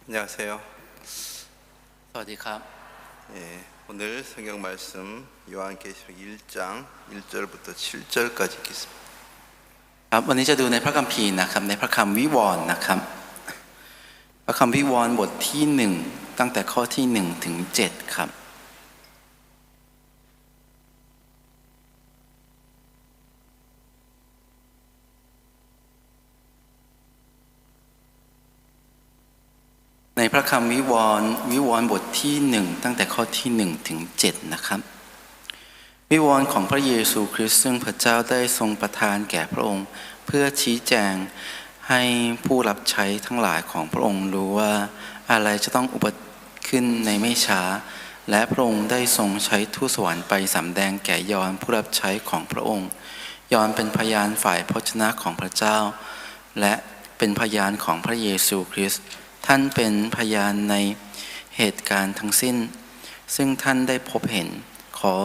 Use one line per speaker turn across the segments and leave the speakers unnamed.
안녕하세요.
สวัสดีครับ
예, 오늘 성경 말씀 요한계시록 1장 1절부터 7절까지 읽겠습니다.
ครับวันนี้จะดูในพระคัมภีร์นะครับในพระคำวิวรณ์นะครับพระคำวิวรณ์บทที่1ตั้งแต่ข้อที่1ถึง7ครับในพระคำวิวรณ์บทที่1ตั้งแต่ข้อที่1ถึง7นะครับวิวรณ์ของพระเยซูคริสต์ซึ่งพระเจ้าได้ทรงประทานแก่พระองค์เพื่อชี้แจงให้ผู้รับใช้ทั้งหลายของพระองค์รู้ว่าอะไรจะต้องอุบัติขึ้นในไม่ช้าและพระองค์ได้ทรงใช้ทูตสวรรค์ไปสำแดงแก่ยอห์นผู้รับใช้ของพระองค์ยอห์นเป็นพยานฝ่ายพระวจนะของพระเจ้าและเป็นพยานของพระเยซูคริสต์ท่านเป็นพยานในเหตุการณ์ทั้งสิ้นซึ่งท่านได้พบเห็นขอ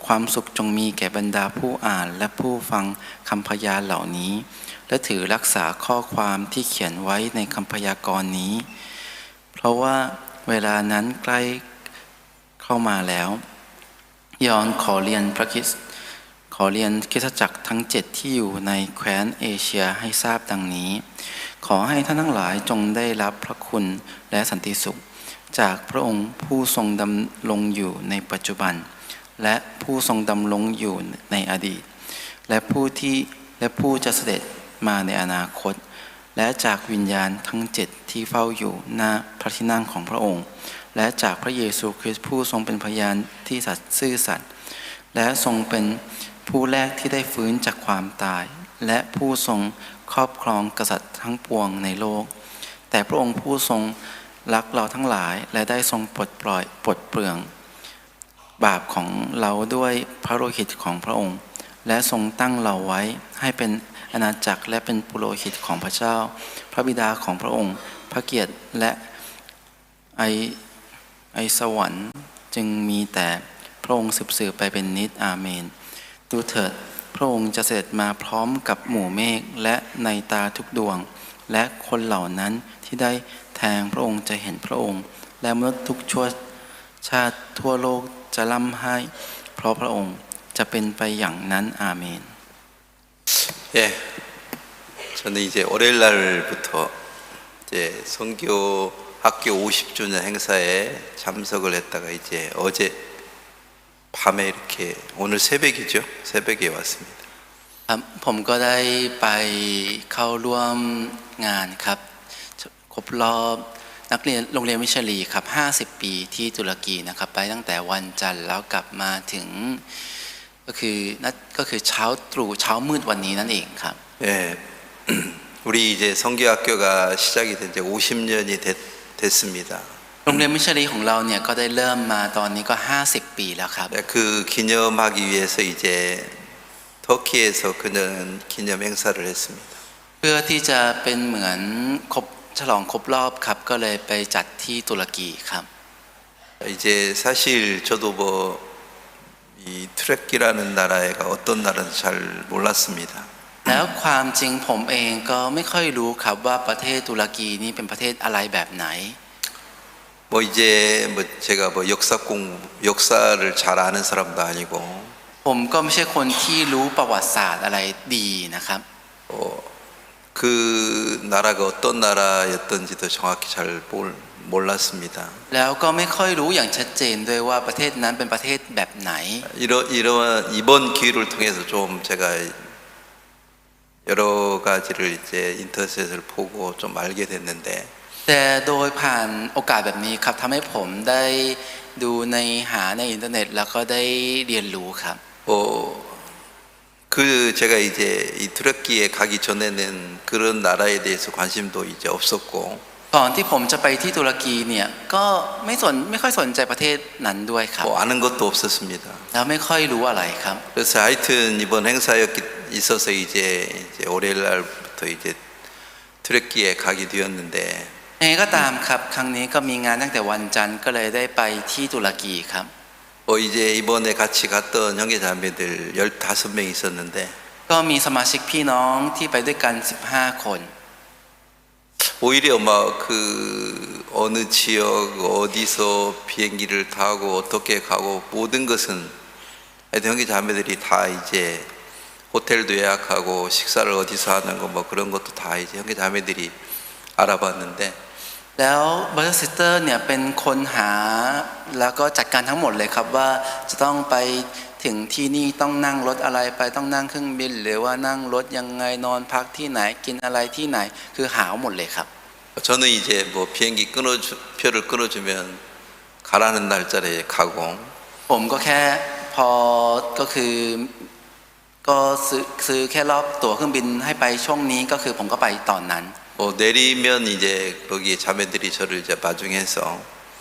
ความสุขจงมีแก่บรรดาผู้อ่านและผู้ฟังคำพยานเหล่านี้และถือรักษาข้อความที่เขียนไว้ในคำพยากรณ์นี้เพราะว่าเวลานั้นใกล้เข้ามาแล้วยอห์นขอเรียนคริสตจักรทั้ง7ที่อยู่ในแคว้นเอเชียให้ทราบดังนี้ขอให้ท่านทั้งหลายจงได้รับพระคุณและสันติสุขจากพระองค์ผู้ทรงดำรงอยู่ในปัจจุบันและผู้ทรงดำรงอยู่ในอดีตและผู้จะเสด็จมาในอนาคตและจากวิญญาณทั้ง7ที่เฝ้าอยู่หน้าพระที่นั่งของพระองค์และจากพระเยซูคริสต์ผู้ทรงเป็นพยานที่ซื่อสัตย์และทรงเป็นผู้แรกที่ได้ฟื้นจากความตายและผู้ทรงครอบครองกษัตริย์ทั้งปวงในโลกแต่พระองค์ผู้ทรงรักเราทั้งหลายและได้ทรงปลดเปลื้องบาปของเราด้วยพระโลหิตของพระองค์และทรงตั้งเราไว้ให้เป็นอาณาจักรและเป็นปุโรหิตของพระเจ้าพระบิดาของพระองค์พระเกียรติและไอสวรรค์จึงมีแต่พระองค์สืบไปเป็นนิจอาเมนดูเถิดพระองค์จะเสด็จมาพร้อมกับหมู่เมฆและในตาทุกดวงและคนเหล่านั้นที่ได้แทงพระองค์จะเห็นพระองค์และมนุษย์ทุกชั่วชาติทั่วโลกจะร่ำไห้เพราะพระองค์จะเป็นไปอย่างนั้นอาเมน
예, 저는 이제 월요일 날부터 이제 선교 학교 50주년 행사에 참석을 했다가 이제 어제 밤에 이렇게 오늘 새벽이죠. 새벽에 왔습니다.
ผมก็ได้ไปเข้าร่วมงานครับครบรอบนักเรียนโรงเรียนมิชลีครับ50 ปีที่ตุรกีนะครับไปตั้งแต่วันจันทร์แล้วกลับมาถึงก็คือเช้าตรู่เช้ามืดวันนี้นั่นเองครับ
예, 우리 이제 선교학교가 시작이 된 지 50년이 됐습니다.
โรงเรียนมิชลีของเราเนี่ยก็ได้เริ่มมาตอนนี้ก็50 ปีแล้วครับ
그 기념하기 위해서 이제 터키에서 그런 기념 행사를 했습니다.
เพื่อที่จะเป็นเหมือนฉลองครบรอบครับก็เลยไปจัดที่ตุรกีครับ
이제 사실 저도 이 투르키라는 나라가 어떤 나라인지 잘 몰랐습니다.
แล้วความจริงผมเองก็ไม่ค่อยรู้ครับว่าประเทศตุรกีนี้เป็นประเทศอะไรแบบไหน
이제 제가 역사를 잘 아는 사람도 아니고
ผมก็ไม่ใช่คนที่รู้ประวัติศาสตร์อะไรดีนะครับ
그 나라가 어떤 나라였던지도 정확히 잘 몰랐습니다.
แล้วก็ไม่ค่อยรู้อย่างชัดเจนด้วยว่าประเทศนั้นเป็นประเทศแบบไหน
이번 기회를 통해서 좀 제가 여러 가지를 이제 인터넷을 보고 좀 알게 됐는데
แต่โดยผ่านโอกาสแบบนี้ครับทำให้ผมได้ดูหาในอินเทอร์เน็ตแล้วก็ได้เรียนรู้ครับ
제가 이제 이 투르키에 가기 전에는 그런 나라에 대해서 관심도 이제 없었고
ก่อนที่ผมจะไปที่ตุรกีเนี่ยก็ไม่ค่อยสนใจประเทศนั้นด้วยครับ
아는 것도 없었습니다.
แล้วไม่ค่อยรู้อะไรครับ
그래서 하여튼 이번 있어서 이제 월요일 날부터 이제 투르키에 가게 되었는데
ยังไงก็ตามครับครั้งนี้ก็มีงานตั้งแต่วันจันทร์ก็เลยได้ไปที่ตุรกีครับ
이제 이번에 같이 갔던 형제자매들 15명 있었는데
ก็มีสมาชิกพี่น้องที่ไปด้วยกัน15 คน
오히려 막 어느 지역 어디서 비행기를 타고 어떻게 가고 모든 것은 하여튼 형제 자매들이 다 이제 호텔도 예약하고 식사를 어디서 하는 거 뭐 그런 것도 다 이제 형제 자매들이 알아봤는데
แล้วบราซิสเตอร์เนี่ยเป็นคนหาแล้วก็จัดการทั้งหมดเลยครับว่าจะต้องไปถึงที่นี่ต้องนั่งรถอะไรไปต้องนั่งเครื่องบินหรือว่านั่งรถยังไงนอนพักที่ไหนกินอะไรที่ไหนคือหาหมดเลยครับ
저는 이제 뭐 비행기 표를 끊어주면 가라는 날짜에 가고
ผมก็แค่พอก็คือก็ซื้อแค่รอบตั๋วเครื่องบินให้ไปช่วงนี้ก็คือผมก็ไปตอนนั้น
뭐 내리면 이제 거기 자매들이 저를 이제 마중해서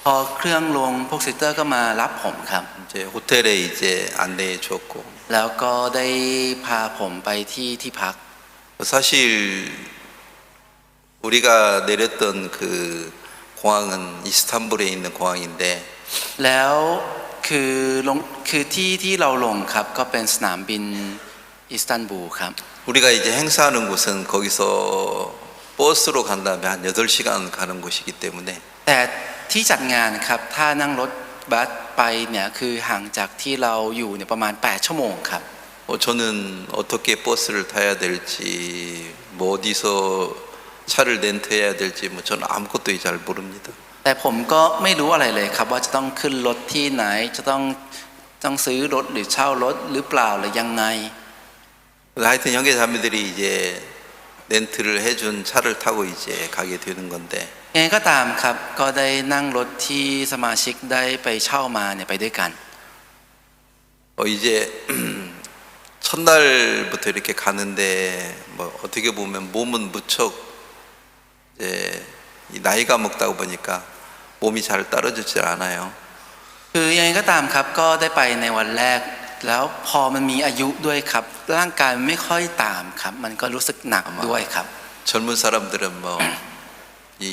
พอเครื่องลงพวกซิสเตอร์ก็มารับผมครับ
이제 호텔에 이제 안내해 줬고
แล้วก็ได้พาผมไปที่พัก
사실 우리가 내렸던 그 공항은 이스탄불에 있는 공항인데
แล้วคือที่เราลงครับก็เป็นสนามบินอิสตันบูลครับ
우리가 이제 행사하는 곳은 거기서 버스로 간 다음에 한 8시간 가는 곳이기 때문에
แต่ที่จัดงานครับถ้านั่งรถบัสไปเนี่ยคือห่างจากที่เราอยู่เนี่ยประมาณ8ชั่วโมงครับ
저는 어떻게 버스를 타야 될지 뭐 어디서 차를 렌트해야 될지 뭐 저는 아무것도 잘 모릅니다.
แต่ผมก็ไม่รู้อะไรเลยครับว่าจะต้องขึ้นรถที่ไหนจะต้องซื้อรถหรือเช่ารถหรือเปล่าหรือยังไง
하여튼 형제 자매들이 이제 렌트를 해준 차를 타고 이제 가게 되는 건데
ยังไงก็ตามครับก็ได้นั่งรถที่สมาชิกได้ไปเช่ามาเนี่ยไปด้วยกัน
이제 첫날부터 이렇게 가는데 뭐 어떻게 보면 몸은 무척 이제 이 나이가 먹다 보니까 몸이 잘 따라주질 않아요.
คือยังไงก็ตามครับก็ได้ไปในวันแรกแล้วพอมันมีอายุด้วยครับร่างกายไม่ค่อยตามครับมันก็รู้สึกหนักด้วยครับ
젊은 사람들은 뭐 이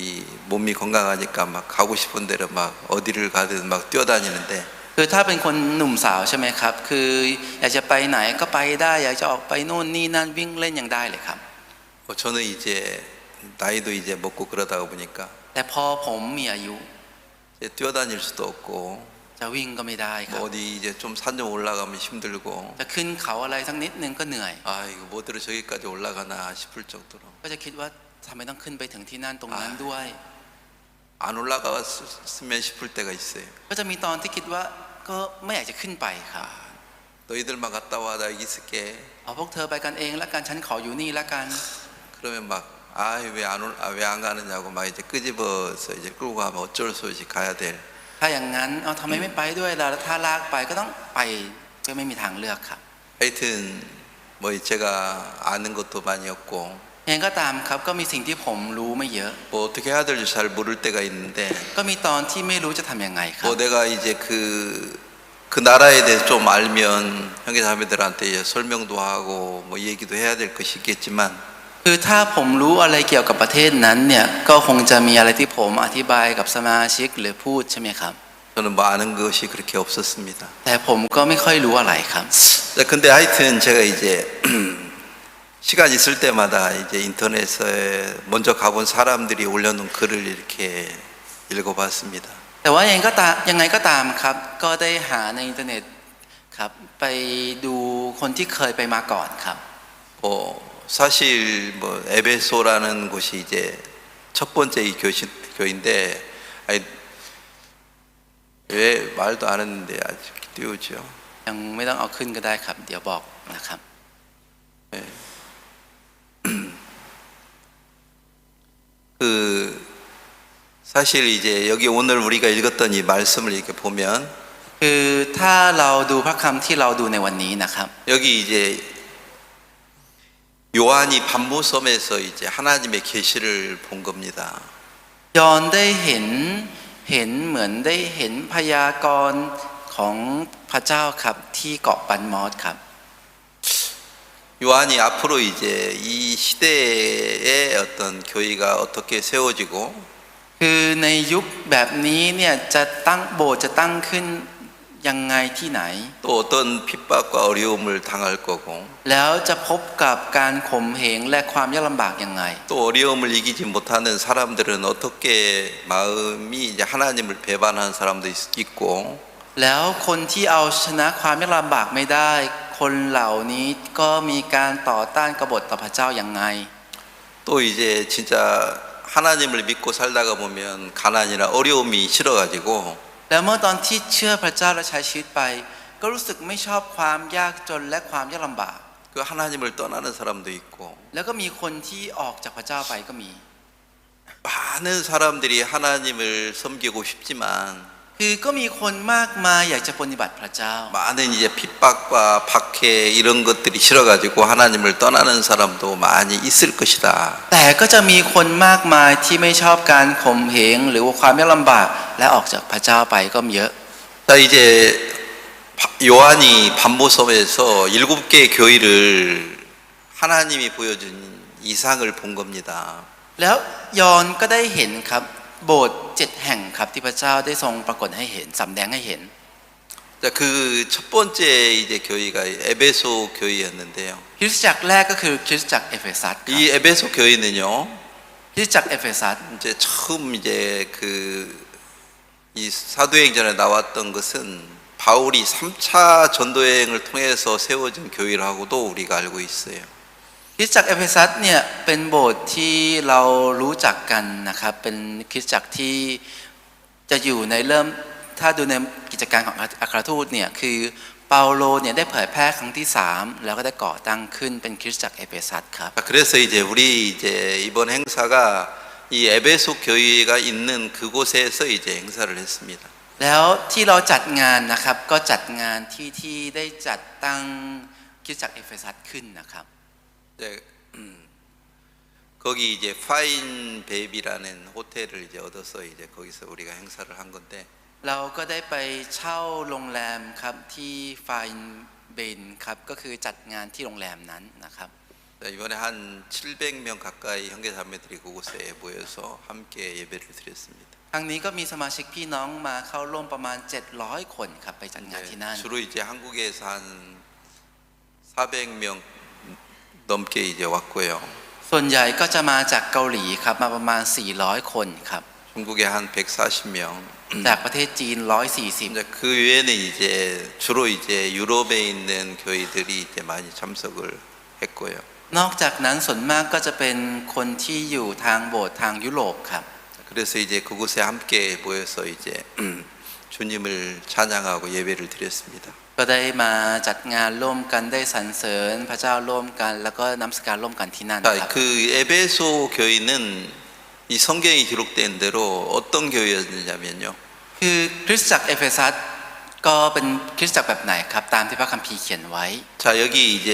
몸이 건강하니까 막 가고 싶은 데로 막 어디를 가든 막 뛰어다니는데
คือถ้าเป็นคนหนุ่มสาวใช่ไหมครับคืออยากจะไปไหนก็ไปได้อยากจะออกไปโน่นนี่นั่นวิ่งเล่นยังได้เลยครับ
저는 이제 나이도 이제 먹고 그러다 보니까
แต่พอผมมีอายุ
이제 뛰어다닐 수도 없고
จะวิ่งก็ไม่ได้ครับ
뭐 어디 이제 좀 산 좀 올라가면 힘들고
จะขึ้นเขาอะไรสักนิดนึงก็เหนื่อย
아 이거 뭐대로 저기까지 올라가나 싶을 정도로
ก็จะคิดว่าทำไมต้องขึ้นไปถึงที่นั่นตรงนั้นด้วย
안 올라갔으면 싶을 때가 있어요.
ก็จะมีตอนที่คิดว่าก็ไม่อยากจะขึ้นไปครับ
너희들만 갔다 와 나 여기 있을게.
เอาพวกเธอไปกันเองแล้วกันฉันขออยู่นี่แล้วกัน
그러면 막 아 왜 안 가느냐고 막 이제 끄집어서 이제 끌고 가면 어쩔 수 없이 가야 될.
ถ้าอย่างนั้นเอาทำไมไม่ไปด้วยล่ะแล้วถ้าลากไปก็ต้องไปก็ไม่มีทางเลือกครับ
하여튼 뭐 제가 아는 것도 많이 없고
ยังไงก็ตามครับก็มีสิ่งที่ผมรู้ไม่เยอะ
뭐 어떻게 해야 될지 잘 모를 때가 있는데
ก็มีตอนที่ไม่รู้จะทำยังไงครับ
뭐 내가 이제 그 나라에 대해서 좀 알면 형제 자매들한테 이제 설명도 하고 뭐 얘기도 해야 될 것이 있겠지만
คือถ้าผมรู้อะไรเกี่ยวกับประเทศนั้นเนี่ยก็คงจะมีอะไรที่ผมอธิบายกับสมาชิกหรือพูดใช่ไหมครับ
저는 뭐 아는 것이 그렇게 없었습니다.
แต่ผมก็ไม่ค่อยรู้อะไรครับ
근데 하여튼 제가 이제 시간 있을 때마다 이제 인터넷에 먼저 가본 사람들이 올려놓은 글을 이렇게 읽어봤습니다.
แต่ว่ายังไงก็ตามครับก็ได้หาในอินเทอร์เน็ตครับไปดูคนที่เคยไปมาก่อนครับ
뭐 사실 뭐 에베소라는 곳이 이제 첫 번째 이 교인데 아니, 왜 말도 안 했는데 아직 띄우죠.
ยังไม่ต้องเอาขึ้นก็ได้ครับเดี๋ยวบอกนะครับ
네. 그 사실 이제 여기 오늘 우리가 읽었던 이 말씀을 이렇게 보면
คือถ้าเราดูพระคำที่เราดูในวันนี้นะครับ
여기 이제 요한이 반모섬에서 이제 하나님의 계시를 본 겁니다.
ยอห์นได้เห็นเหมือนได้เห็นพยากรณ์ของพระเจ้าครับที่เกาะปันมอสครับ
요한이 앞으로 이제 이 시대의 어떤 교회가 어떻게 세워지고
คือในยุคแบบนี้เนี่ยจะตั้งโบสถ์จะตั้งขึ้น ยังไงที่ไหน
또 어떤 핍박과 어려움을 당할 거고
แล้วจะพบกับการข่มเหงและความยากลำบากยังไง
또 어려움을 이기지 못하는 사람들은 어떻게 마음이 이제 하나님을 배반하는 사람도 있고
แล้วคนที่เอาชนะความยากลำบากไม่ได้ คนเหล่านี้ก็มีการต่อต้านกบฏต่อพระเจ้ายังไง
또 이제 진짜 하나님을 믿고 살다가 보면 가난이나 어려움이 싫어가지고
แล้วเมื่อตอนที่เชื่อพระเจ้าและใช้ชีวิตไป ก็รู้สึกไม่ชอบความยากจนและความยากลำบาก
그 하나님을 떠나는 사람도 있고
แล้วก็มีคนที่ออกจากพระเจ้าไปก็มี
많은 사람들이 하나님을 섬기고 싶지만
คือก็มีคนมากมายอยากจะปฏิบัติพระเจ้า
많은 이제 핍박과 박해 이런 것들이 싫어가지고 하나님을 떠나는 사람도 많이 있을 것이다.
แต่ก็จะมีคนมากมายที่ไม่ชอบการข่มเหงหรือว่าความยากลำบากและออกจากพระเจ้าไปก็มีเยอะ
자 이제 요한이 반모섬에서 7개의 교회를 하나님이 보여준 이상을 본 겁니다.
แล้วยอห์นก็ได้เห็นครับโบสถ์7 แห่งครับที่พระเจ้าได้ทรงปรากฏให้เห็นสำแดงให้เห็น
자 그 첫 번째 이제 교회가 에베소 교회였는데요.
คริสตจักรแรกก็คือคริสตจักรเอเฟซัสครับ
이 에베소 교회는요.
คริสตจักรเอเฟซัส
이제 처음 이제 그 이 사도행전에 나왔던 것은 바울이 3차 전도여행을 통해서 세워진 교회라고도 우리가 알고 있어요.
คริสตจักรเอเฟซัสเนี่ยเป็นโบสถ์ที่เรารู้จักกันนะครับเป็นคริสตจักรที่จะอยู่ในถ้าดูในกิจการของอัครทูตเนี่ยคือเปาโลเนี่ยได้เผยแพร่ครั้งที่3แล้วก็ได้ก่อตั้งขึ้นเป็นคริสตจักรเอเฟซัสครับ
그래서 이제 우리 이제 이번 행사가 이 에베소 교회가 있는 그곳에서 이제 행사를 했습니다.
แล้วที่เราจัดงานนะครับก็จัดงานที่ได้จัดตั้งคริสตจักรเอเฟซัสขึ้นนะครับ
네, 거기 이제 파인 베이비라는 호텔을 이제 얻어서 이제 거기서 우리가 행사를 한 건데
เราก็ได้ไปเช่าโรงแรมครับที่ไฟน์เบนครับก็คือจัดงานที่โรงแรมนั้นนะครับ
이번에 한 700명 가까이 형제자매들이 그곳에 모여서 함께 예배를 드렸습니다.
ครั้งนี้ก็มีสมาชิกพี่น้องมาเข้าร่วมประมาณ700 คนครับไปจัดงานที่นั่น
주로 이제 한국에서 한 400명 넘게 이제 왔고요.
ส่วนใหญ่ก็จะมาจากเกาหลีครับมาประมาณ400 คนครับ
중국에 한 140명.
จากประเทศจีน140
이제 그 외에는 이제 주로 이제 유럽에 있는 교회들이 이제 많이 참석을 했고요.
นอกจากนั้นส่วนมากก็จะเป็นคนที่อยู่ทางโบสถ์ทางยุโรปครับ
그래서 이제 그곳에 함께 모여서 이제 주님을 찬양하고 예배를 드렸습니다.
ก็ได้มาจัดงานร่วมกันได้สรรเสริญพระเจ้าร่วมกันแล้วก็นมัสการร่วมกันที่นั่นครับ
그 에베소 교회는 이 성경이 기록된 대로 어떤 교회였냐면요.
คือคริสตจักรเอเฟซัสก็เป็นคริสตจักรแบบไหนครับตามที่พระคัมภีร์เขียนไว้
자 여기 이제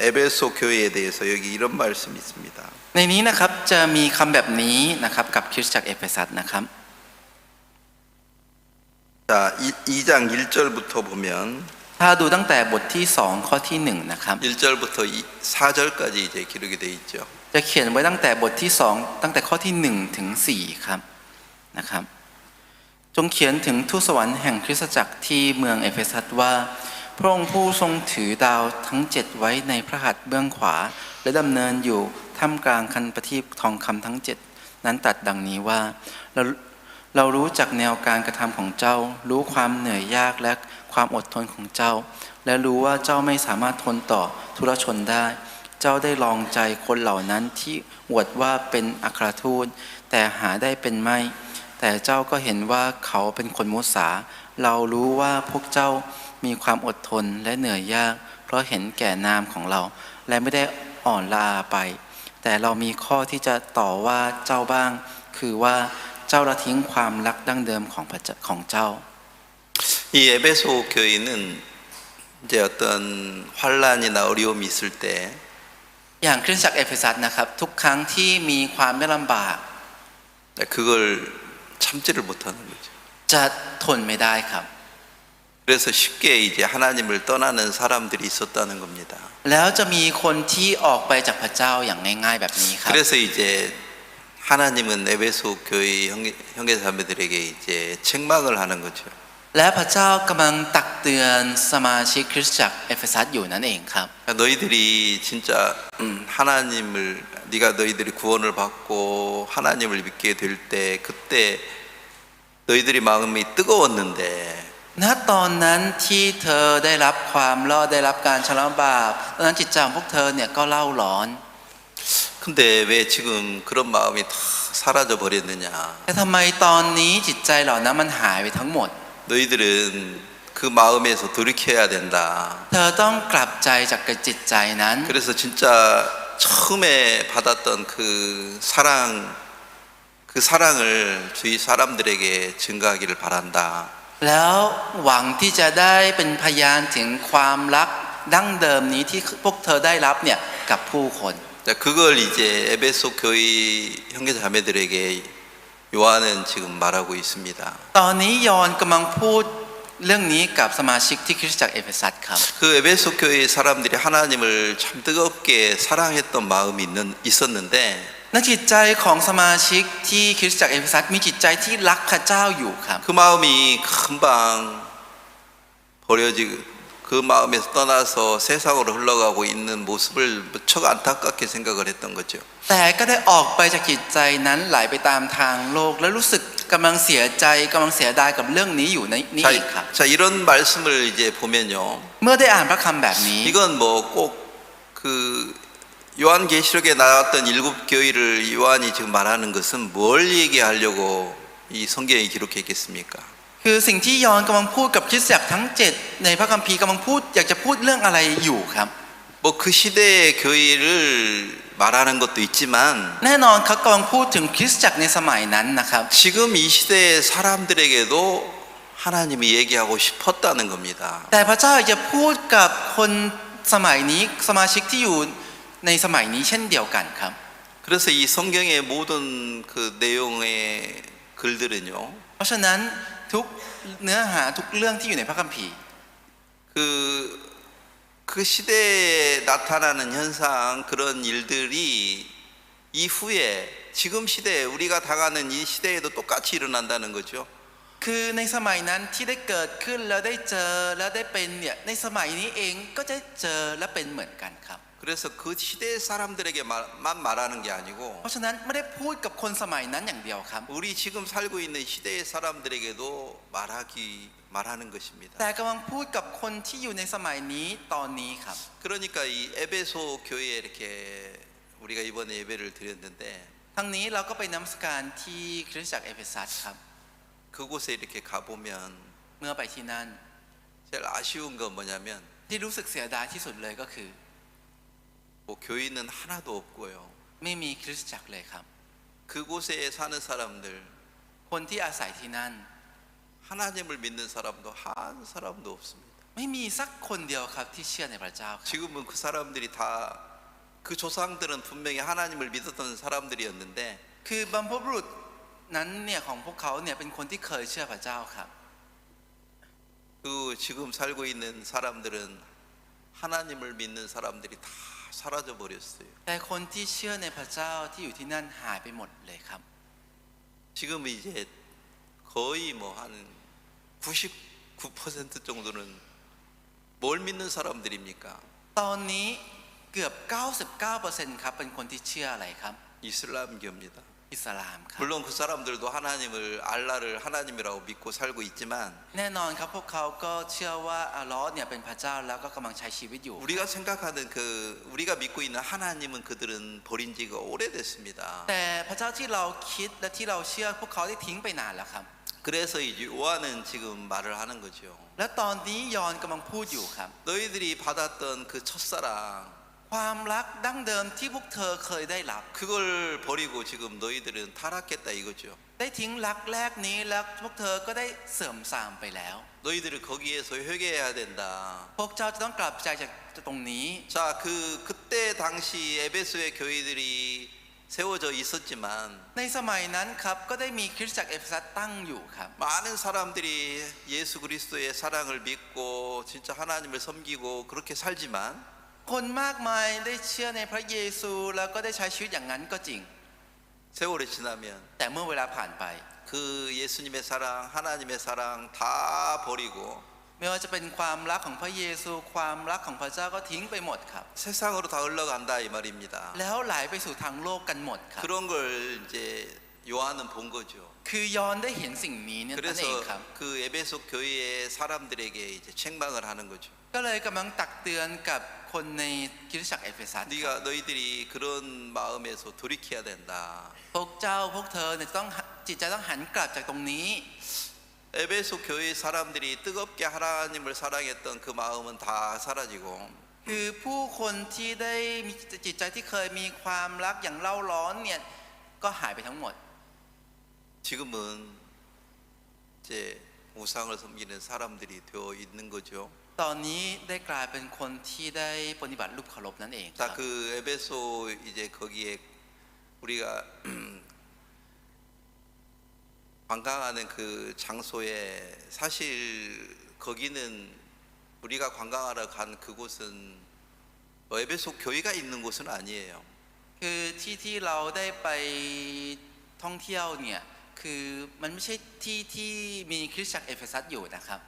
에베소 교회에 대해서 여기 이런 말씀이 있습니다.
ในนี้นะครับจะมีคำแบบนี้นะครับกับคริสตจักรเอเฟซัสนะครับ
자 2장 1절부터 보면
ถ้าดูตั้งแต่บทที่2ข้อที่1นะครับ
1절부터 4절까지 이제 기록이 돼 있죠.
จะเขียนไว้ตั้งแต่บทที่2ตั้งแต่ข้อที่1ถึง4ครับนะครับจงเขียนถึงทูตสวรรค์แห่งคริสตจักรที่เมืองเอเฟซัสว่าพระองค์ผู้ทรงถือดาวทั้ง7ไว้ในพระหัตถ์เบื้องขวาและดำเนินอยู่ท่ามกลางคันประทีปทองคำทั้ง7นั้นตรัสดังนี้ว่าเรารู้จักแนวการกระทำของเจ้ารู้ความเหนื่อยยากและความอดทนของเจ้าและรู้ว่าเจ้าไม่สามารถทนต่อทุรชนได้เจ้าได้ลองใจคนเหล่านั้นที่อวดว่าเป็นอัครทูตแต่หาได้เป็นไม่แต่เจ้าก็เห็นว่าเขาเป็นคนมุสาเรารู้ว่าพวกเจ้ามีความอดทนและเหนื่อยยากเพราะเห็นแก่นามของเราและไม่ได้อ่อนลาไปแต่เรามีข้อที่จะต่อว่าเจ้าบ้างคือว่าเจ้าละทิ้งความรักดั้งเดิมของเจ้า
이 에베소 교회는 이제 어떤 환란이나 어려움이 있을 때
อย่างคริสตจักรเอเฟซัสนะครับทุกครั้งที่มีความไม่ลำบาก
그걸 참지를 못하는 거죠.
จะทนไม่ได้ครับ
그래서 쉽게 이제 하나님을 떠나는 사람들이 있었다는 겁니다.
แล้วจะมีคนที่ออกไปจากพระเจ้าอย่างง่ายๆแบบนี้ครับ
그래서 이제 하나님은 에베소 교회 형제자매들에게 이제 책망을 하는 거죠.
และพระเจ้ากำลังตักเตือนสมาชิกคริสตจักรเอเฟซัสอยู่นั่นเองครับ
너희들이 진짜 하나님을 네가 너희들이 구원을 받고 하나님을 믿게 될 때 그때 너희들이 마음이 뜨거웠는데
ณตอนนั้นที่เธอได้รับความรอดได้รับการชำระบาปตอนนั้นจิตใจของพวกเธอเนี่ยก็เล่าร้อน
근데 왜 지금 그런 마음이 다 사라져 버렸느냐
แต่ทำไมตอนนี้จิตใจเหล่านั้นมันหายไปทั้งหมด
너희들은 그 마음에서 돌이켜야 된다
เธอต้องกลับใจจากจิตใจนั้น
그래서 진짜 처음에 받았던 그 사랑을 주위 사람들에게 증가하기를 바란다
แล้วหวังที่จะได้เป็นพยานถึงความรักดั้งเดิมนี้ที่พวกเธอได้รับเนี่ยกับผู้คน
자, 그걸 이제 에베소 교회 형제자매들에게 요한은 지금 말하고 있습니다.
ตอนนี้ยอห์นกำลังพูดเรื่องนี้กับสมาชิกที่คริสตจักรเอเฟซัสครับ
그 에베소 교회 사람들이 하나님을 참 뜨겁게 사랑했던 마음이 있었는데
ในจิตใจของสมาชิกที่คริสตจักรเอเฟซัสมีจิตใจที่รักพระเจ้าอยู่ครับ
그 마음이 금방 버려지고 그 마음에서 떠나서 세상으로 흘러가고 있는 모습을 무척 안타깝게 생각을 했던 거죠.
แต่ก็ได้ออกไปจากจิตใจนั้นไหลไปตามทางโลกและรู้สึกกำลังเสียใจกำลังเสียดายกับเรื่องนี้อยู่ในนี้อีกครับ
자, 이런 말씀을 이제 보면요.
เมื่อได้อ่านพระคำแบบนี้
이건 뭐 꼭 그 요한계시록에 나왔던 7교회를 요한이 지금 말하는 것은 뭘 얘기하려고 이 성경에 기록했겠습니까?
คือสิ่งที่ยอห์นกำลังพูดกับคริสตจักรทั้ง7ในพระคัมภีร์กำลังพูดอยากจะพูดเรื่องอะไรอยู่ครับ
뭐 그 시대의 교회를 말하는 것도 있지만
แน่นอนเขากำลังพูดถึงคริสตจักรในสมัยนั้นนะครับ
지금 이 시대의 사람들에게도 하나님이 얘기하고 싶었다는 겁니다.
แต่พระเจ้าจะพูดกับคนสมัยนี้สมาชิกที่อยู่ในสมัยนี้เช่นเดียวกันครับ
그래서 이 성경의 모든 그 내용의 글들은요.
เพราะฉะนั้นทุกเนื้อหาทุกเรื่องที่อยู่ในพระคัมภีร์
그 시대에 나타나는 현상 그런 일들이 이후에 지금 시대에 우리가 당하는 이 시대에도 똑같이 일어난다는 거죠.
คือในสมัยนั้นที่ได้เกิดขึ้นแล้วได้เจอแล้วได้เป็นเนี่ยในสมัยนี้เองก็จะเจอและเป็นเหมือนกันครับ
그래서 그 시대의 사람들에게만 말하는 게 아니고
เพราะฉะนั้นไม่ได้พูดกับคนสมัยนั้นอย่างเดียวครับ
우리 지금 살고 있는 시대의 사람들에게도 말하는 것입니다.
แต่กำลังพูดกับคนที่อยู่ในสมัยนี้ตอนนี้ครับ
그러니까 이 에베소 교회에 이렇게 우리가 이번에 예배를 드렸는데
ทั้งนี้เราก็ไปนมัสการที่คริสตจักรเอเฟซัสครับ
그곳에 이렇게 가보면
เมื่อไปที่นั่น
제일 아쉬운 건 뭐냐면
ที่รู้สึกเสียดายที่สุดเลยก็คือ
뭐 교인은 하나도 없고요.
ไม่มีคริสตจักรเลยครับ
그곳에 사는 사람들
คนที่อาศัยที่นั่น
하나님을 믿는 사람도 한 사람도 없습니다.
ไม่มีสักคนเดียวครับที่เชื่อในพระเจ้าครับ
지금은 그 사람들이 다 그 조상들은 분명히 하나님을 믿었던 사람들이었는데
คือบรรพบุรุษนั้นเนี่ยของพวกเขาเนี่ยเป็นคนที่เคยเชื่อพระเจ้าครับ
그 지금 살고 있는 사람들은 하나님을 믿는 사람들이 다 사라져 버렸어요.
แต่คนที่เชื่อในพระเจ้าที่อยู่ที่นั่นหายไปหมดเลยครับ
지금 이제 거의 뭐 한 99% 정도는 뭘 믿는 사람들입니까?
ตอนนี้เกือบ 99% ครับเป็นคนที่เชื่ออะไรครับ
이슬람교입니다.
อิสลามครับ
물론 그 사람들도 하나님을 알라를 하나님이라고 믿고 살고 있지만
แน่นอนครับพวกเขาก็เชื่อว่าอัลเลาะห์เนี่ยเป็นพระเจ้าแล้วก็กำลังใช้ชีวิตอยู่
우리가 생각하는 우리가 믿고 있는 하나님은 그들은 버린 지가 오래됐습니다.
แต่พระเจ้าที่เราคิดและที่เราเชื่อพวกเขาได้ทิ้งไปนานแล้วครับ
그래서 이제 요한은 지금 말을 하는 거죠.
และตอนนี้ยอห์นกำลังพูดอยู่ครับ
너희들이 받았던 그 첫사랑
ความรักดั้งเดิมที่พวกเธอเคยได้รับ
그걸 버리고 지금 너희들은 타락했다 이거죠.
ได้ทิ้งรักแรกนี้แล้วพวกเธอก็ได้เสื่อมทรามไปแล้ว
너희들이 거기에서 회개해야 된다.
พวกเจ้าจะต้องกลับใจจากตรงนี้
자, 그때 당시 에베소의 교회들이 세워져 있었지만
ในสมัยนั้นครับก็ได้มีคริสตจักรเอเฟซัสตั้งอยู่ครับ
많은 사람들이 예수 그리스도의 사랑을 믿고 진짜 하나님을 섬기고 그렇게 살지만
คนมากมายได้เชื่อในพระเยซูแล้วก็ได้ใช้ชีวิตอย่างนั้นก็จริง
세월이 지나면
แต่เมื่อเวลาผ่านไป
그 예수님의 사랑, 하나님의 사랑 다 버리고
ไม่ว่าจะเป็นความรักของพระเยซูความรักของพระเจ้าก็ทิ้งไปหมดครับ
세상으로 다 흘러간다 이 말입니다.
แล้วไหลไปสู่ทางโลกกันหมดครับ
그런 걸 이제 요한은 본 거죠.
คือยอนได้เห็นสิ่งนี้นั่นเอง
그래서
ครับ
그 에베소 교회의 사람들에게 이제 책망을 하는 거죠.
ก็เลยกำลังตักเตือนกับคนในคริสตจักรเอเฟซัส
네가 너희들이 그런 마음에서 돌이켜야 된다.
พวกเจ้าพวกเธอเนี่ยต้องจิตใจต้องหันกลับจากตรงนี้
에베소 교회 사람들이 뜨겁게 하나님을 사랑했던 그 마음은 다 사라지고
คือผู้คนที่ได้มีจิตใจที่เคยมีความรักอย่างเล่าร้อนเนี่ยก็หายไปทั้งหมด
지금은 이제 우상을 섬기는 사람들이 되어 있는 거죠.
ตอนนี้ได้กลายเป็นคนที่ได้ปฏิบัติรูปเคารพนั่นเองครับ
자, 그 에베소 이제 거기에 우리가 관광하는 그 장소에 사실 거기는 우리가 관광하러 간 그곳은 에베소 교회가 있는 곳은 아니에요.
คือที่เราได้ไปท่องเที่ยวเนี่ยคือมันไม่ใช่ที่ที่มีคริสตจักรเอเฟซัสอยู่นะครับ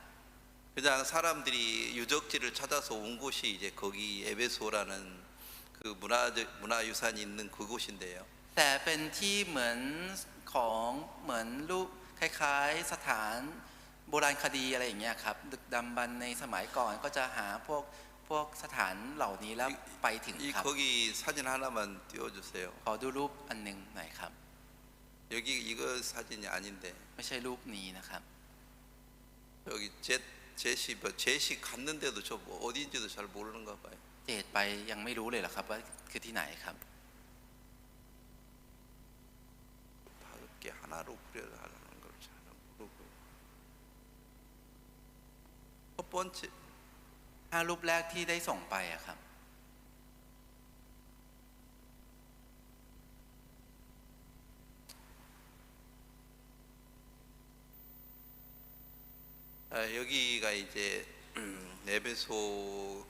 그냥 사람들이 유적지를 찾아서 온 곳이 이제 거기 에베소라는 그 문화유산이 있는 그곳인데요.
แต่เป็นที่เหมือนของเหมือนรูปคล้ายๆสถานโบราณคดีอะไรอย่างเงี้ยครับดึกดำบรรพ์ในสมัยก่อนก็จะหาพวกสถานเหล่านี้แล้วไปถึง
이
ครับ
거기 사진 하나만 띄워주세요.
ขอดูรูปอันหนึงหน่อยครับ
여기 이거 사진이 아닌데
ไม่ใช่รูปนี้นะครับ
여기 제시 갔는데도 저 어디인지도 잘 모르는가 봐요.
เจดไปยังไม่รู้เลยเหรอครับว่าคือที่ไหนครับ
다섯 개 하나로 그려가는 걸 잘 모르고 첫 번째
5 รูปแรกที่ได้ส่งไปอะครับ
여기가 이제 에베소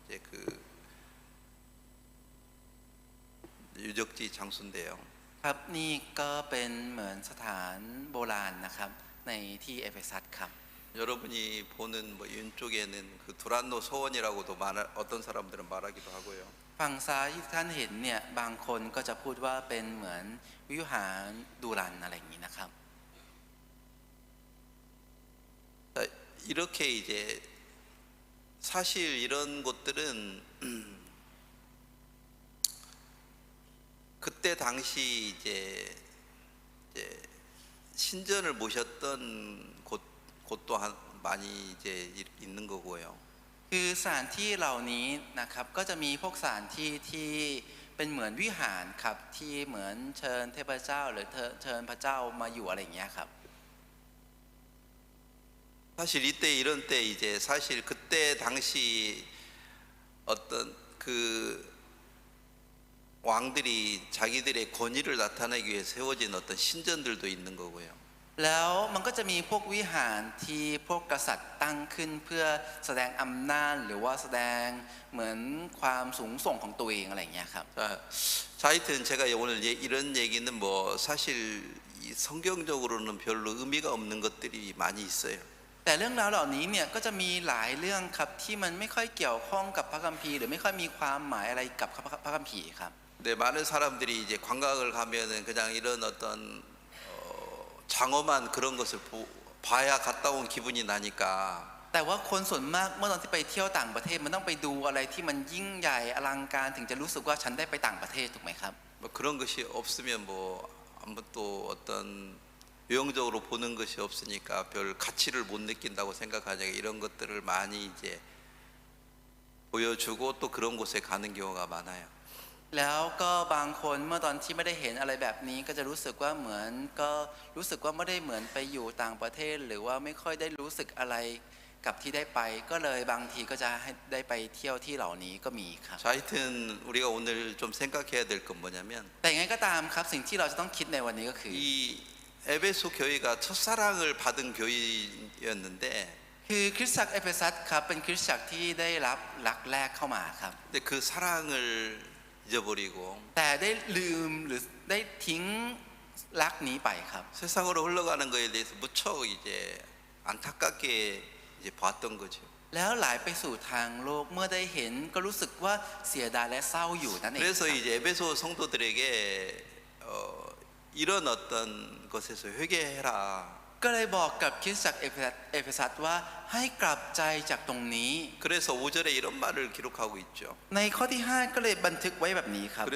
이제 그 유적지 장소인데요.
ครับนี่ก็เป็นเหมือนสถานโบราณนะครับในที่เอเฟซัสครับ
여러분이 보는 뭐 왼쪽에는 그 두란노 소원이라고도 어떤 사람들은 말하기도 하고요.
ฝั่งซ้ายที่ท่านเห็นเนี่ยบางคนก็จะพูดว่าเป็นเหมือนวิหารดูรันอะไรอย่างนี้นะครับ
자, 이렇게 이제 사실 이런 곳들은 그때 당시 이제 신전을 모셨던 곳도 많이 이제 있는 거고요.
คือสถานที่เหล่านี้นะครับก็จะมีพวกสถานที่ที่เป็นเหมือนวิหารครับที่เหมือนเชิญเทพเจ้าหรือเชิญพระเจ้ามาอยู่อะไรอย่างเงี้ยครับ
사실 이때 이런 때 이제 사실 그때 당시 어떤 그 왕들이 자기들의 권위를 나타내기 위해 세워진 어떤 신전들도 있는 거고요.
แล้วมันก็จะมีพวกวิหารที่พวกกษัตริย์ตั้งขึ้นเพื่อแสดงอำนาจหรือว่าแสดงเหมือนความสูงส่งของตัวเองอะไรอย่างเงี้ยครับ
자, 하여튼 제가 오늘 이런 얘기는 뭐 사실 성경적으로는 별로 의미가 없는 것들이 많이 있어요.
แต่เรื่องราวเหล่านี้เนี่ยก็จะมีหลายเรื่องครับที่มันไม่ค่อยเกี่ยวข้องกับพระคัมภีร์หรือไม่ค่อยมีความหมายอะไรกับพระคัมภีร์ครับ
근데 많은 사람들이 이제 관광을 가면은 그냥 이런 어떤 장엄한 그런 것을 봐야 갔다 온 기분이 나니까
แต่ว่าคนส่วนมากเมื่อตอนที่ไปเที่ยวต่างประเทศมันต้องไปดูอะไรที่มันยิ่งใหญ่อลังการถึงจะรู้สึกว่าฉันได้ไปต่างประเทศถูกไหมครับ
뭐 그런 것이 없으면 뭐 아무것도 어떤 외형적으로 보는 것이 없으니까 별 가치를 못 느낀다고 생각하니까 이런 것들을 많이 이제 보여주고 또 그런 곳에 가는 경우가 많아요.
แล้วก็บางคนเมื่อตอนที่ไม่ได้เห็นอะไรแบบนี้ก็จะรู้สึกว่าเหมือนก็รู้สึกว่าไม่ได้เหมือนไปอยู่ต่างประเทศหรือว่าไม่ค่อยได้รู้สึกอะไรกับที่ได้ไปก็เลยบางทีก็จะให้ได้ไปเที่ยวที่เหล่านี้ก็มีครับ
자, 하여튼 우리가 오늘 좀 생각해야 될 건 뭐냐면
แต่ยังไงก็ตามครับสิ่งที่เราจะต้องคิดในวันนี้ก็คือ
이 에베소 교회가 첫사랑을 받은 교회였는데
คือคริสตจักรเอเฟซัสครับเป็นคริสตจักรที่ได้รับรักแรกเข้ามาครับ
근데 그 사랑을 잊어버리고
แต่ได้ลืมหรือได้ทิ้ง รักนี้ไปครับ
세상으로 흘러가는 거에 대해서 무척 이제 안타깝게 이제 봤던 거죠.
แล้วไหลไปสู่ทางโลกเมื่อได้เห็นก็รู้สึกว่าเสียดายและเศร้าอยู่นั่นเองค
그래서
รับ
이제 에베소 성도들에게 이런 어떤 것에서 회개해라.
ก็เลยบอกกับคริสตจักรเอเฟซัสว่าให้กลับใจจากตรงนี้
그래서 5절에 이런 말을 기록하고 있죠.
ในข้อที่ 5 ก็เลยบันทึกไว้แบบนี้ครับ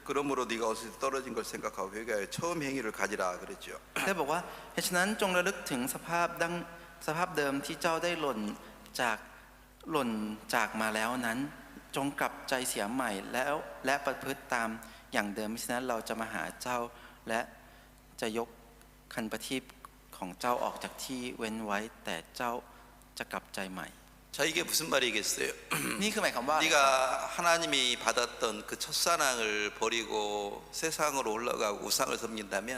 그러므로 네가 어디서 떨어진 걸 생각하고 회개하여 처음 행위를 가지라 그랬죠.
ได้บอกว่าเหตุฉะนั้นจงระลึกถึงสภาพเดิมที่เจ้าได้หล่นจากมาแล้วนั้น จงกลับใจเสียใหม่แล้วและประพฤติตามอย่างเดิมมิฉะนั้นเราจะมาหาเจ้าและจะยกคันประทีปของเจ้าออกจากที่เว้นไว้แต่เจ้าจะกลับใจใหม่
자 이게 무슨 말이겠어요?
นี่คือหมายความว่า
네가 하나님이 받았던 그 첫사랑을 버리고 세상으로 올라가고 우상을 섬긴다면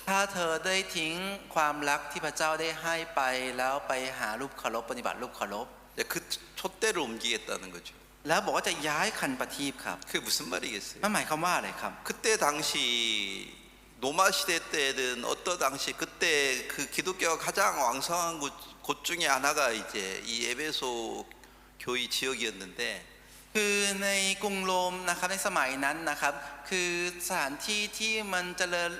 ถ้าเธอได้ทิ้งความรักที่พระเจ้าได้ให้ไปแล้วไปหารูปเคารพปฏิบัติรูปเคารพ
그 촛대를 옮기겠다는 거죠.
แล้วบอกว่าจะย้ายคันประทีปครับ
그게 무슨 말이겠어요?
มันหมายความว่าอะไรครับ
그때 당시 노마 시대 때든 어떤 당시 그때 그 기독교가 가장 왕성한 곳 중에 하나가 이제 이 에베소 교회 지역이었는데
คือในกรุงโรมนะครับในสมัยนั้นนะครับคือสถานที่ที่มันเจริญ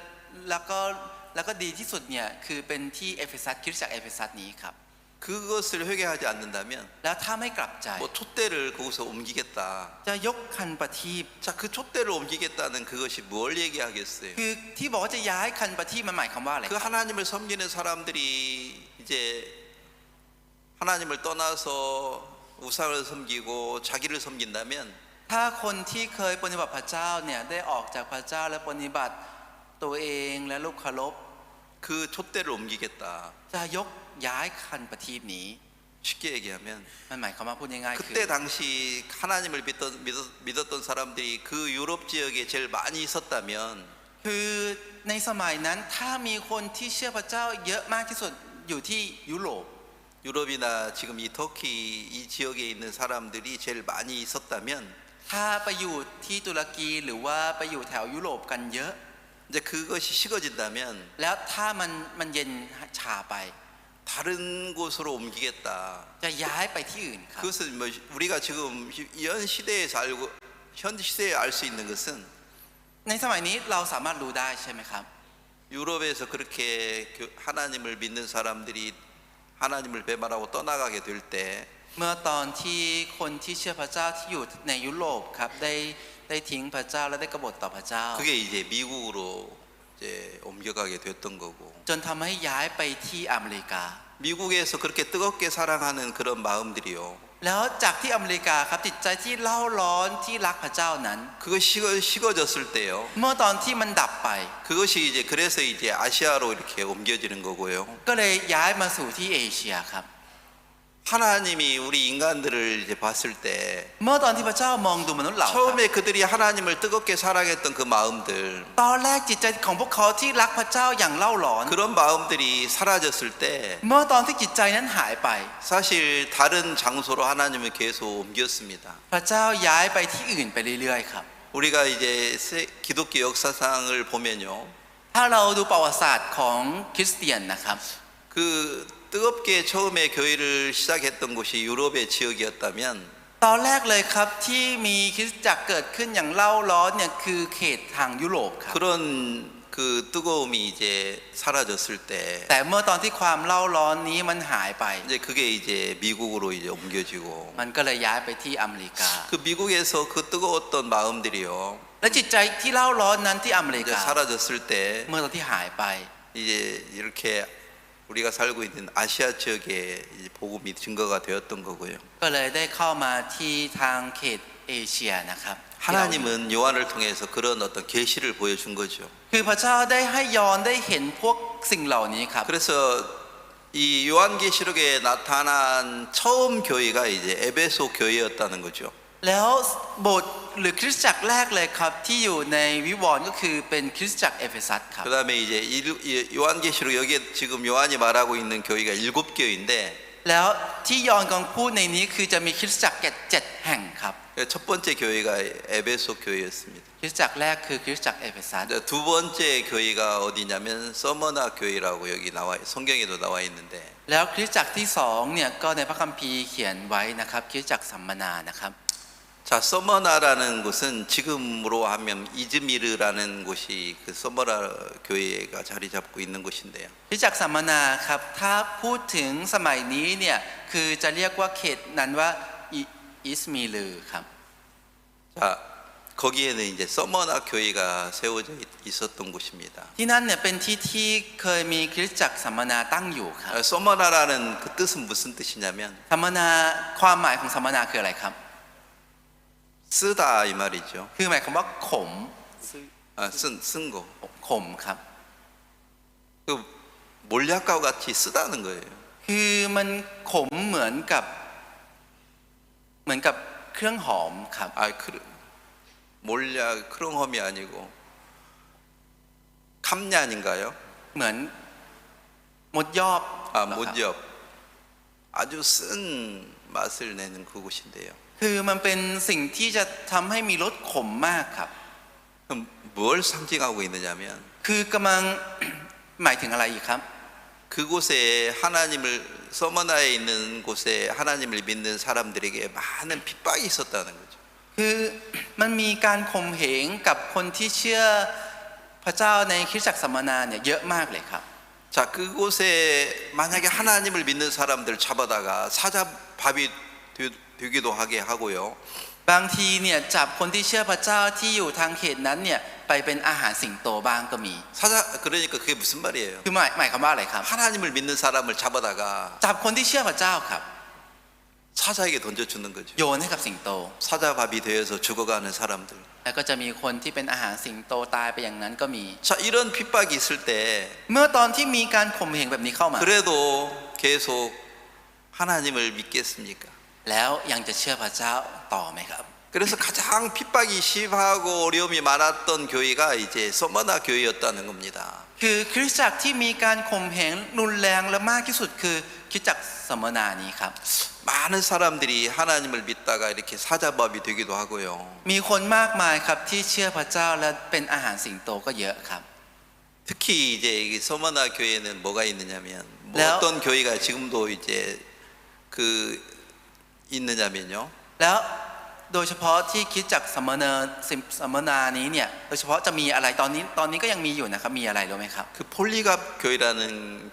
แล้วก็ดีที่สุดเนี่ยคือเป็นที่เอเฟซัสคริสตจักรเอเฟซัสนี้ครับ
그것을 회개하지 않는다면
แล้วถ้าไม่กลับใจ
뭐 촛대를 거기서 옮기겠다.
จะยกคันประทีป
자, 그 촛대를 옮기겠다는 그것이 뭘 얘기하겠어요?
คือที่บอกว่าจะย้ายคันประทีปมันหมายความว่าอะไร
그 하나님을 섬기는 사람들이 이제 하나님을 떠나서 우상을 섬기고 자기를 섬긴다면
ถ้าคนที่เคยปฏิบัติพระเจ้าเนี่ยได้ออกจากพระเจ้าและปฏิบัติตัวเองและรูปเคารพ
그 촛대를 옮기겠다.
จะยกย้ายคันประทีปนี้
쉽게 얘기하면
มันหมายความว่าพูดง่ายๆคือ
그때 당시 하나님을 믿었던 사람들이 그 유럽 지역에 제일 많이 있었다면
คือในสมัยนั้นถ้ามีคนที่เชื่อพระเจ้าเยอะมากที่สุดอยู่ที่ยุโรป
유럽이나 지금 이 터키 이 지역에 있는 사람들이 제일 많이 있었다면
ถ้าไปอยู่ที่ตุรกีหรือว่าไปอยู่แถวยุโรปกันเยอะ
이제 그것이 식어진다면
แล้วถ้ามันเย็นชาไป
다른 곳으로 옮기겠다.
จะย้ายไปที่อื่นครับ
그것은 뭐 우리가 지금 현 시대에서 알고 현 시대에 알 수 있는 것은
ในสมัยนี้เราสามารถรู้ได้ใช่ไหมครับ
유럽에서 그렇게 하나님을 믿는 사람들이 하나님을 배반하고 떠나가게 될 때
เมื่อตอนที่คนที่เชื่อพระเจ้าที่อยู่ในยุโรปครับได้ทิ้งพระเจ้าและได้กบฏต่อพระเจ้า
그게 이제 미국으로 이제 옮겨가게 됐던 거고
จนทำให้ย้ายไปที่อเมริกา
미국에서 그렇게 뜨겁게 사랑하는 그런 마음들이요
แล้วจากที่อเมริกาครับจิตใจที่เล่าร้อนที่รักพระเจ้านั้น
그거 식어졌을 때요
เมื่อตอนที่มันดับไป
그것이 이제 그래서 이제 아시아로 이렇게 옮겨지는 거고요
ก็เลยย้ายมาสู่ที่เอเชียครับ
하나님이 우리 인간들을 이제 봤을 때
เมื่อตอนที่พระเจ้ามองดูมนุษย์เราครับ
처음에 그들이 하나님을 뜨겁게 사랑했던 그 마음들
ตอนแรกจิตใจของพวกเขาที่รักพระเจ้าอย่างเล่าร้อน
그런 마음들이 사라졌을 때
เมื่อตอนที่จิตใจนั้นหายไป
사실 다른 장소로 하나님은 계속 옮겼습니다.
พระเจ้าย้ายไปที่อื่นไปเรื่อยๆครับ
우리가 이제 기독교 역사상을 보면요,
ถ้าเราดูประวัติศาสตร์ของคริสเตียนนะครับ
그 뜨겁게 처음에 교회를 시작했던 곳이 유럽의 지역이었다면
ตอนแรกเลยครับที่มีคริสตจักรเกิดขึ้นอย่างเล่าร้อนเนี่ยคือเขตทางยุโรปครับ
그런 그 뜨거움이 이제 사라졌을 때
แต่เมื่อตอนที่ความเล่าร้อนนี้มันหายไป
이제 그게 이제 미국으로 이제 옮겨지고
มันก็เลยย้ายไปที่อเมริกา
그 미국에서 그 뜨거웠던 마음들이요
และจิตใจที่เล่าร้อนนั้นที่อเมริ
이제
กา
사라졌을 때
เมื่อตอนที่หายไป
이제 이렇게 우리가 살고 있는 아시아 지역에 이제 복음이 증거가 되었던 거고요.
ก็เลยได้เข้ามาที่ทางเขตเอเชียนะครับ
하나님은 요한을 통해서 그런 어떤 계시를 보여준 거죠.
คือพระเจ้าได้ให้ยอห์นได้เห็นพวกสิ่งเหล่านี้ครับ
그래서 이 요한계시록에 나타난 처음 교회가 이제 에베소 교회였다는 거죠.
แล้วโบสถ์หรือคริสตจักรแรกเลยครับที่อยู่ในวิวรณ์ก็คือเป็นคริสตจักรเอเฟซัสครับ
그다음에 이제 요한계시록 여기에 지금 요한이 말하고 있는 교회가 7교회인데
แล้วที่ยอห์นกำลังพูดในนี้คือจะมีคริสตจักรเจ็ดแห่งครับ
첫 번째 교회가 에베소 교회였습니다.
คริสตจักรแรกคือคริสตจักรเอเฟซัส
두 번째 교회가 어디냐면 서머나 교회라고 여기 성경에도 나와 있는데
แล้วคริสตจักรที่สองเนี่ยก็ในพระคัมภีร์เขียนไว้นะครับคริสตจักรสัมมนานะครับ
자, 서머나라는 곳은 지금으로 하면 이즈미르라는 곳이 그 서머나 교회가 자리 잡고 있는 곳인데요.
คริสตจักรสัมมนาครับถ้าพูดถึงสมัยนี้เนี่ยคือจะเรียกว่าเขตนั้นว่าอิสมีลือครับ
자, 거기에는 이제 서머나 교회가 세워져 있었던 곳입니다.
ที่นั่นเนี่ยเป็นที่ที่เคยมีคริสตจักรสัมมนาตั้งอยู่ครับ
서머나라는 그 뜻은 무슨 뜻이냐면
สัมมนาความหมายของสัมมนาคืออะไรครับ
쓰다 이 말이죠.
คือหมายความว่าขม
쓴 거.
ขมครับ
그 몰약과 같이 쓰다는 거예요.
คือมันขมเหมือนกับเครื่องหอมครับ
몰약 크롱험이 아니고 감냔인가요?
เหมือนมดยอบ
못엽. 아주 쓴 맛을 내는 그곳인데요.
คือมันเป็นสิ่งที่จะทำให้มีรสขมมากครับ
그럼 뭘 상징하고 있느냐면
คือกำลัง หมายถึงอะไรอีกครับ
그곳에 하나님을 서머나에 있는 곳에 하나님을 믿는 사람들에게 많은 핍박이 있었다는 거죠.
คือมันมีการข่มเหงกับคนที่เชื่อพระเจ้าในคริสตจักรสัมมนาเนี่ยเยอะมากเลยครับ
자, 그곳에 만약에 하나님을 믿는 사람들 잡아다가 사자밥이 되기도 하게 하고요.
บางทีเนี่ยจับคนที่เชื่อพระเจ้าที่อยู่ทางเขตนั้นเนี่ยไปเป็นอาหารสิงโตบ้างก็มี
그러니까 그게 무슨 말이에요?
คือหมายความว่าอะไรครับ
하나님을 믿는 사람을 잡아다가
จับคนที่เชื่อพระเจ้าครับ
사자에게 던져주는 거죠.
โยนให้กับสิงโต
사자밥이 되어서 죽어가는 사람들.
แล้วก็จะมีคนที่เป็นอาหารสิงโตตายไปอย่างนั้นก็มี
자, 이런 핍박이 있을 때
เมื่อตอนที่มีการข่มเหงแบบนี้เข้ามา
그래도 계속 하나님을 믿겠습니까?
แล้วยังจะเชื่อพระเจ้าต่อไหมครับ
그래서 가장 핍박이 심하고 어려움이 많았던 교회가 이제 서머나 교회였다는 겁니다.
คือคริสตจักรที่มีการข่มเหงรุนแรงและมากที่สุดคือคริสตจักรสัมมนานี้ครับ
많은 사람들이 하나님을 믿다가 이렇게 사자밥이 되기도 하고요.
มีคนมากมายครับที่เชื่อพระเจ้าและเป็นอาหารสิงโตก็เยอะครับ
특히 이제 이 서머나 교회는 뭐가 있느냐면 뭐
แล้ว
어떤 교회가 지금도 이제 그 있느냐면요.
แล้วโดยเฉพาะที่คริสตจักรสัมมนานี้เนี่ยโดยเฉพาะจะมีอะไรตอนนี้ก็ยังมีอยู่นะครับมีอะไรรู้ไหมครับ
그 폴리갑 교회라는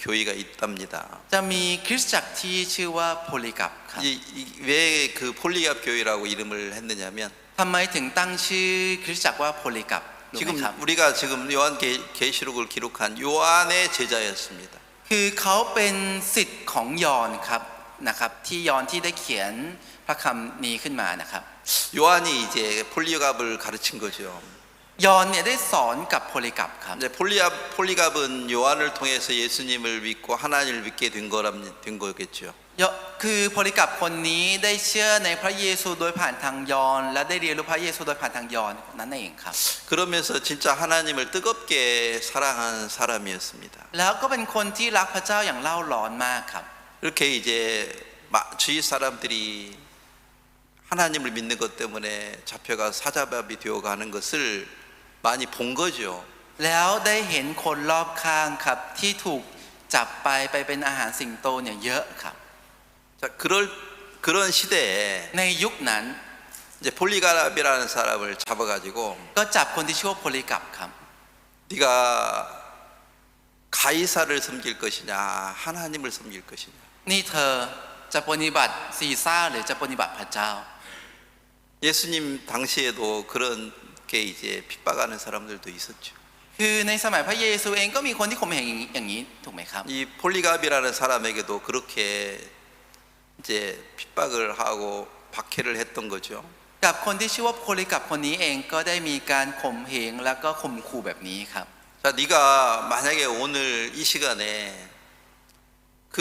교회가 있답니다.
จะมีคริสตจักรที่ชื่อว่าโพลีกับครับ
왜 그 폴리갑 교회라고 이름을 했느냐면
ทำไมถึงตั้งชื่อคริสตจักรว่าโพลีกับรู้ไหม
지금
ครับ
우리가 지금 요한계시록을 기록한 요한의 제자였습니다.
คือเขาเป็นศิษย์ของยอห์นครับนะครับที่ยอห์นที่ได้เขียนพระคำนี้ขึ้นมานะครับ
요한이 이제 폴리갑을 가르친 거죠.
ยอห์นเนี่ยได้สอนกับโพลีกับครับ
이제 폴리갑은 요한을 통해서 예수님을 믿고 하나님을 믿게 된 거겠죠.
คือโพลีกับคนนี้ได้เชื่อในพระเยซูโดยผ่านทางยอห์นและได้เรียนรู้พระเยซูโดยผ่านทางยอห์นนั่นเองครับ
그러면서 진짜 하나님을 뜨겁게 사랑한 사람이었습니다.
แล้วก็เป็นคนที่รักพระเจ้าอย่างเล่าร้อนมากครับ
이렇게 이제 주위 사람들이 하나님을 믿는 것 때문에 잡혀가 사자밥이 되어가는 것을 많이 본 거죠.
แล้วได้เห็นคนรอบข้างครับที่ถูกจับไปเป็นอาหารสิงโตเนี่ยเยอะครับ
자, 그런 시대에
ในยุคนั้น
이제 폴리갑이라는 사람을 잡아가지고
ก็จับคนที่ชื่อว่าโพลีกับครับ
네가 가이사를 섬길 것이냐 하나님을 섬길 것이냐
นี่เธอจะปฏิบัติซีซ่าหรือจะปฏิบัติพระเจ้า
예수님 당시에도 그런 게 이제 핍박하는 사람들도 있었죠.
คือในสมัยพระเยซูเองก็มีคนที่ข่มเหงอย่างนี้ถูกไหมครับ
이 폴리갑이라는 사람에게도 그렇게 이제 핍박을 하고 박해를 했던 거죠.
กับคนที่ชื่อว่าโพลีกับคนนี้เองก็ได้มีการข่มเหงแล้วก็ข่มขู่แบบนี้ครับ
자, 네가 만약에 오늘 이 시간에 그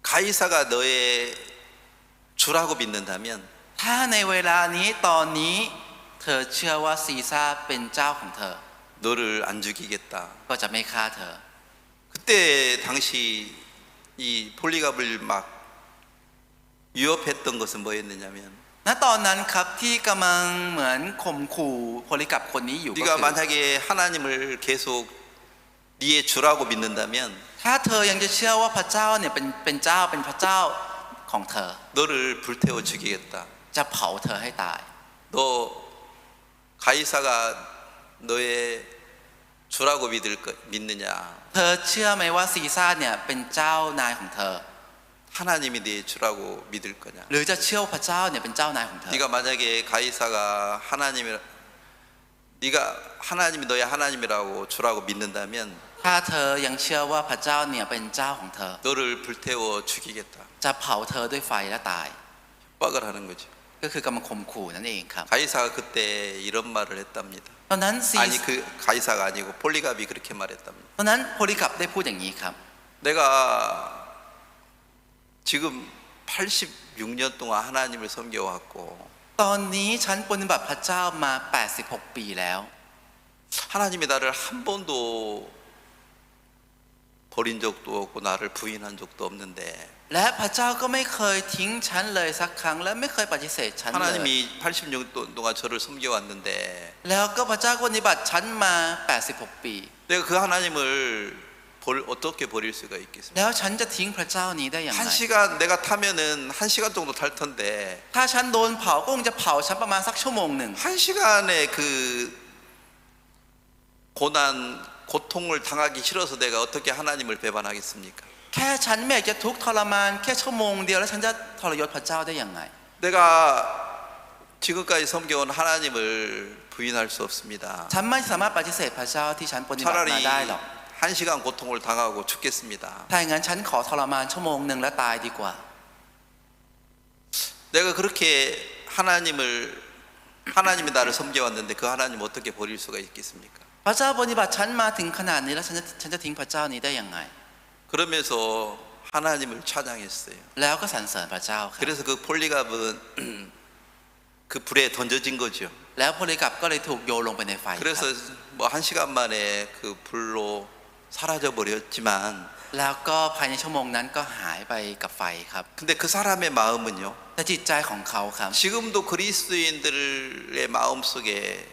가이사가 너의 주라고 믿는다면
ถ้าในเวลานี้ตอนนี้เธอเชื่อว่าซีซ่าเป็นเจ้าของเธอ
너를 안 죽이겠다.
ก็จะไม่ฆ่าเธอ
그때 당시 이 폴리갑을 막 위협했던 것은 뭐였느냐면
ณตอนนั้นครับที่กำลังเหมือนข่มขู่โพลิกับคนนี้อยู่ก็
네가
คือ
만약에 하나님을 계속 네의 주라고 믿는다면
ถ้าเธอยังจะเชื่อว่าพระเจ้าเนี่ยเป็นเจ้าเป็นพระเจ้าของเธอ
너를 불태워 죽이겠다.
จะเผาเธอให้ตาย
너 가이사가 너의 주라고 믿느냐?
เธอเชื่อไหมว่าซีซ่าเนี่ยเป็นเจ้านายของเธอ
하나님이 네 주라고 믿을 거냐?
หรือจะเชื่อว่าพระเจ้าเนี่ยเป็นเจ้านายของเธอ
네가 만약에 가이사가 네가 하나님이 너의 하나님이라고 주라고 믿는다면
ถ้าเธอยังเชื่อว่าพระเจ้าเนี่ยเป็นเจ้าของเธอ
너를 불태워 죽이겠다.
จะเผาเธอด้วยไฟและตาย
협박을 하는 거죠.
ก็คือกำลังข่มขู่นั่นเองครับ
가이사가 그때 이런 말을 했답니다.
ตอนนั้นซี
아니 그 가이사가 아니고 폴리갑이 그렇게 말했답니다.
ตอนนั้นโพลิกับได้พูดอย่างนี้ครับ
내가 지금 86년 동안 하나님을 섬겨왔고
ตอนนี้ฉันปฏิบัติพระเจ้ามา86 ปีแล้ว
하나님이 나를 한 번도 버린 적도 없고 나를 부인한 적도 없는데
และพระเจ้าก็ไม่เคยทิ้งฉันเลยสักครั้งและไม่เคยปฏิเสธฉันเลย
하나님이 86년 동안 저를 섬겨왔는데
แล้วก็พระเจ้าก็ปฏิบัติฉันมา86 ปี
내가 그 하나님을 어떻게 버릴 수가 있겠습니까?
แล้วฉันจะทิ้งพระเจ้านี้ได้อย่างไร
한 시간 내가 타면은 1시간 정도 탈 텐데
ถ้าฉันโดนเผาก็คงจะเผาฉันประมาณสักชั่วโมงหนึ่ง
1시간의 그 고난 고통을 당하기 싫어서 내가 어떻게 하나님을 배반하겠습니까?
แค่ฉันไม่อยากจะทุกข์ทรมานแค่ชั่วโมงเดียวแล้วฉันจะทรยศพระเจ้าได้อย่างไร
내가 지금까지 섬겨온 하나님을 부인할 수 없습니다.
ฉันไม่สามารถปฏิเสธพระเจ้าที่ฉันปฏิบัติ
차라리
มาได้หรอก
1시간 고통을 당하고 죽겠습니다.
ถ้าอย่างนั้นฉันขอทรมานชั่วโมงหนึ่งแล้วตายดีกว่า
내가 그렇게 하나님이 나를 섬겨왔는데 그 하나님 어떻게 버릴 수가 있겠습니까?
พระเจ้าปฏิบัติฉันมาถึงขนาดนี้แล้วฉันจะทิ้งพระเจ้านี้ได้อย่างไร
그러면서 하나님을 찬양했어요.
แล้วก็สรรเสริญพระเจ้าครับ
그래서 그 폴리갑은 그 불에 던져진 거죠.
แล้วโพลิกับก็เลยถูกโยนลงไปในไฟครับ
그래서 뭐 1시간 만에 그 불로 사라져 버렸지만
แล้วก็ภายในชั่วโมงนั้นก็หายไปกับไฟครับ
근데 그 사람의 마음은요.
แต่จิตใจของเขาครับ
지금도 그리스도인들의 마음속에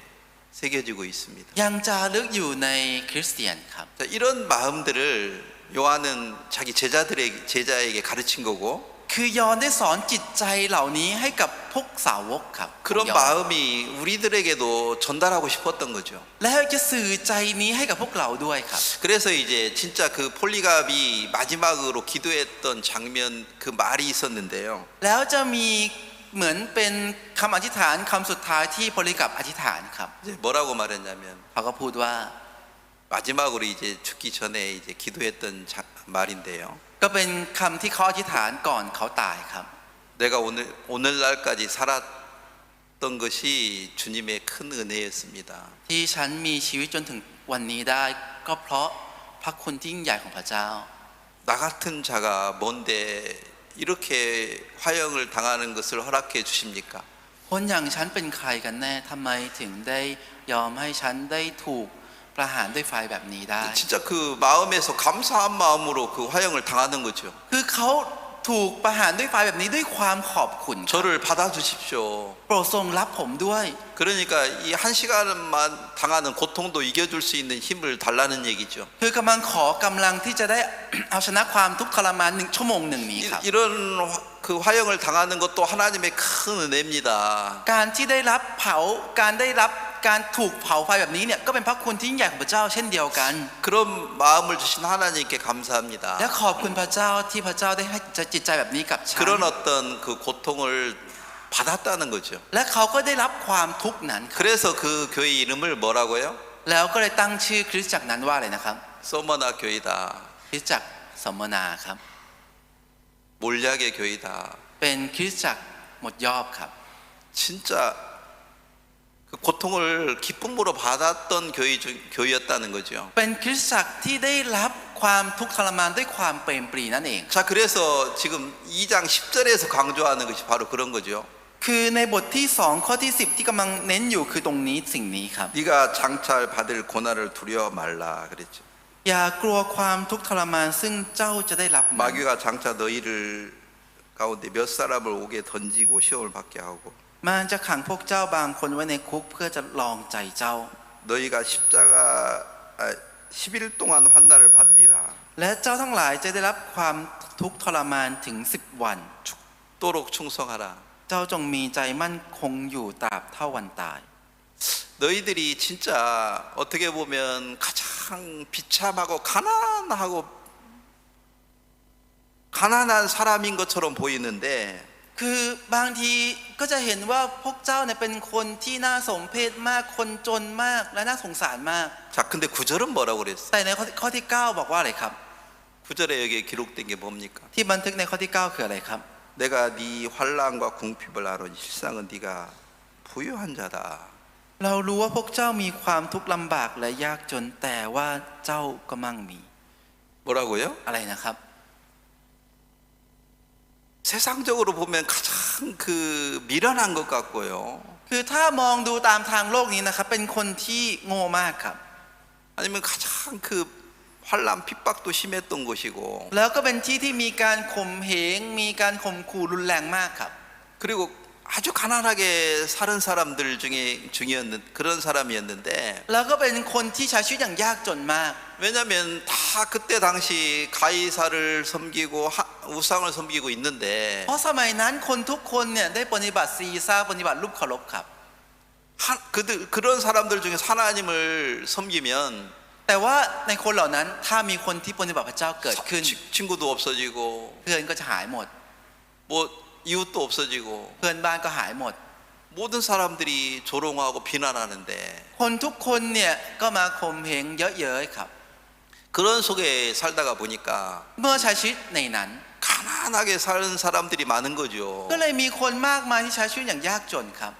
새겨지고 있습니다.
ยังจารึกอยู่ในคริสเตียนครับ
자, 이런 마음들을 요한은 자기 제자에게 가르친 거고
คือยอห์นได้สอนจิตใจเหล่านี้ให้กับพวกสาวกครับ
그런 마음이 우리들에게도 전달하고 싶었던 거죠.
แล้วจะสื่อใจนี้ให้กับพวกเราด้วยครับ
그래서 이제 진짜 그 폴리갑이 마지막으로 기도했던 장면 그 말이 있었는데요.
แล้วจะมีเหมือนเป็นคำอธิษฐานคำสุดท้ายที่โพลิกับอธิษฐานครับ
이제 뭐라고 말했냐면
เขาก็พูดว่า
마지막으로 이제 죽기 전에 이제 기도했던 말인데요.
ก็เป็นคำที่เขาอธิษฐานก่อนเขาตายครับ
내가 오늘날까지 살았던 것이 주님의 큰 은혜였습니다.
ที่ฉันมีชีวิตจนถึงวันนี้ได้ก็เพราะพระคุณที่ยิ่งใหญ่ของพระเจ้า
나 같은 자가 뭔데 이렇게 화형을 당하는 것을 허락해 주십니까?
คนอย่างฉันเป็นใครกันแน่ทำไมถึงได้ยอมให้ฉันได้ถูกประหารด้วยไฟแบบนี้ได้
진짜 그 마음에서 감사한 마음으로 그 화형을 당하는 거죠.
คือเขาถูกประหารด้วยไฟแบบนี้ด้วยความขอบคุณ
저를 받아주십시오.
โปรดทรงรับผมด้วย
그러니까 이 1시간만 당하는 고통도 이겨줄 수 있는 힘을 달라는 얘기죠.
คือกำลังขอกำลังที่จะได้ เอาชนะความทุกข์ทรมาน1ชั่วโมงหนึ่งนี้ครับ
이런 그 화형을 당하는 것도 하나님의 큰 은혜입니다.
การที่ได้รับเผาการได้รับการถูกเผาไฟแบบนี้เนี่ยก็เป็นพระคุณที่ยิ่งใหญ่ของพระเจ้าเช่นเดียวกัน
그런 마음을 주신 하나님께 감사합니다.
และขอบคุณพระเจ้าที่พระเจ้าได้ให้จิตใจแบบนี้กับฉัน
그런 어떤 그 고통을 받았다는 거죠.
และเขาก็ได้รับความทุกข์นั้นครับ
그래서 그 교회 이름을 뭐라고요?
แล้วก็เลยตั้งชื่อคริสตจักรนั้นว่าอะไรนะครับ
소머나 교회다.
คริสตจักรสมนาครับ
몰약의 교회다.
เป็นคริสตจักรหมดยอบครับ
진짜 그 고통을 기쁨으로 받았던 교회였다는 거죠.
เป็นคริสตจักรที่ได้รับความทุกข์ทรมานด้วยความเปรมปรีนั่นเอง
자, 그래서 지금 2장 10절에서 강조하는 것이 바로 그런 거죠.
คือในบทที่2ข้อที่10ที่กำลังเน้นอยู่คือตรงนี้สิ่งนี้ครับ
네가 장차 받을 고난을 두려워 말라 그랬죠.
อย่ากลัวความทุกข์ทรมานซึ่งเจ้าจะได้รับนั้น
마귀가 장차 너희를 가운데 몇 사람을 오게 던지고 시험을 받게 하고
มันจะขังพวกเจ้าบางคนไว้ในคุกเพื่อจะลองใจเจ้า
너희가 십자가 10일 동안 환난을 받으리라
และเจ้าทั้งหลายจะได้รับความทุกข์ทรมานถึง10 วัน
죽도록 충성하라
เจ้าจงมีใจมั่นคงอยู่ตราบเท่าวันตาย
너희들이 진짜 어떻게 보면 가장 비참하고 가난한 사람인 것처럼 보이는데
คือบางทีก็จะเห็นว่าพวกเจ้าเนี่ยเป็นคนที่น่าสมเพชมากคนจนมากและน่าสงสารมาก
자 근데 9절은 뭐라고 그랬어?
แต่ในข้อที่ 9 บอกว่าอะไรครับ
9절에 여기에 기록된 게 뭡니까?
ที่บันทึกในข้อที่ 9 คืออะไรครับ
내가 네 환난과 궁핍을 알오니 실상은 네가 부유한 자다
เรารู้ว่าพวกเจ้ามีความทุกข์ลำบากและยากจนแต่ว่าเจ้าก็มั่งมี
뭐라고요?
อะไรนะครับ
세상적으로 보면 가장 그 미련한 것 같고요.
คือถ้ามองดูตามทางโลกนี้นะครับเป็นคนที่โง่มากครับ
아니면 가장 그 환난 핍박도 심했던 곳이고
แล้วก็เป็นที่ที่มีการข่มเหงมีการข่มขู่รุนแรงมากครับ
그리고 아주 가난하게 사는 사람들 중이었는 그런 사람이었는데
แล้วก็เป็นคนที่ใช้ชีวิตอย่างยากจนมาก
왜냐하면 다 그때 당시 가이사를 섬기고 우상을 섬기고 있는데
เพราะสมัยนั้นคนทุกคนเนี่ยได้ปฏิบัติซีซ่าปฏิบัติรูปเคารพครับ
그런 사람들 중에서 하나님을 섬기면
แต่ว่าในคนเหล่านั้นถ้ามีคนที่ปฏิบัติพระเจ้าเกิดขึ้น
친구도 없어지고
เพื่อนก็จะหายหมด
뭐 이웃도 없어지고
เพื่อนบ้านก็หายหมด
모든 사람들이 조롱하고 비난하는데
คนทุกคนเนี่ยก็มาข่มเหงเยอะเย้ยครับ
그런 속에 살다가 보니까
เมื่อใช้ชีวิตในนั้น
가난하게 사는 사람들이 많은 거죠.
ก็เลยมีคนมากมายที่ใช้ชีวิตอย่างยากจนครับ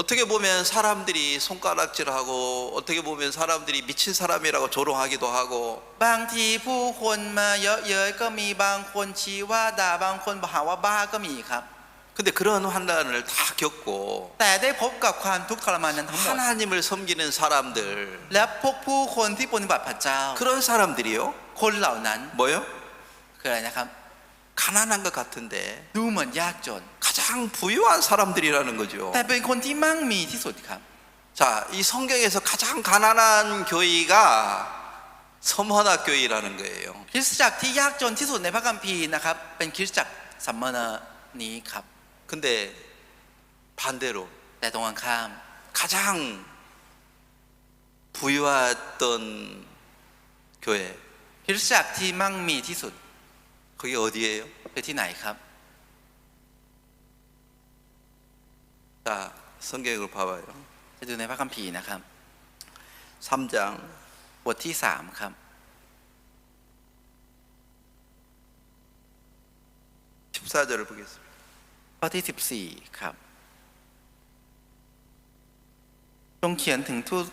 어떻게 보면 사람들이 손가락질하고 어떻게 보면 사람들이 미친 사람이라고 조롱하기도 하고
บางทีผู้คนมาเยอะเย้ยก็มีบางคนชี้ว่าด่าบางคนหาว่าบ้าก็มีครับ
근데 그런 환난을 다 겪고
แต่ได้พบกับความทุกข์ทรมานนั้นทั้งหมด
하나님을 섬기는 사람들
และพวกผู้คนที่ปฏิบัติพระเจ้า
그런 사람들이요
คนเหล่านั้น
뭐요?
คืออะไรนะครับ
가난한 것 같은데
ดูเหมือนยากจน
가장 부유한 사람들이라는 거죠.
แต่เป็นคนที่มั่งมีที่สุดครับ
자, 이 성경에서 가장 가난한 교회가 서머나 교회라는 거예요.
คริสตจักรที่ยากจนที่สุดในพระคัมภีร์นะครับเป็นคริสตจักรสัมมนานี้ครับ
근데 반대로
แต่ตรงกันข้าม
가장 부유했던 교회
คริสตจักรที่มั่งมีที่สุด
그게 어디예요?
คือที่ไหนครับ
자, 성경을 봐봐요.
จะดูในพระคัมภีร์นะครับ
3장
บทที่3ครับ
14절을 보겠습니다.
ข้อที่14ครับจงเขียนถึงทูต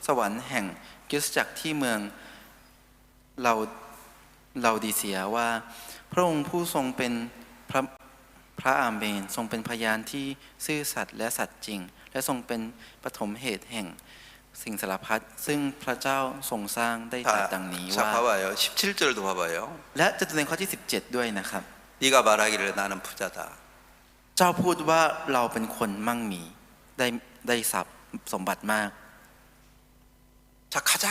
สวรรค์แห่งคริสตจักรที่เมืองลาดิเซียว่าพระองค์ผู้ทรงเป็นพระอาเมนทรงเป็นพยานที่ซื่อสัตย์และสัตย์จริง และทรงเป็นปฐมเหตุแห่งสิ่งสารพัดซึ่งพระเจ้าทรงสร้างได้ตรัสดังนี้
자,
ว่า
봐봐요. 17절도 봐봐요.
และจะดูในข้อที่17ด้วยนะครับ
네가 말하기를 나는 부자다.
เจ้าพูดว่าเราเป็นคนมั่งมีได้ทรัพย์สมบัติมาก
자, 가장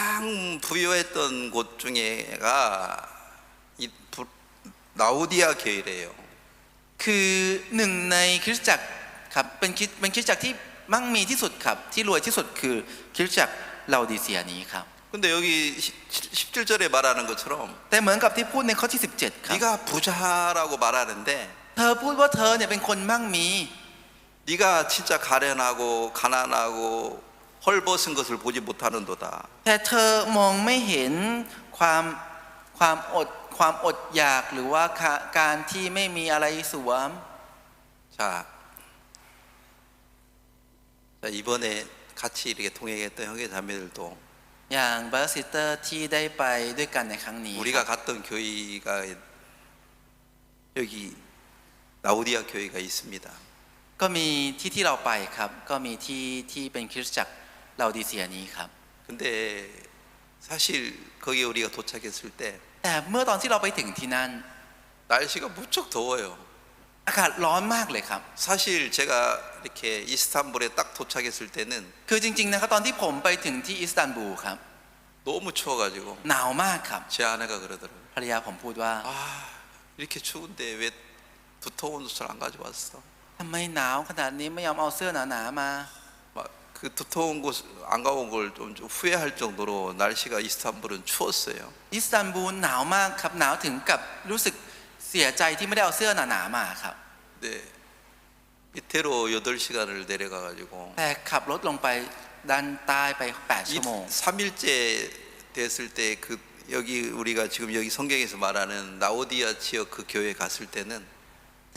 부유했던 곳 중에가 이 라우디아 교회래요.
คือหนึ่งในคริสตจักรครับเป็นคริสตจักรที่มั่งมีที่สุดครับที่รวยที่สุดคือคริสตจักรลาดิเซียนี้ครับ
근데 여기 17절에 말하는 것처럼
แต่เหมือนกับที่พูดในข้อที่17ครับ
네가 부자라고 말하는데
เธอพูดว่าเธอเนี่ยเป็นคนมั่งมี
네가 진짜 가련하고 가난하고 헐벗은 것을 보지 못하는도다.
แต่เธอมองไม่เห็นความอดอยากหรือว่าการที่ไม่มีอะไรสวม
자, 이번에 같이 이렇게 동행했던 형제 자매들도
อย่างบาซิสเตอร์ที่ได้ไปด้วยกันในครั้งนี้
우리가 갔던 교회가 여기 라우디아 교회가 있습니다.
ก็มีที่เราไปครับก็มีที่เป็นคริสตจักรลาดิเซียนี้ครับ
근데 사실 거기 우리가 도착했을 때
แต่เมื่อตอนที่เราไปถึงที่นั่น
날씨가 무척 더워요.
อากาศร้อนมากเลยครับ
사실 제가 이렇게 이스탄불에 딱 도착했을 때는
คือจริงๆนะครับตอนที่ผมไปถึงที่อิสตันบูลครับ
너무 추워가지고
หนาวมากครับ
제 아내가 그러더라고요.
ภรรยาผมพูดว่า
아 이렇게 추운데 왜 두꺼운 옷을 안 가져왔어?
ทำไมหนาวขนาดนี้ไม่ยอมเอาเสื้อหนาๆมา
막 그 두터운 곳 안 가온 걸 좀 후회할 정도로 날씨가 이스탄불은 추웠어요.
อิสตันบูลหนาวมากครับหนาวถึงกับรู้สึกเสียใจที่ไม่ได้เอาเสื้อหนาๆมาครับ
네. 밑으로 8시간을 내려가가지고
แต่ขับรถลงไปด้านใต้ไป8ชั่วโมง
3일째 됐을 때 그 여기 우리가 지금 여기 성경에서 말하는 라오디아 지역 그 교회 갔을 때는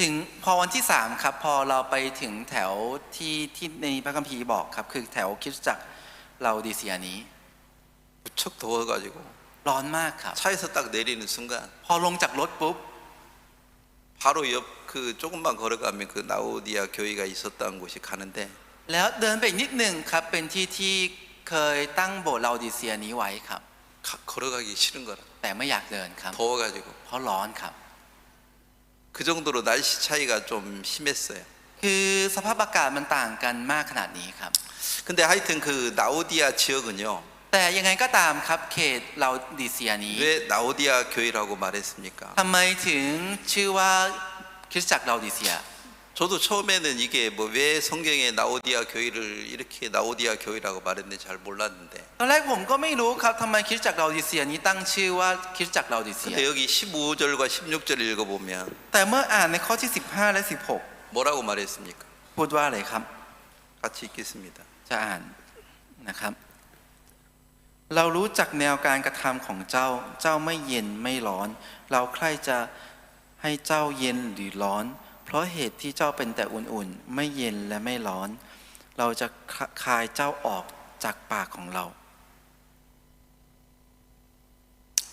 ถึงพอวันที่3ครับพอเราไปถึงแถวที่ในพระคัมภีร์บอกครับคือแถวคริสตจักรลาโอดิเซียนี้
무척 더워가지고
ร้อนมากครับ
차에서 딱 내리는 순간
พอลงจากรถปุ๊บ
바로 옆 그 조금만 걸어가면 그 라오디아 교회가 있었던 곳이 가는데
แล้วเดินไปอีกนิดหนึ่งครับเป็นที่เคยตั้งโบสถ์ลาโอดิเซียนี้ไว้ครับ
걸어가기 싫은 거라
แต่ไม่อยากเดินครับ
더워가지고
เพราะร้อนครับ
그 정도로 날씨 차이가 좀 심했어요.
คือสภาพอากาศมันต่างกันมากขนาดนี้ครับ
근데 하여튼 그 라오디아 지역은요
แต่ยังไงก็ตามครับเขตลาโอดิเซียนี้
왜 라오디아 교회라고 말했습니까?
ทำไมถึงชื่อว่าคริสตจักรลาโอดิเซีย
저도 처음에는 이게 뭐 왜 성경에 라오디아 교회를 이렇게 라오디아 교회라고 말했는지 잘 몰랐는데
ตอนแรกผมก็ไม่รู้ครับทำไมคริสตจักรลาโอดิเซียนี้ตั้งชื่อว่าคริสตจักรลาโอดิเซีย
근데 여기 15절과 16절 읽어보면
แต่เมื่ออ่านในข้อที่15และ
뭐라고 말했습니까?
16พูดว่าอะไรครับ
같이 읽겠습니다.
จะอ่านนะครับ เรารู้จักแนวการกระทำของเจ้าเจ้าไม่เย็นไม่ร้อน เราใคร่จะให้เจ้าเย็นหรือร้อน เพราะเหตุที่เจ้าเป็นแต่อุ่นๆไม่เย็นและไม่ร้อน เราจะคายเจ้าออกจากปากของเรา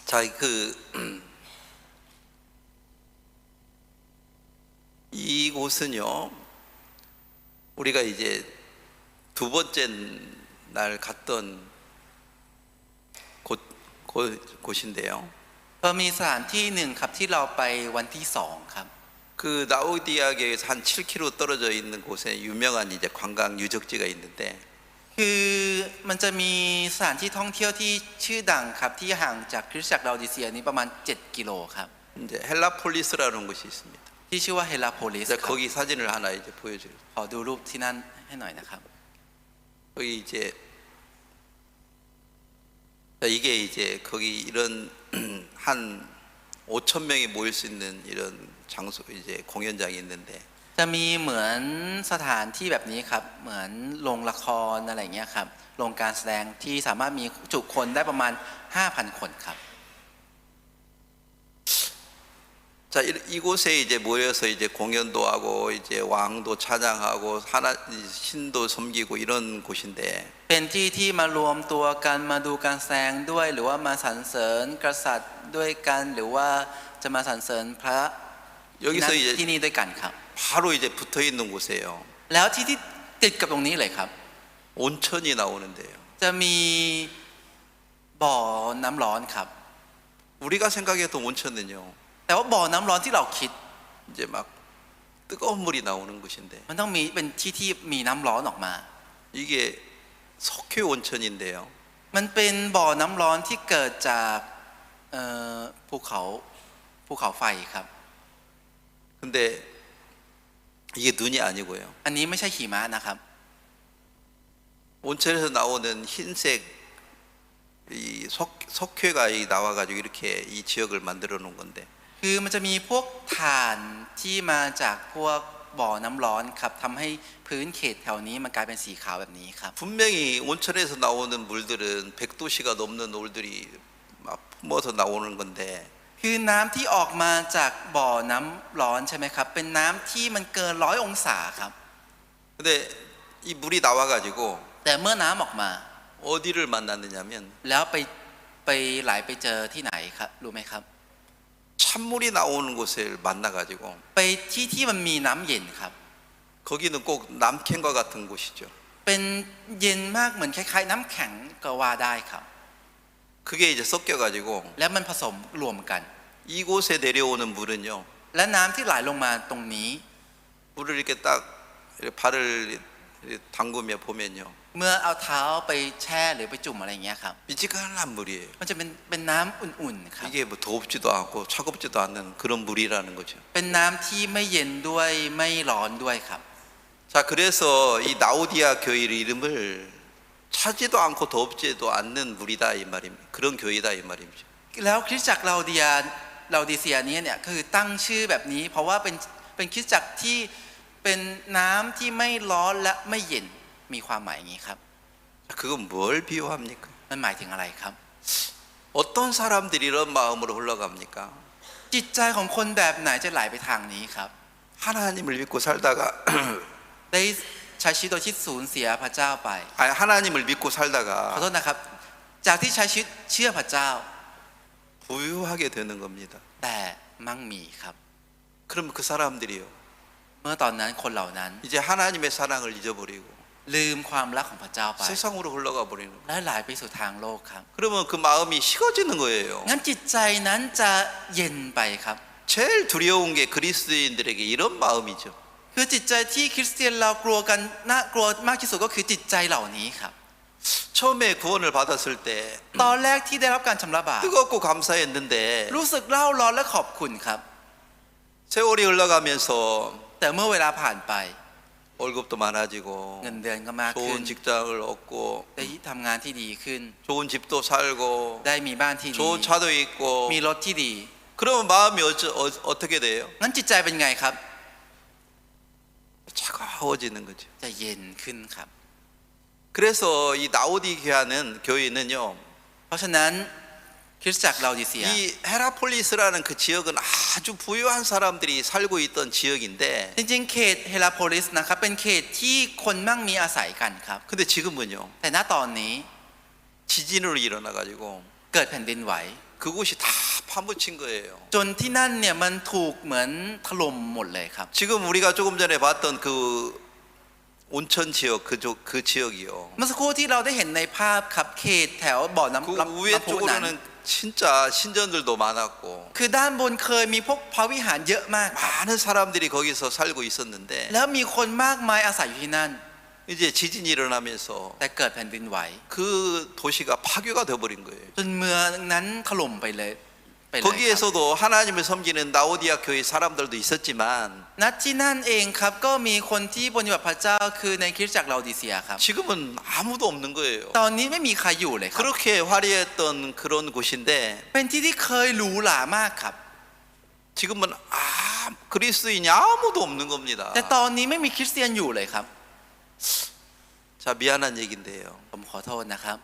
자, 그 이곳은요, 우리가 이제 두 번째 날 갔던 곳인데요.
ก็มีสถานที่หนึ่งครับที่เราไปวันที่2ครับ
그 라오디아계에서 한 7km 떨어져 있는 곳에 유명한 이제 관광 유적지가 있는데
คือมันจะมีสถานที่ท่องเที่ยวที่ชื่อดังครับที่ห่างจากคริสตจักรลาโอดิเซียนี้ประมาณ7กิโลครับ
이제 헬라폴리스라는 곳이 있습니다.
ที่ชื่อว่าเฮลาโพลิส
자,
ครับ
거기 사진을 하나 이제 보여드릴게요.
ขอดูรูปที่นั่นให้หน่อยนะครับ
거기 이제 자, 이게 이제 거기 이런 한 5천 명이 모일 수 있는 이런 장소 이제 공연장이 있는데
จะมีเหมือนสถานที่แบบนี้ครับเหมือนโรงละครอะไรเงี้ยครับโรงการแสดงที่สามารถมีจุคนได้ประมาณ 5,000 คนครับ
자, 이곳에 이제 모여서 이제 공연도 하고 이제 왕도 찬양하고 하나 신도 섬기고 이런 곳인데
เป็นที่ที่มารวมตัวกันมาดูการแสดงด้วยหรือว่ามาสรรเสริญกษัตริย์ด้วยกันหรือว่าจะมาสรรเสริญพระ
여기서 이제
ที่นี่ด้วยกันครับ
바로 이제 붙어 있는 곳이에요.
แล้วที่ติดกับตรงนี้เลยครับ
온천이 나오는데요.
จะมีบ่อน้ำร้อนครับ
우리가 생각했던 온천은요,
แต่ว่าบ่อน้ำร้อนที่เราคิด
이제 막 뜨거운 물이 나오는 곳인데
มันต้องมีเป็นที่ที่มีน้ำร้อนออกมา
이게 석회 온천인데요.
มันเป็นบ่อน้ำร้อนที่เกิดจากภูเขาไฟครับ
근데 이게 눈이 아니고요.
อันนี้ไม่ใช่หิมะนะครับ
온천에서 나오는 흰색 이 석회가 나와가지고 이렇게 이 지역을 만들어 놓은 건데
คือมันจะมีพวกถ่านที่มาจากพวกบ่อน้ำร้อนครับทำให้พื้นเขตแถวนี้มันกลายเป็นสีขาวแบบนี้ครับ
분명히 온천에서 나오는 물들은 100도씨가 넘는 물들이 막 뿜어서 나오는 건데
คือน้ำที่ออกมาจากบ่อน้ำร้อนใช่ไหมครับเป็นน้ำที่มันเกิน100 องศาครับ
근데 이 물이 나와가지고
แต่เมื่อน้ำออกมา
어디를 만났느냐면
แล้วไปไหลไปเจอที่ไหนครับรู้ไหมครับ
찬물이 나오는 곳을 만나가지고
ไปที่มันมีน้ำเย็นครับ
거기는 꼭 남캔과 같은 곳이죠.
เป็นเย็นมากเหมือนคล้ายๆน้ำแข็งก็ว่าได้ครับ
그게 이제 섞여가지고
แล้วมันผสมรวมกัน
이곳에 내려오는 물은요
และน้ำที่ไหลลงมาตรงนี้
물을 이렇게 딱 이렇게 발을 이렇게 담그며 보면요
เมื่อเอาเท้าไปแช่หรือไปจุ่มอะไรอย่างเงี้ยครับ
미지근한 물이에요.
มันจะเป็นน้ำอุ่นๆครับ
이게 뭐 더웁지도 않고 차갑지도 않는 그런 물이라는 거죠.
เป็นน้ำที่ไม่เย็นด้วยไม่ร้อนด้วยครับ
자, 그래서 이 나우디아 교회 이름을 차지도 않고 덥지도 않는 물이다 이 말입니다. 그런 교회다 이 말입니다.
แล้วคริสตจักรลาดิเซียนี้เนี่ยคือตั้งชื่อแบบนี้เพราะว่าเป็นคริสตจักรที่เป็นน้ำที่ไม่ร้อนและไม่เย็นมีความหมายอย่างนี้ครับ
자, 그건 뭘 비유합니까?
มันหมายถึงอะไรครับ
어떤 사람들이 이런 마음으로 흘러갑니까?
จิตใจของคนแบบไหนจะไหลไปทางนี้ครับ
하나님을 믿고 살다가
ได้ใช้ชีวิตโดยที่สูญเสียพระเจ้าไป
아니, 하나님을 믿고
ขอ
살다가
โทษนะครับ จากที่ใช้ชีวิตเชื่อพระเจ้า
부유하게 되는 겁니다.
แต่มั่งมีครับ
그럼 그 사람들이요
เมื่อตอนนั้นคนเหล่านั้น
이제 하나님의 사랑을 잊어버리고
ลืมความรักของพระเจ้าไป
세상으로 흘러가 버리는 거예요.
และไหลไปสู่ทางโลกครับ
그러면 그 마음이 식어지는 거예요.
งั้นจิตใจนั้นจะเย็นไปครับ
제일 두려운 게 그리스도인들에게 이런 마음이죠.
คือจิตใจที่คริสเตียนเรากลัวกันน่ากลัวมากที่สุดก็คือจิตใจเหล่านี้ครับ
처음에 구원을 받았을 때
ตอนแรกที่ได้รับการชำระบาป
뜨겁고 감사했는데
รู้สึกเล่าร้อนและขอบคุณครับ
세월이 흘러가면서
แต่เมื่อเวลาผ่านไป
월급도 많아지고
เงินเดือนก็มากขึ้น
좋은 직장을 얻고
ได้ทำงานที่ดีขึ้น
좋은 집도 살고
ได้มีบ้านที่ดี
좋은 차도 있고
มีรถที่ดี
그러면 마음이 어떻게 돼요?
งั้นจิตใจเป็นไงครับ
차가워지는 거죠.
จะเย็นขึ้นครับ
그래서 이 나오디게아는 교회는요
เพราะฉะนั้นคริสตจักรลาดิเซีย
이 헤라폴리스라는 그 지역은 아주 부유한 사람들이 살고 있던 지역인데
จริงๆเขตเฮราโพลิสนะครับเป็นเขตที่คนมั่งมีอาศัยกันครับ
근데 지금은요
แต่ณตอนนี้
지진으로 일어나 가지고
เกิดแผ่นดินไหว
그곳이 다 파묻힌 거예요.
จนที่นั่นเนี่ยมันถูกเหมือนถล่มหมดเลยครับ
지금 우리가 조금 전에 봤던 그 온천 지역 그 지역이요.
เมื่อสักครู่ที่เราได้เห็นในภาพครับเขตแถวบ่อน้ำ
그
น้ำ
위에
พุนั้น
쪽으로는 진짜 신전들도 많았고
คือด้านบนเคยมีพวกพระวิหารเยอะมากครับ
많은 사람들이 거기서 살고 있었는데
แล้วมีคนมากมายอาศัยอยู่ที่นั่น
이제 지진이 일어나면서
แต่เกิดแผ่นดินไหว
그 도시가 파괴가 돼버린 거예요.
จนเมืองนั้นถล่มไปเลยครับ
거기에서도 하나님을 섬기는 나오디아 교회 사람들도 있었지만
ณที่นั่นเองครับก็มีคนที่ปฏิบัติพระเจ้าคือในคริสตจักรลาดิเซียครับ
지금은 아무도 없는 거예요.
ตอนนี้ไม่มีใครอยู่เลยครับ
그렇게 화려했던 그런 곳인데
เป็นที่ที่เคยหรูหรามากครับ
지금은 그리스도인이 아무도 없는 겁니다.
แต่ตอนนี้ไม่มีคริสเตียนอยู่เลยครับ
자, 미안한 얘기인데요.
ผมขอโทษนะครับ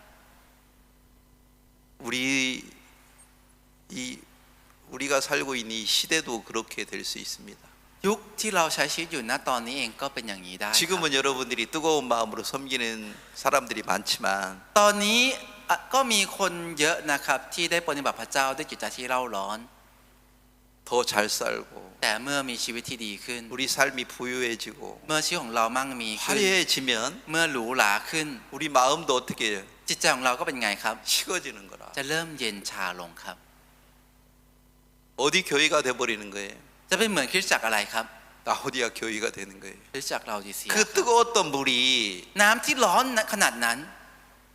우리가 살고 있는 이 시대도 그렇게 될 수 있습니다.
ยุคที่เราใช้ชีวิตอยู่ณตอนนี้เองก็เป็นอย่างนี้ได้ครับ
지금은 여러분들이 뜨거운 마음으로 섬기는 사람들이 많지만
ตอนนี้ก็มีคนเยอะนะครับที่ได้ปฏิบัติพระเจ้าด้วยจิตใจที่เร่าร้อน
더 잘 살고
แต่เมื่อมีชีวิตที่ดีขึ้น
우리 삶이 부유해지고
เมื่อชีวิตของเรามั่งมีขึ้น
화려해지면
เมื่อหรูหราขึ้น
우리 마음도 어떻게 해요?
จิตใจของเราก็เป็นไงครับ
식어지는 거라.
จะเริ่มเย็นชาลงครับ
어디 교회가 돼버리는 거예요?
จะเป็นเหมือนคริสตจักรอะไรครับ
나오디아 교회가 되는 거예요.
คริสตจักรลาดิเซีย
그 뜨거웠던 물이
น้ำที่ร้อนขนาดนั้น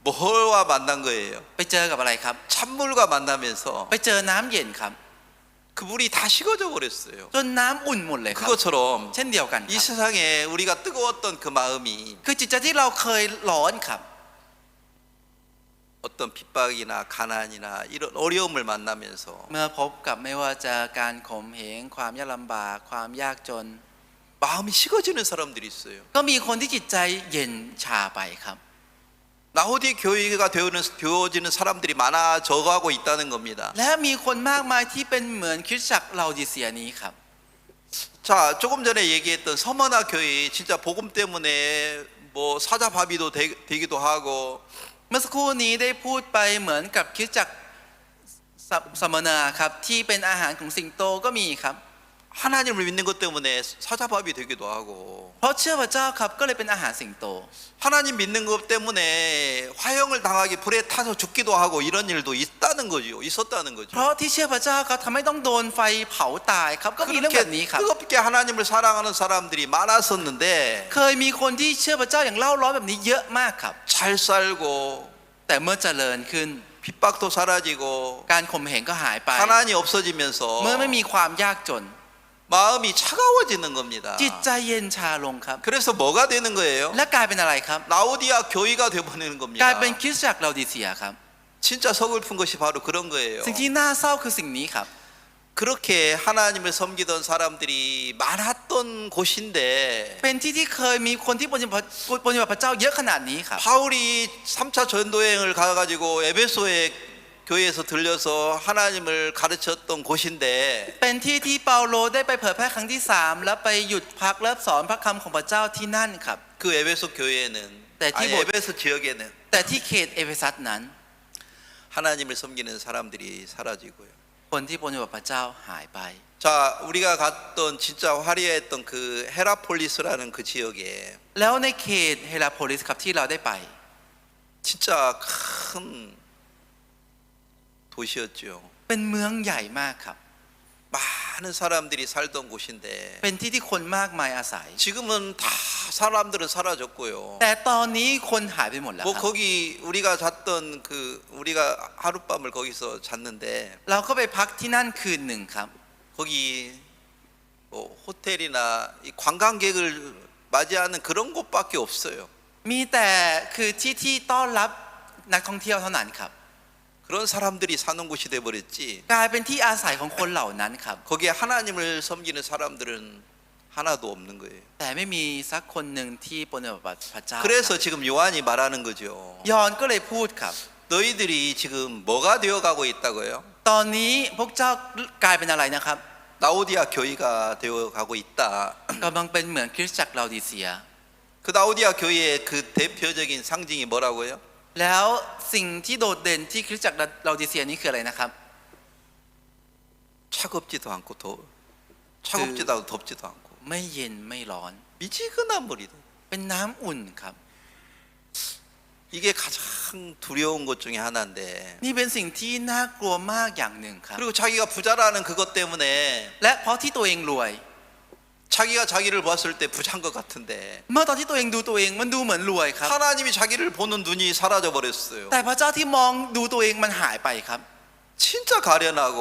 뭐와 만난 거예요?
ไปเจอกับอะไรครับ
찬물과 만나면서
ไปเจอน้ำเย็นครับ
그 물이 다 식어져 버렸어요.
จนน้ำอุ่นหมดเลยครับ
그것처럼
เช่นเดียวกันค
이
รับ
세상에 우리가 뜨거웠던 그 마음이
คือจิตใจที่เราเคยร้อนครับ
어떤 핍박이나 가난이나 이런 어려움을 만나면서
เมื่อพบกับไม่ว่าจะการข่มเหงความยากลำบากความยากจน
마음이 식어지는 사람들이 있어요.
ก็มีคนที่จิตใจเย็นชาไปครับ
나오디 교회가 되어지는 사람들이 많아져가고 있다는 겁니다.
และมีคนมากมายที่เป็นเหมือนคริสตจักรลาดิเซียนี้ครับ
자, 조금 전에 얘기했던 서머나 교회 진짜 복음 때문에 뭐 사자바비도 되기도 하고
เมื่อสักครู่นี้ได้พูดไปเหมือนกับคริสตจักรสมณะครับที่เป็นอาหารของสิงโตก็มีครับ
하나님을 믿는 것 때문에 사자밥이 되기도 하고
เพราะเชื่อพระเจ้าครับก็เลยเป็นอาหารสิงโต
하나님 믿는 것 때문에 화형을 사형을 당하기 불에 타서 죽기도 하고 이런 일도 있다는 거죠. 있었다는
เพ
거죠.
ราะที่เชื่อพระเจ้าครับทำให้ต้องโดนไฟเผาตายครับก็มีเรื่องแบบนี้
그렇게
ครับ
뜨겁게 하나님을 사랑하는 사람들이 많았었는데
เคยมีคนที่เชื่อพระเจ้าอย่างเล่าร้อนแบบนี้เยอะมากครับ
잘 살고
แต่เมื่อเจริญขึ้น
핍박도 사라지고
การข่มเหงก็หายไป
가난이 없어지면서
เมื่อไม่มีความยากจน
마음이 차가워지는 겁니다.
จิตใจเย็นชาลงครับ
그래서 뭐가 되는 거예요?
และกลายเป็นอะไรครับ
라오디아 교회가 되어버리는
กลาย
겁니다.
เป็นคริสตจักรลาดิเซียครับ
진짜 서글픈 것이 바로 그런 거예요.
สิ่งที่น่าเศร้าคือสิ่งนี้ครับ
그렇게 하나님을 섬기던 사람들이 많았던 곳인데
เป็นที่ที่เคยมีคนที่ปฏิบัติพระเจ้าเยอะขนาดนี้ครับ
바울이 3차 전도여행을 가가지고 에베소에 교회에서 들려서 하나님을 가르쳤던 곳인데
เป็นที่ที่เปาโลได้ไปเผยแพร่ครั้งที่3แล้วไปหยุดพักและสอนพระคำของพระเจ้าที่นั่นครับ
그 에베소 교회에는 아니 에베소 지역에는
แต่ที่เขตเอเฟซัสนั้น
하나님을 섬기는 사람들이 사라지고요.
คนที่ปฏิบัติพระเจ้าหายไป
자, 우리가 갔던 진짜 화려했던 그 헤라폴리스라는 그 지역에
แล้วในเขตเฮราโพลิสครับที่เราได้ไป
진짜 큰 도시였죠.
เป็นเมืองใหญ่มากครับ
많은 사람들이 살던 곳인데
เป็นที่ที่คนมากมายอาศัย
지금은 다 사람들은 사라졌고요.
แต่ตอนนี้คนหายไปหมดแล้วค
뭐
รับ
거기 우리가 잤던 그 우리가 하룻밤을 거기서 잤는데
เราก็ไปพักที่นั่นคืนหนึ่งครับ
거기 뭐 호텔이나 이 관광객을 맞이하는 그런 곳밖에 없어요.
มีแต่คือที่ต้อนรับนักท่องเที่ยวเท่านั้นครับ
그런 사람들이 사는 곳이 돼 버렸지.
กลายเป็นที่อาศัยของคนเหล่านั้นครับ
거기에 하나님을 섬기는 사람들은 하나도 없는 거예요.
แต่ไม่มีสักคนหนึ่งที่ปฏิบัติพระเจ้า
그래서 지금 요한이 말하는 거죠.
ยอห์นก็เลยพูดครับ
너희들이 지금 뭐가 되어 가고 있다고요?
ตอนนี้พวกเจ้ากลายเป็นอะไรนะครับ
라오디아 교회가 되어 가고 있다.
กำลังเป็นเหมือนคริสตจักรลาดิเซีย
그 라오디아 교회의 그 대표적인 상징이 뭐라고요?
แล้วสิ่งที่โดดเด่นที่คริสตจักรลาดิเซียนี้คืออะไรนะครับ
차갑지도 않고 차갑지도 않고 덥지도 않고
ไม่เย็นไม่ร้อน
미지근한 물이다.
เป็นน้ำอุ่นครับ
이게 가장 두려운 것 중에 하나인데
นี่เป็นสิ่งที่น่ากลัวมากอย่างหนึ่งครับ
그리고 자기가 부자라는 그것 때문에
และเพราะที่ตัวเองรวย
자기가 자기를 봤을 때 부자인 것 같은데
เมื่อตอนที่ตัวเองดูตัวเองมันดูเหมือนรวยครับ
하나님이 자기를 보는 눈이 사라져 버렸어요.
แต่พระเจ้าที่มองดูตัวเองมันหายไปครับ
진짜 가련하고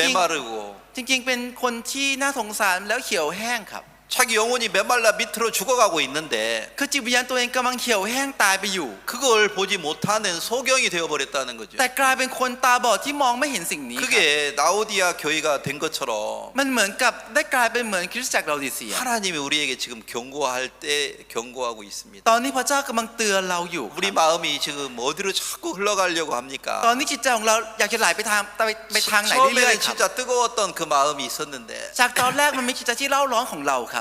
메마르고
จริงๆเป็นคนที่น่าสงสารแล้วเขียวแห้งครับ
자기 영혼이 메말라 밑으로 죽어가고 있는데
คือจิตวิญญาณตัวเองกำลังเขียวแห้งตายไปอยู่
그걸 보지 못하는 소경이 되어버렸다는 거죠.
แต่กลายเป็นคนตาบอดที่มองไม่เห็นสิ่งนี้ครับ
그게 나오디아 교회가 된 것처럼
มันเหมือนกับได้กลายเป็นเหมือนคริสตจักรลาดิเซีย
하나님이 우리에게 지금 경고할 때 경고하고 있습니다.
ตอนนี้พระเจ้ากำลังเตือนเราอยู่ค
우리
รับ
마음이 지금 어디로 자꾸 흘러가려고
ตอน
합니까?
นี้จิตใจของเราอยากจะไหลไปทางไหนเรื่อย
처음에는
ๆครับ
진짜 뜨거웠던 그 마음이 있었는데
จากตอนแรกมันมีจิตใจที่เล่าร้อนของเราครับ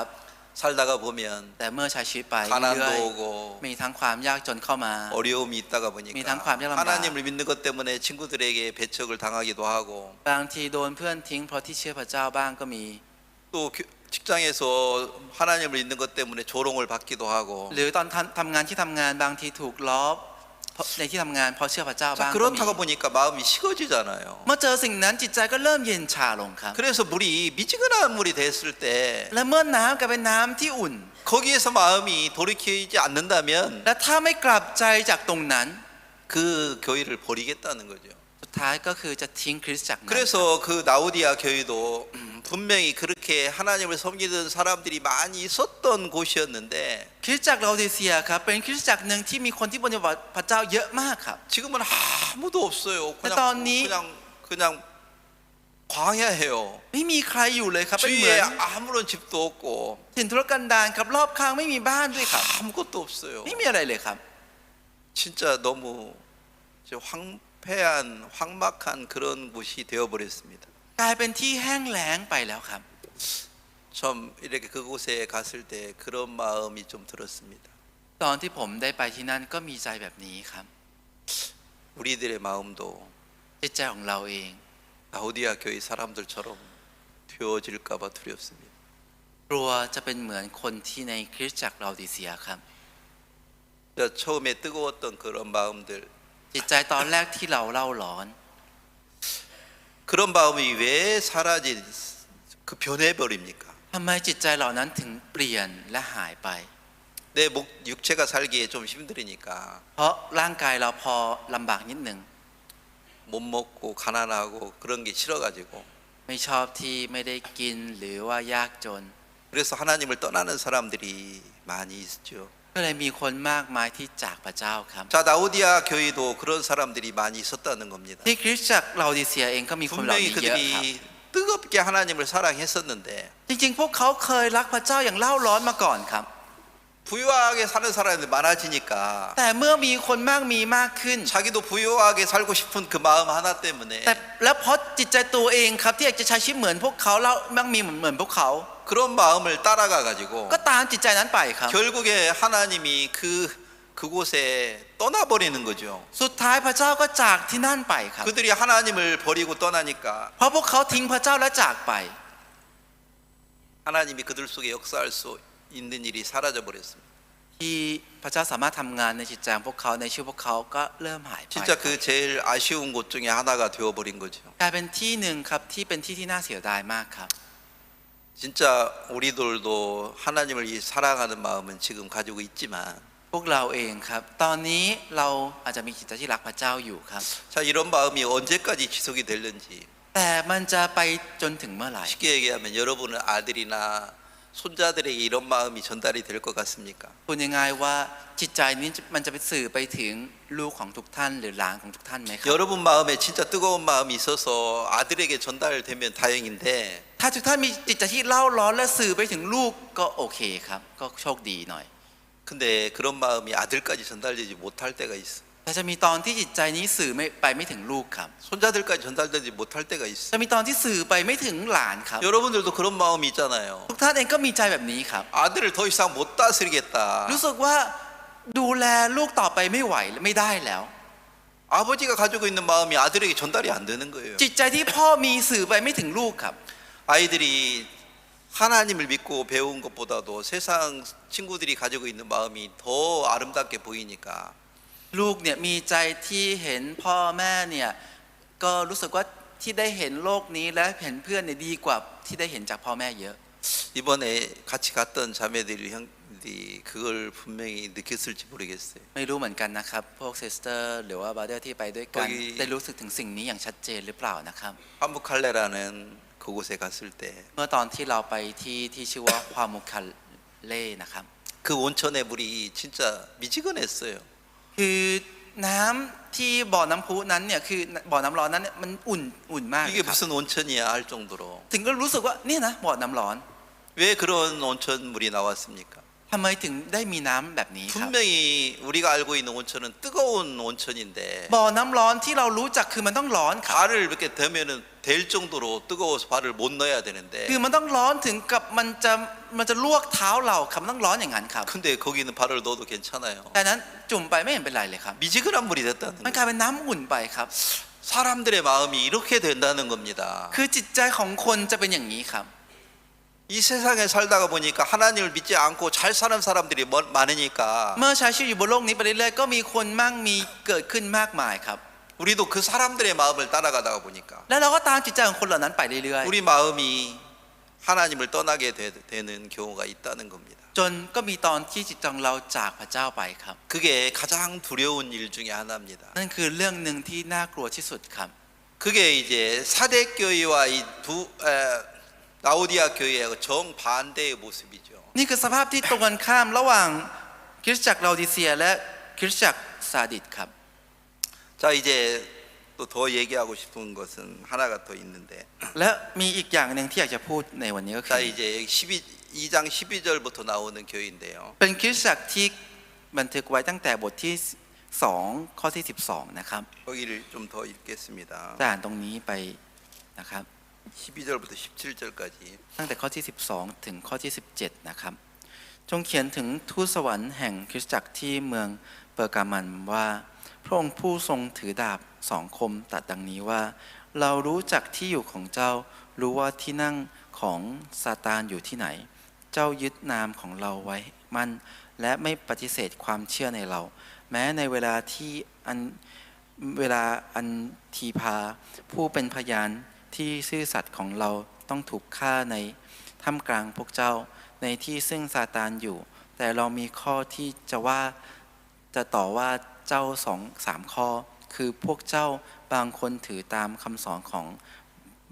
살다가 보면
แต่เมื่อใช้ชีวิตไป
가난도
เรื่อย
오고
ๆมีทั้งความยากจนเข้ามา
어려움이 있다가
미
보니까
당과 함께
하나님을 믿는 것 때문에 친구들에게 배척을 당하기도 하고
บางทีโดนเพื่อนทิ้งเพราะที่เชื่อพระเจ้าบ้างก็มี
또 직장에서 하나님을 믿는 것 때문에 조롱을 받기도 하고
หรือตอนทำงานที่ทำงานบางทีถูกล้อในที่ทำงานเพราะเชื่อพระเจ้า
자,
บ้างก็มี
그렇다고 보니까 마음이 식어지잖아요.
เมื่อเจอสิ่งนั้นจิตใจก็เริ่มเย็นชาลงครับ
그래서 물이 미지근한 물이 됐을 때
และเมื่อน้ำกลายเป็นน้ำที่อุ่น
거기에서 마음이 돌이키지 않는다면
และถ้าไม่กลับใจจากตรงนั้น
그 교회를 버리겠다는 거죠.
สุดท้ายก็คือจะทิ้งคริสตจักรนั้น
그래서 그 나오디아 교회도 분명히 그렇게 하나님을 섬기던 사람들이 많이 있었던 곳이었는데
คริสตจักรลาดิเซียครับเป็นคริสตจักรหนึ่งที่มีคนที่ปฏิบัติพระเจ้าเยอะมากครับ
지금은 아무도 없어요.
떠니-
그냥 광야예요.
ไม่มีใครอยู่เลยครับเป็นเหมือ
주위에
น
아무런 집도 없고
ถิ่นทุรกันดารครับรอบข้างไม่มีบ้านด้วยครับ
아무것도 없어요.
ไม่มีอะไรเลยครับ
진짜 너무 황폐한 황막한 그런 곳이 되어버렸습니다.
กลายเป็นที่แห้งแล้งไปแล้วครับ
좀 이렇게 그곳에 갔을 때 그런 마음이 좀 들었습니다.
ตอนที่ผมได้ไปที่นั่นก็มีใจแบบนี้ครับ
우리들의 마음도
จิตใจของเราเอง
라오디아 교회 사람들처럼 되어질까봐 두렵습니다.
กลัวจะเป็นเหมือนคนที่ในคริสตจักรลาดิเซียครับ
처음에 뜨거웠던 그런 마음들
จิตใจตอนแรกที่เราเล่าร้อน
그런 마음이 왜 사라지 그 변해버립니까?
ทำไมจิตใจเหล่านั้นถึงเปลี่ยนและหายไป
내 육체가 살기에 좀 힘드니까
เพราะร่างกายเราพอลำบากนิดหนึ่ง
못 먹고 가난하고 그런 게 싫어가지고
ไม่ชอบที่ไม่ได้กินหรือว่ายากจน
그래서 하나님을 떠나는 사람들이 많이 있죠.
ก็เลยมีคนมากมายที่จากพระเจ้าครับ
자 라오디아 교회도 그런 사람들이 많이 있었다는 겁니다.
ที่คริสตจักรลาดิเซียเองก็มีคนเหล่า
분명히
นี้เยอะครับ
그들이 뜨겁게 하나님을 사랑했었는데
จริงๆ พวกเขาเคยรักพระเจ้าอย่างเล่าร้อนมาก่อนครับ
부유하게 사는 사람들이 많아지니까
แต่เมื่อมีคนมากมีมากขึ้น
자기도 부유하게 살고 싶은 그 마음 하나 때문에
แต่แล้วเพราะจิตใจตัวเองครับที่อยากจะใช้ชีวิตเหมือนพวกเขาแล้วมั่งมีเหมือนพวกเขา
그런 마음을 따라가 가지고
ก็ตามจิตใจนั้นไปครับ
결국에 하나님이 그곳에 떠나버리는 거죠.
สุดท้ายพระเจ้าก็จากที่นั่นไปครับ
그들이 하나님을 버리고 떠나니까
เพราะพวกเขาทิ้งพระเจ้าและจากไป
하나님이 그들 속에 역사할 수 있는 일이 사라져 버렸습니다.
ที่พระเจ้าสามารถทำงานในจิตใจของพวกเขาในชีวิตพวกเขาก็เริ่มหายไป
진짜 그 제일 아쉬운 곳 중에 하나가 되어버린 거죠.
กลายเป็นที่หนึ่งครับที่เป็นที่ที่น่าเสียดายมากครับ
진짜 우리들도 하나님을 사랑하는 마음은 지금 가지고 있지만
พวกเราเองครับ ตอนนี้เราอาจจะมีจิตใจที่รักพระเจ้าอยู่ครับ
자 이런 마음이 언제까지 지속이 될는지
แต่มันจะไปจนถึงเมื่อไหร่
쉽게 얘기하면 여러분은 아들이나 손자들에게 이런 마음이 전달이 될 것 같습니까?
พูดง่ายๆว่าจิตใจนี้มันจะไปสื่อไปถึงลูกของทุกท่านหรือหลานของทุกท่านไหมครับ
여러분 마음에 진짜 뜨거운 마음이 있어서 아들에게 전달되면 다행인데
ถ้าทุกท่านมีจิตใจที่เล่าร้อนและสื่อไปถึงลูกก็โอเคครับก็โชคดีหน่อย
근데 그런 마음이 아들까지 전달되지 못할 때가 있어.
แต่จะมีตอนที่จิตใจนี้สื่อไม่ถึงลูกครับ
손자들까지 전달되지 못할 때가 있어.
จะมีตอนที่สื่อไปไม่ถึงหลานครับ
여러분들도 그런 마음이 있잖아요.
ทุกท่านเองก็มีใจแบบนี้ครับ
아들을 더 이상 못 다스리겠다.
รู้สึกว่าดูแลลูกต่อไปไม่ไหวไม่ได้แล้ว
아버지가 가지고 있는 마음이 아들에게 전달이 안 되는 거예요.
จิตใจที่พ่อมีสื่อไปไม่ถึงลูกครับ
아이들이 하나님을 믿고 배운 것보다도 세상 친구들이 가지고 있는 마음이 더 아름답게 보이니까
ลูกเนี่ยมีใจที่เห็นพ่อแม่เนี่ยก็รู้สึกว่าที่ได้เห็นโลกนี้และเห็นเพื่อนเนี่ยดีกว่าที่ได้เห็นจากพ่อแม่เยอะ
이번에 같이 갔던 자매들이 형들이 그걸 분명히 느꼈을지 모르겠어요.
ไม่รู้เหมือนกันนะครับพวกซิสเตอร์หรือว่าบราเดอร์ที่ไปด้วยกันได้รู้สึกถึงสิ่งนี้อย่างชัดเจนหรือเปล่านะครับ
파무칼레라는 그곳에 갔을 때
เมื่อตอนที่เราไปที่ชื่อว่าความมุคัลเล่นะครับ
그 온천의 물이 진짜 미지근했어요.
คือน้ำที่บ่อน้ำพุนั้นเนี่ยคือบ่อน้ำร้อนนั้นเนี่ยมันอุ่นมาก
이게 무슨 온천이야 할 정도로
ถึงก็รู้สึกว่านี่นะบ่อน้ำร้อน
왜 그런 온천물이 나왔습니까?
ทำไมถึงได้มีน้ำแบบนี้ครับ
분명히 우리가 알고 있는 온천은 뜨거운 온천인데
บ่อน้ำร้อนที่เรารู้จักคือมันต้องร้อนครับ
발을 이렇게 대면은 될 정도로 뜨거워서 발을 못 넣어야 되는데
คือมันต้องร้อนถึงกับมันจะลวกเท้าเราครับมันต้องร้อนอย่างนั้นครับ
근데 거기는 발을 넣어도 괜찮아요.
แต่นั้นจุ่มไปไม่เห็นเป็นไรเลยครับ
미지근한 물이 됐다는
มัน
거예요.
กลายเป็นน้ำอุ่นไปครับ
사람들의 마음이 이렇게 된다는 겁니다.
คือจิตใจของคนจะเป็นอย่างนี้ครับ
이 세상에 살다가 보니까 하나님을 믿지 않고 잘 사는 사람들이 많으니까
เมื่อใช้ชีวิตอยู่บนโลกนี้ไปเรื่อยๆก็มีคนมั่งมีเกิดขึ้นมากมายครับ
우리도 그 사람들의 마음을 따라가다가 보니까
แล้วเราก็ตามจิตใจของคนเหล่านั้นไปเรื่อย
우리 마음이 하나님을 떠나게 되는 경우가 있다는 겁니다.
ๆจนก็มีตอนที่จิตใจของเราจากพระเจ้าไปครับ
그게 가장 두려운 일 중에 하나입니다.
นั่นคือเรื่องหนึ่งที่น่ากลัวที่สุดครับ
그게 이제 사대 교회와 이 라오디아 교회의 정반대의 모습이죠.
นี่คือสภาพที่ตรงกันข้ามระหว่างคริสตจักรลาดิเซียและคริสตจักรซาดิสครับ
자 이제 또 더 얘기하고 싶은 것은 하나가 더 있는데
และมีอีกอย่างหนึ่งที่อยากจะพูดในวันนี้ก็คื
자
อ
이제 2장 12절부터 나오는 교회인데요.
เป็นคริสตจักรที่บันทึกไว้ตั้งแต่บทที่2ข้อที่12นะครับ
거기를 좀 더 읽겠습니다.
จะอ่านตรงนี้ไปนะครับ
12절부터 17절까지
ตั้งแต่ข้อที่12ถึงข้อที่17นะครับจงเขียนถึงทูตสวรรค์แห่งคริสตจักรที่เมืองเปอร์กามันว่าพระองค์ผู้ทรงถือดาบสองคมตรัสดังนี้ว่า เรารู้จักที่อยู่ของเจ้ารู้ว่าที่นั่งของซาตานอยู่ที่ไหน เจ้ายึดนามของเราไว้มั่นและไม่ปฏิเสธความเชื่อในเรา แม้ในเวลาที่ เวลาอันทีพาผู้เป็นพยานที่ซื่อสัตย์ของเราต้องถูกฆ่าในท่ามกลางพวกเจ้าในที่ซึ่งซาตานอยู่ แต่เรามีข้อที่จะต่อว่าเจ้า3 ข้อ คือพวกเจ้าบางคนถือตามคำสอนของ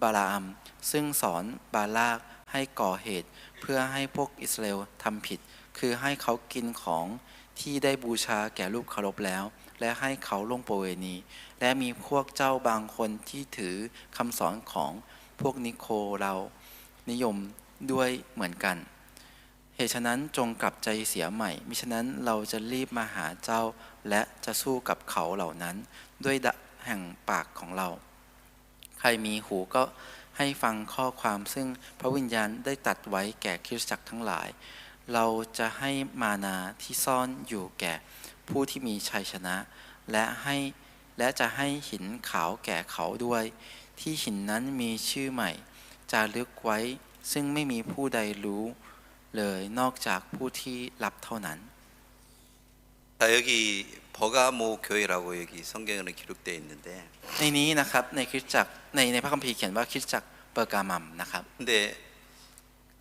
บาลาอัมซึ่งสอนบาลากให้ก่อเหตุเพื่อให้พวกอิสราเอลทำผิด คือให้เขากินของที่ได้บูชาแก่รูปเคารพแล้ว และให้เขาล่วงประเวณี และมีพวกเจ้าบางคนที่ถือคำสอนของพวกนิโคเรานิยมด้วยเหมือนกัน เหตุฉะนั้นจงกลับใจเสียใหม่ มิฉะนั้นเราจะรีบมาหาเจ้าและจะสู้กับเขาเหล่านั้นด้วยดาบแห่งปากของเรา ใครมีหูก็ให้ฟังข้อความซึ่งพระวิญญาณได้ตรัสไว้แก่คริสตจักรทั้งหลาย เราจะให้มานาที่ซ่อนอยู่แก่ผู้ที่มีชัยชนะ และจะให้หินขาวแก่เขาด้วย ที่หินนั้นมีชื่อใหม่จารึกไว้ซึ่งไม่มีผู้ใดรู้เลยนอกจากผู้ที่รับเท่านั้น
자, 여기 버가모 교회라고 여기 성경에는 기록되어 있는데
ในนี้นะครับในคริสตจักรในพระคัมภีร์เขียนว่าคริสตจักรเปอร์กามัมนะครับ
근데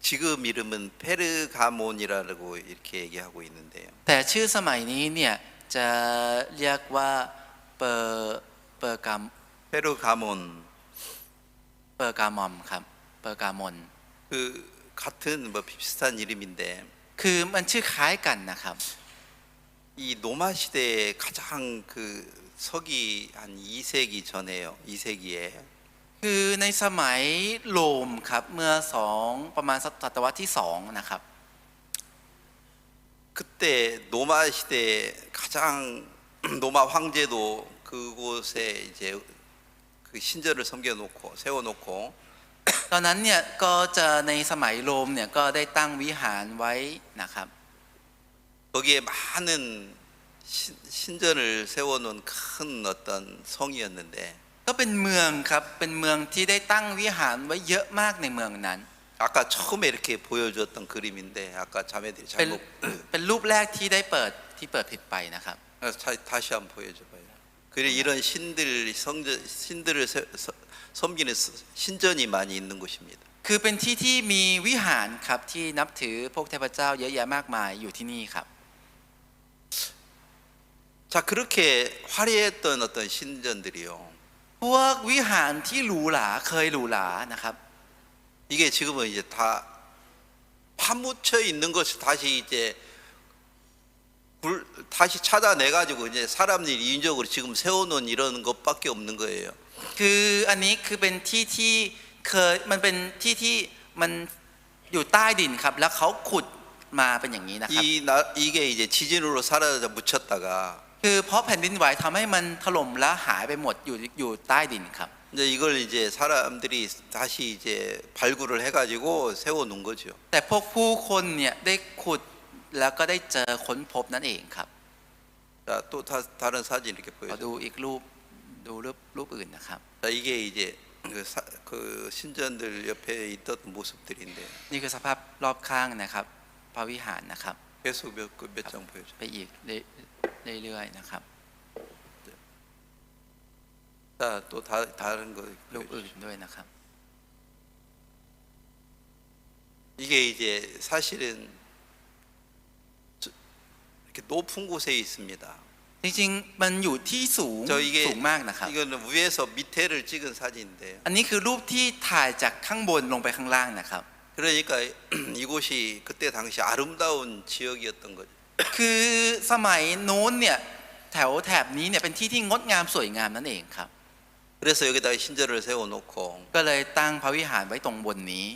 지금 이름은 페르가몬이라고 이렇게 얘기하고 있는데요.
แต่ชื่อสมัยนี้เนี่ยจะเรียกว่าเปอร์กาม
페르가몬
เปอร์กามอมครับเปอร์กามอน
그 같은 뭐 비슷한 이름인데
คือมันชื่อคล้ายกันนะครับ
이 노마 시대에 가장 그 서기 한 2세기 전에요. 2세기에
คือในสมัยโรมครับเมื่อประมาณศตวรรษที่2นะครับ
그때 노마 시대에 가장 노마 황제도 그곳에 이제 그 신전을 섬겨놓고 세워놓고
ตอนนั้นเนี่ยก็จะในสมัยโรมเนี่ยก็ได้ตั้งวิหารไว้นะครับ
거기에 많은 신전을 세워놓은 큰 어떤 성이었는데
ก็เป็นเมืองครับเป็นเมืองที่ได้ตั้งวิหารไว้เยอะมากในเมืองนั้น
아까 처음에 이렇게 보여주었던 그림인데 아까 자매들이
เป็น
잘못
เป็นรูปแรกที่ได้เปิดผิดไปนะครับ
다시 한번 보여줘봐요. 그래 이런 신들을 섬기는 신전이 많이 있는 곳입니다.
คือเป็นที่ที่มีวิหารครับที่นับถือพวกเทพเจ้าเยอะแยะมากมายอยู่ที่นี่ครับ
자 그렇게 화려했던 어떤 신전들이요.
พวกวิหารที่หรูหราเคยหรูหรานะครับ
이게 지금은 이제 다 파묻혀 있는 것을 다시 이제 다시 찾아내 가지고 이제 사람들이 인적으로 지금 세워놓은 이런 것밖에 없는 거예요.
คืออันนี้คือเป็นที่ที่มันเป็นที่ที่มันอยู่ใต้ดินครับแล้วเขาขุดมาเป็นอย่างนี้นะครับ
이게 이제 지진으로 사라져 묻혔다가
คือเพราะแผ่นดินไหวทำให้มันถล่มและหายไปหมดอยู่ใต้ดินครับ
이제 이걸 이제 사람들이 다시 이제 발굴을 해가지고 세워놓은 거죠.
แต่พวกผู้คนเนี่ยได้ขุดแล้วก็ได้เจอค้นพบนั่นเองครับ
자, 또 다른 사진 이렇게
ขอ
보여줘.
ดูอีกรูปอื่นนะครับ
자, 이게 이제 그 신전들 옆에 있던 모습들인데
นี่คือสภาพรอบข้างนะครับพระวิหารนะครับ
계속 몇 장 보여줘.
ไปอีกเรื่อยๆนะครับ
자, 또 다른 거
รูป
보여줘.
อื่นด้วยนะครับ
이게 이제 사실은 이렇게 높은 곳에 있습니다.
จริงๆมันอยู่ที่สูง
저 이게
สูงมากนะครับ
이거는 위에서 밑에를 찍은 사진인데요.
อันนี้คือรูปที่ถ่ายจากข้างบนลงไปข้างล่างนะครับ
그러니까 이곳이 그때 당시 아름다운 지역이었던 거죠.
คือสมัยโน้นเนี่ยแถบนี้เนี่ยเป็นที่ที่งดงามสวยงามนั่นเองครับ
그래서 여기다 신전을 세워놓고
ก็เลยตั้งพระวิหารไว้ตรงบนนี้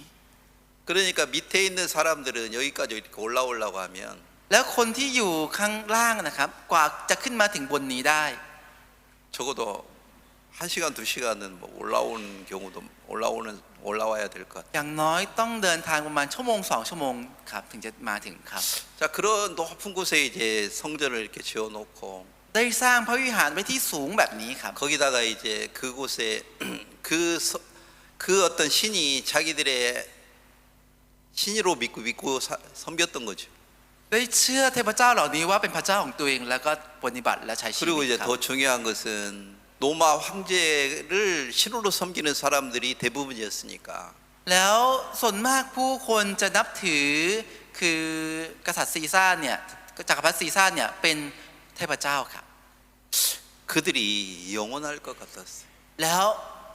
그러니까 밑에 있는 사람들은 여기까지 이렇게 올라오려고 하면
แล้วคนที่อยู่ข้างล่างนะครับกว่าจะขึ้นมาถึงบนนี้ได้
적어도 1시간 2시간은 뭐 올라오는 경우도 올라와야 될 것 같아요.
อย่างน้อยต้องเดินทางประมาณชั่วโมง2 ชั่วโมงครับถึงจะมาถึงครับ
자 그런 높은 곳에 이제 성전을 이렇게 지어놓고
ได้สร้างพระวิหารไว้ที่สูงแบบนี้ครับ
거기다가 이제 그곳에 그 어떤 신이 자기들의 신으로 믿고 섬겼던 거죠.
ได้เชื่อเทพเจ้าเหล่านี้ว่าเป็นพระเจ้าของตัวเองแล้วก็ปฏิบัติและใช้ชีวิต
그리고 이제
ครับ
더 중요한 것은 로마 황제를 신으로 섬기는 사람들이 대부분이었으니까
แล้วส่วนมากผู้คนจะนับถือคือกษัตริย์ซีซ่าเนี่ยจักรพรรดิซีซ่าเนี่ยเป็นเทพเจ้าครับ
그들이 영원할 것 같았어요.
แล้ว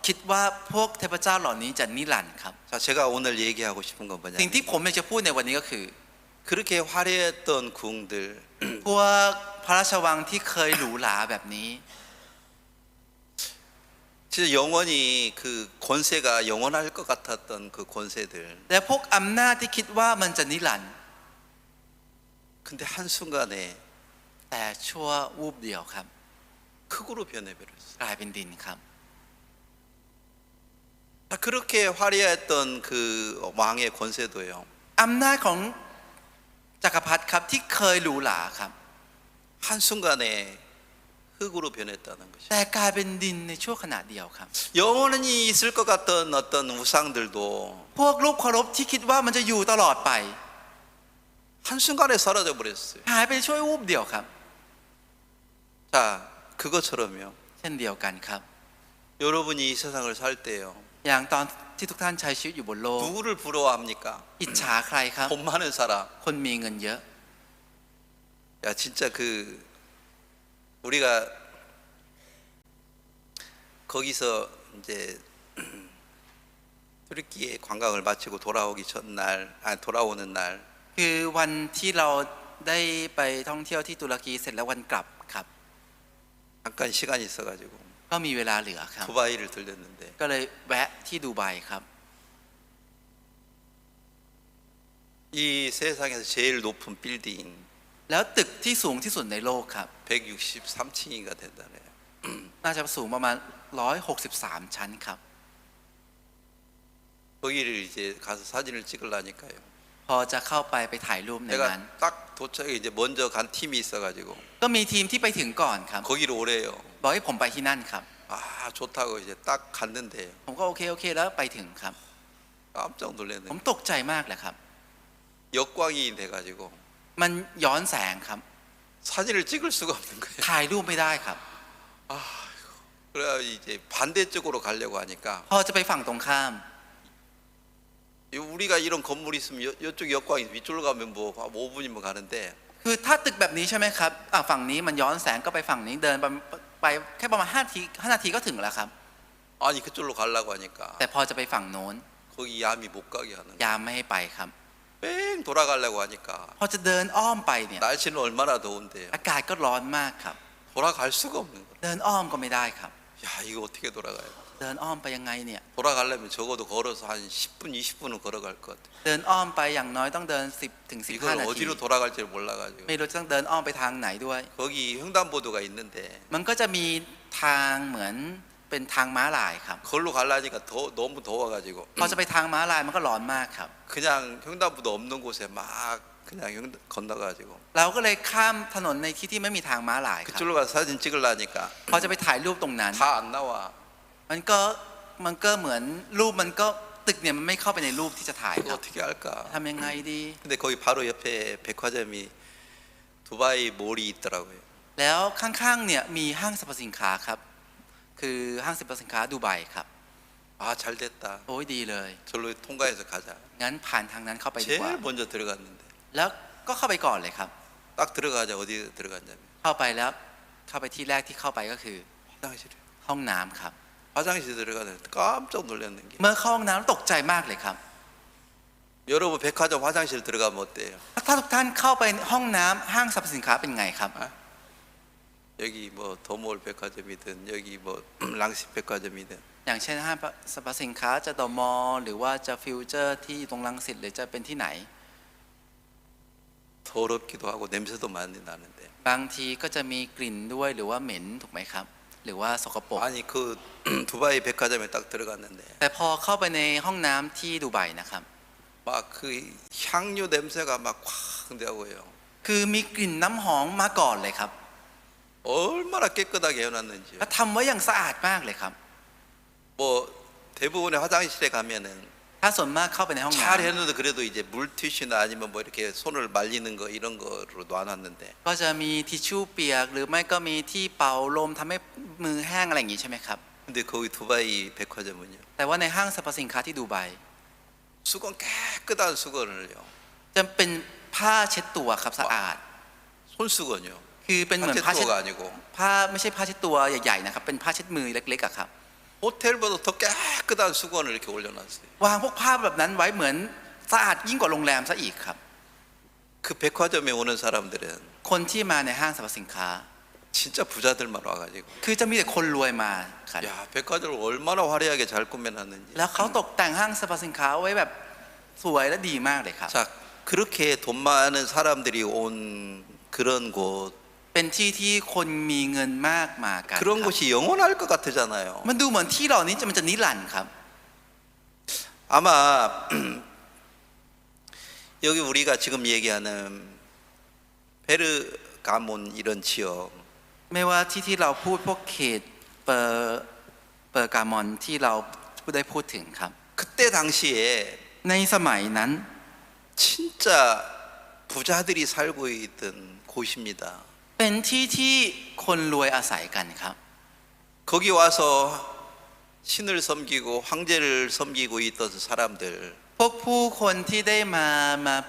คิดว่าพวกเทพเจ้าเหล่านี้จะนิรันดร์ครับ
자, 제가 오늘 얘기하고 싶은 건
สิ่ง
뭐냐면
ที่ผมอยากจะพูดในวันนี้ก็คือ
그렇게 화려했던 궁들
พวกพระราชวังที่เคยหรูหราแบบนี้
진짜 영원히 그 권세가 영원할 것 같았던 그 권세들
และพวกอำนาจที่คิดว่ามันจะนิรันดร์
근데 한순간에
แต่ชั่ววูบเดียวครับ
흙으로 변해버렸어요.
กลายเป็นดินครับ
자, 그렇게 화려했던 그 왕의 권세도요.
อำนาจของจักรพรรดิครับที่เคยหรูหราครับ
한순간에 흙으로 변했다는 것이죠.
แต่กลายเป็นดินในชั่วขณะเดียวครับ
영원히 있을 것 같던 어떤 우상들도
พวกรูปเคารพที่คิดว่ามันจะอยู่ตลอดไป
한순간에 사라져 버렸어요.
หายไปชั่ววูบเดียวครับ
자, 그것처럼요.
เช่นเดียวกันครับ
여러분이 이 세상을 살 때요.
อย่างตอนที่ทุกท่านใช้ชีวิตอยู่บนโลก
누구를 부러워합니까?
อิจฉาใครครับ
돈 많은 사람.
คนมีเงินเยอะ
야, 진짜 그 우리가 거기서 이제 tu르키에 관광을 마치고 돌아오기 전날, 돌아오는 날
คือวันที่เราได้ไปท่องเที่ยวที่ตุรกีเสร็จแล้ววันกลับครับ
잠깐 시간이 있어가지고
ก็มีเวลาเหลือครับ
두바이를 들렸는데
ก็เลยแวะที่ดูไบครับ
이 세상에서 제일 높은 빌딩
แล้วตึกที่สูงที่สุดในโลกครับ
163층이가 된다네요.
น่าจะสูงประมาณ163ชั้นครับ
거기를 이제 가서 사진을 찍으려니까요.
พอจะเข้าไปถ่ายรูปในนั้น
내가 딱 도착해 이제 먼저 간 팀이 있어가지고
ก็มีทีมที่ไปถึงก่อนครับ
거기로 오래요.
บอกให้ผมไปที่นั่นครับ
아 좋다고 이제 딱 갔는데
ผมก็โอเคแล้วไปถึงครับ
깜짝
ผม
놀랐네.
ตกใจมากเลยครับ
역광이 돼가지고
มันย้อนแสงครับ
사진을 찍을 수가 없는 거예요.
ถ่ายรูปไม่ได้ครับ
그래 이제 반대쪽으로 가려고 하니까
พอจะไปฝั่งตรงข้าม
우리가 이런 건물이 있으면 이쪽 역광이 위쪽으로 가면 뭐 5분이면 가는데
คือถ้าตึกแบบนี้ใช่ไหมครับฝั่งนี้มันย้อนแสงก็ไปฝั่งนี้เดินไปแค่ประมาณ5 นาทีก็ถึงแล้วครับ
아니 그쪽으로 가려고 하니까
แต่พอจะไปฝั่งโน้น
거기 야미 못 가게 하는 거예요.
ยามไม่ให้ไปครับ
뺑 돌아가려고 하니까
พอจะเดินอ้อมไปเนี่ย
날씨는 얼마나 더운데요.
อากาศก็ร้อนมากครับ
돌아갈 수가 없는 거예요.
เดินอ้อมก็ไม่ได้ครับ
야 이거 어떻게 돌아가요?
เดินอ้อมไปยังไงเนี่ย
돌아가려면 적어도 걸어서 한 10분 20분은 걸어갈 것 같아요.
เดินอ้อมไปอย่างน้อยต้องเดิน10 ถึง 15
이걸
นาที
어디로 돌아갈지를 몰라가지고
ไม่รู้จะต้องเดินอ้อมไปทางไหนด้วย
거기 횡단보도가 있는데
มันก็จะมีทางเหมือนเป็นทางม้าลายครับ
그걸로 가려니까 너무 더워가지고
พอจะไปทางม้าลายมันก็ร้อนมากครับ
그냥 횡단보도 없는 곳에 막 그냥 건너가지고
เราก็เลยข้ามถนนในที่ที่ไม่มีทางม้าลายครับ
그쪽으로 가서 사진 찍으려니까
พอจะไปถ่ายรูปตรงนั้น
다 안 나와.
มันก็เหมือนรูปมันก็ตึกเนี่ยมันไม่เข้าไปในรูปที่จะถ่ายค
그거
รับ
어떻게 할까?
ทำยังไงดี
근데 거기 바로 옆에 백화점이 두바이 몰이 있더라고요.
แล้วข้างๆเนี่ยมีห้างสรรพสินค้าครับ คือห้างสรรพสินค้าดูไบครับ
아 잘 됐다.
โอ้ยดีเลย
절로 통과해서 가자.
งั้นผ่านทางนั้นเข้าไปดีกว่า
제일 먼저 들어갔는데
แล้วก็เข้าไปก่อนเลยครับ
딱 들어가자 어디 들어갔냐면
เข้าไปแล้วเข้าไปที่แรกที่เข้าไปก็คือ
화장실에.
ห้องน้ำครับ
화장실 들어가는데 깜짝 놀랐는 게
เมื่อเข้าห้องน้ำตกใจมากเลยครับ
여러분 백화점 화장실 들어가면 어때요?
ถ้าทุกท่านเข้าไปห้องน้ำห้างสรรพสินค้าเป็นไงครับ
여기 뭐 더몰 백화점이든 여기 뭐 랑시 백화점이든
อย่างเช่นห้างสรรพสินค้าจะดอมอลหรือว่าจะฟิวเจอร์ที่ตรงรังสิตหรือจะเป็นที่ไหน
더럽기도 하고 냄새도 많이 나는데
บางทีก็จะมีกลิ่นด้วยหรือว่าเหม็นถูกไหมครับ หรือว่าสกปรก
아니 그 두바이 백화점에 딱 들어갔는데
แต่พอเข้าไปในห้องน้ำที่ดูไบนะครับ
막 그 향료 냄새가 막 확 나고요.
คือมีกลิ่นน้ำหอมมาก่อนเลยครับ
얼마나 깨끗하게 해놨는지.
และทำไว้อย่างสะอาดมากเลยครับ
뭐 대부분의 화장실에 가면은
ถ้าส่วนมากเข้าไปในห้องน้
잘 해놓는데 그래도 이제 물티슈나 아니면 뭐 이렇게 손을 말리는 거 이런 거로 놔놨는데
ำก็จะมีทิชชู่เปียก หรือไม่ก็มีที่เป่าลมทำให้มือแห้งอะไรอย่างงี้ใช่ไหมครับ
근데 거기 두바이 백화점은요
แต่ว่าในห้างสรรพสินค้าที่ดูไบ
수건 깨끗한 수건을요
จะเป็นผ้าเช็ดตัวครับสะอาด
손수건이요
คือเป็นเหมือนผ้าเช็ด
ผ้าเช็ดตัว아니고
ผ้าไม่ใช่ผ้าเช็ดตัวใหญ่ๆนะครับเป็นผ้าเช็ดมือเล็กๆอะครับ
호텔보다 더 깨끗한 수건을 이렇게 올려놨어요
วางพวกผ้าแบบนั้นไว้เหมือนสะอาดยิ่งกว่าโรงแรมซะอีกครับ
그 백화점에 오는 사람들은
คนที่มาในห้างสรรพสินค้า
진짜 부자들만 와가지고
คือจะมีแต่คนรวยมาครับ
야 백화점을 얼마나 화려하게 잘 꾸며놨는지
แล้วเขาตกแต่งห้างสรรพสินค้าไว้แบบสวยและดีมากเลยครับ
자 그렇게 돈 많은 사람들이 온 그런 곳
เป็นที่ที่คนมีเงินมากมากัน
그런 곳이 영원할 것 같으잖아요
มันดูเหมือนที่เหล่านี้มันจะนิรันดร์ครับ
아마 여기 우리가 지금 얘기하는 베르가몬 이런 지역
ไม่ว่าที่เราพูดพวกเขตเปอร์กามอนที่เราได้พูดถึงครับ
그때 당시에
ในสมัยนั้น
진짜 부자들이 살고 있던 곳입니다.
เป็นที่ที่คนรวยอาศัยกันครับ
거기 와서 신을 섬기고 황제를 섬기고 있던 사람들
พวกผู้คนที่ได้มา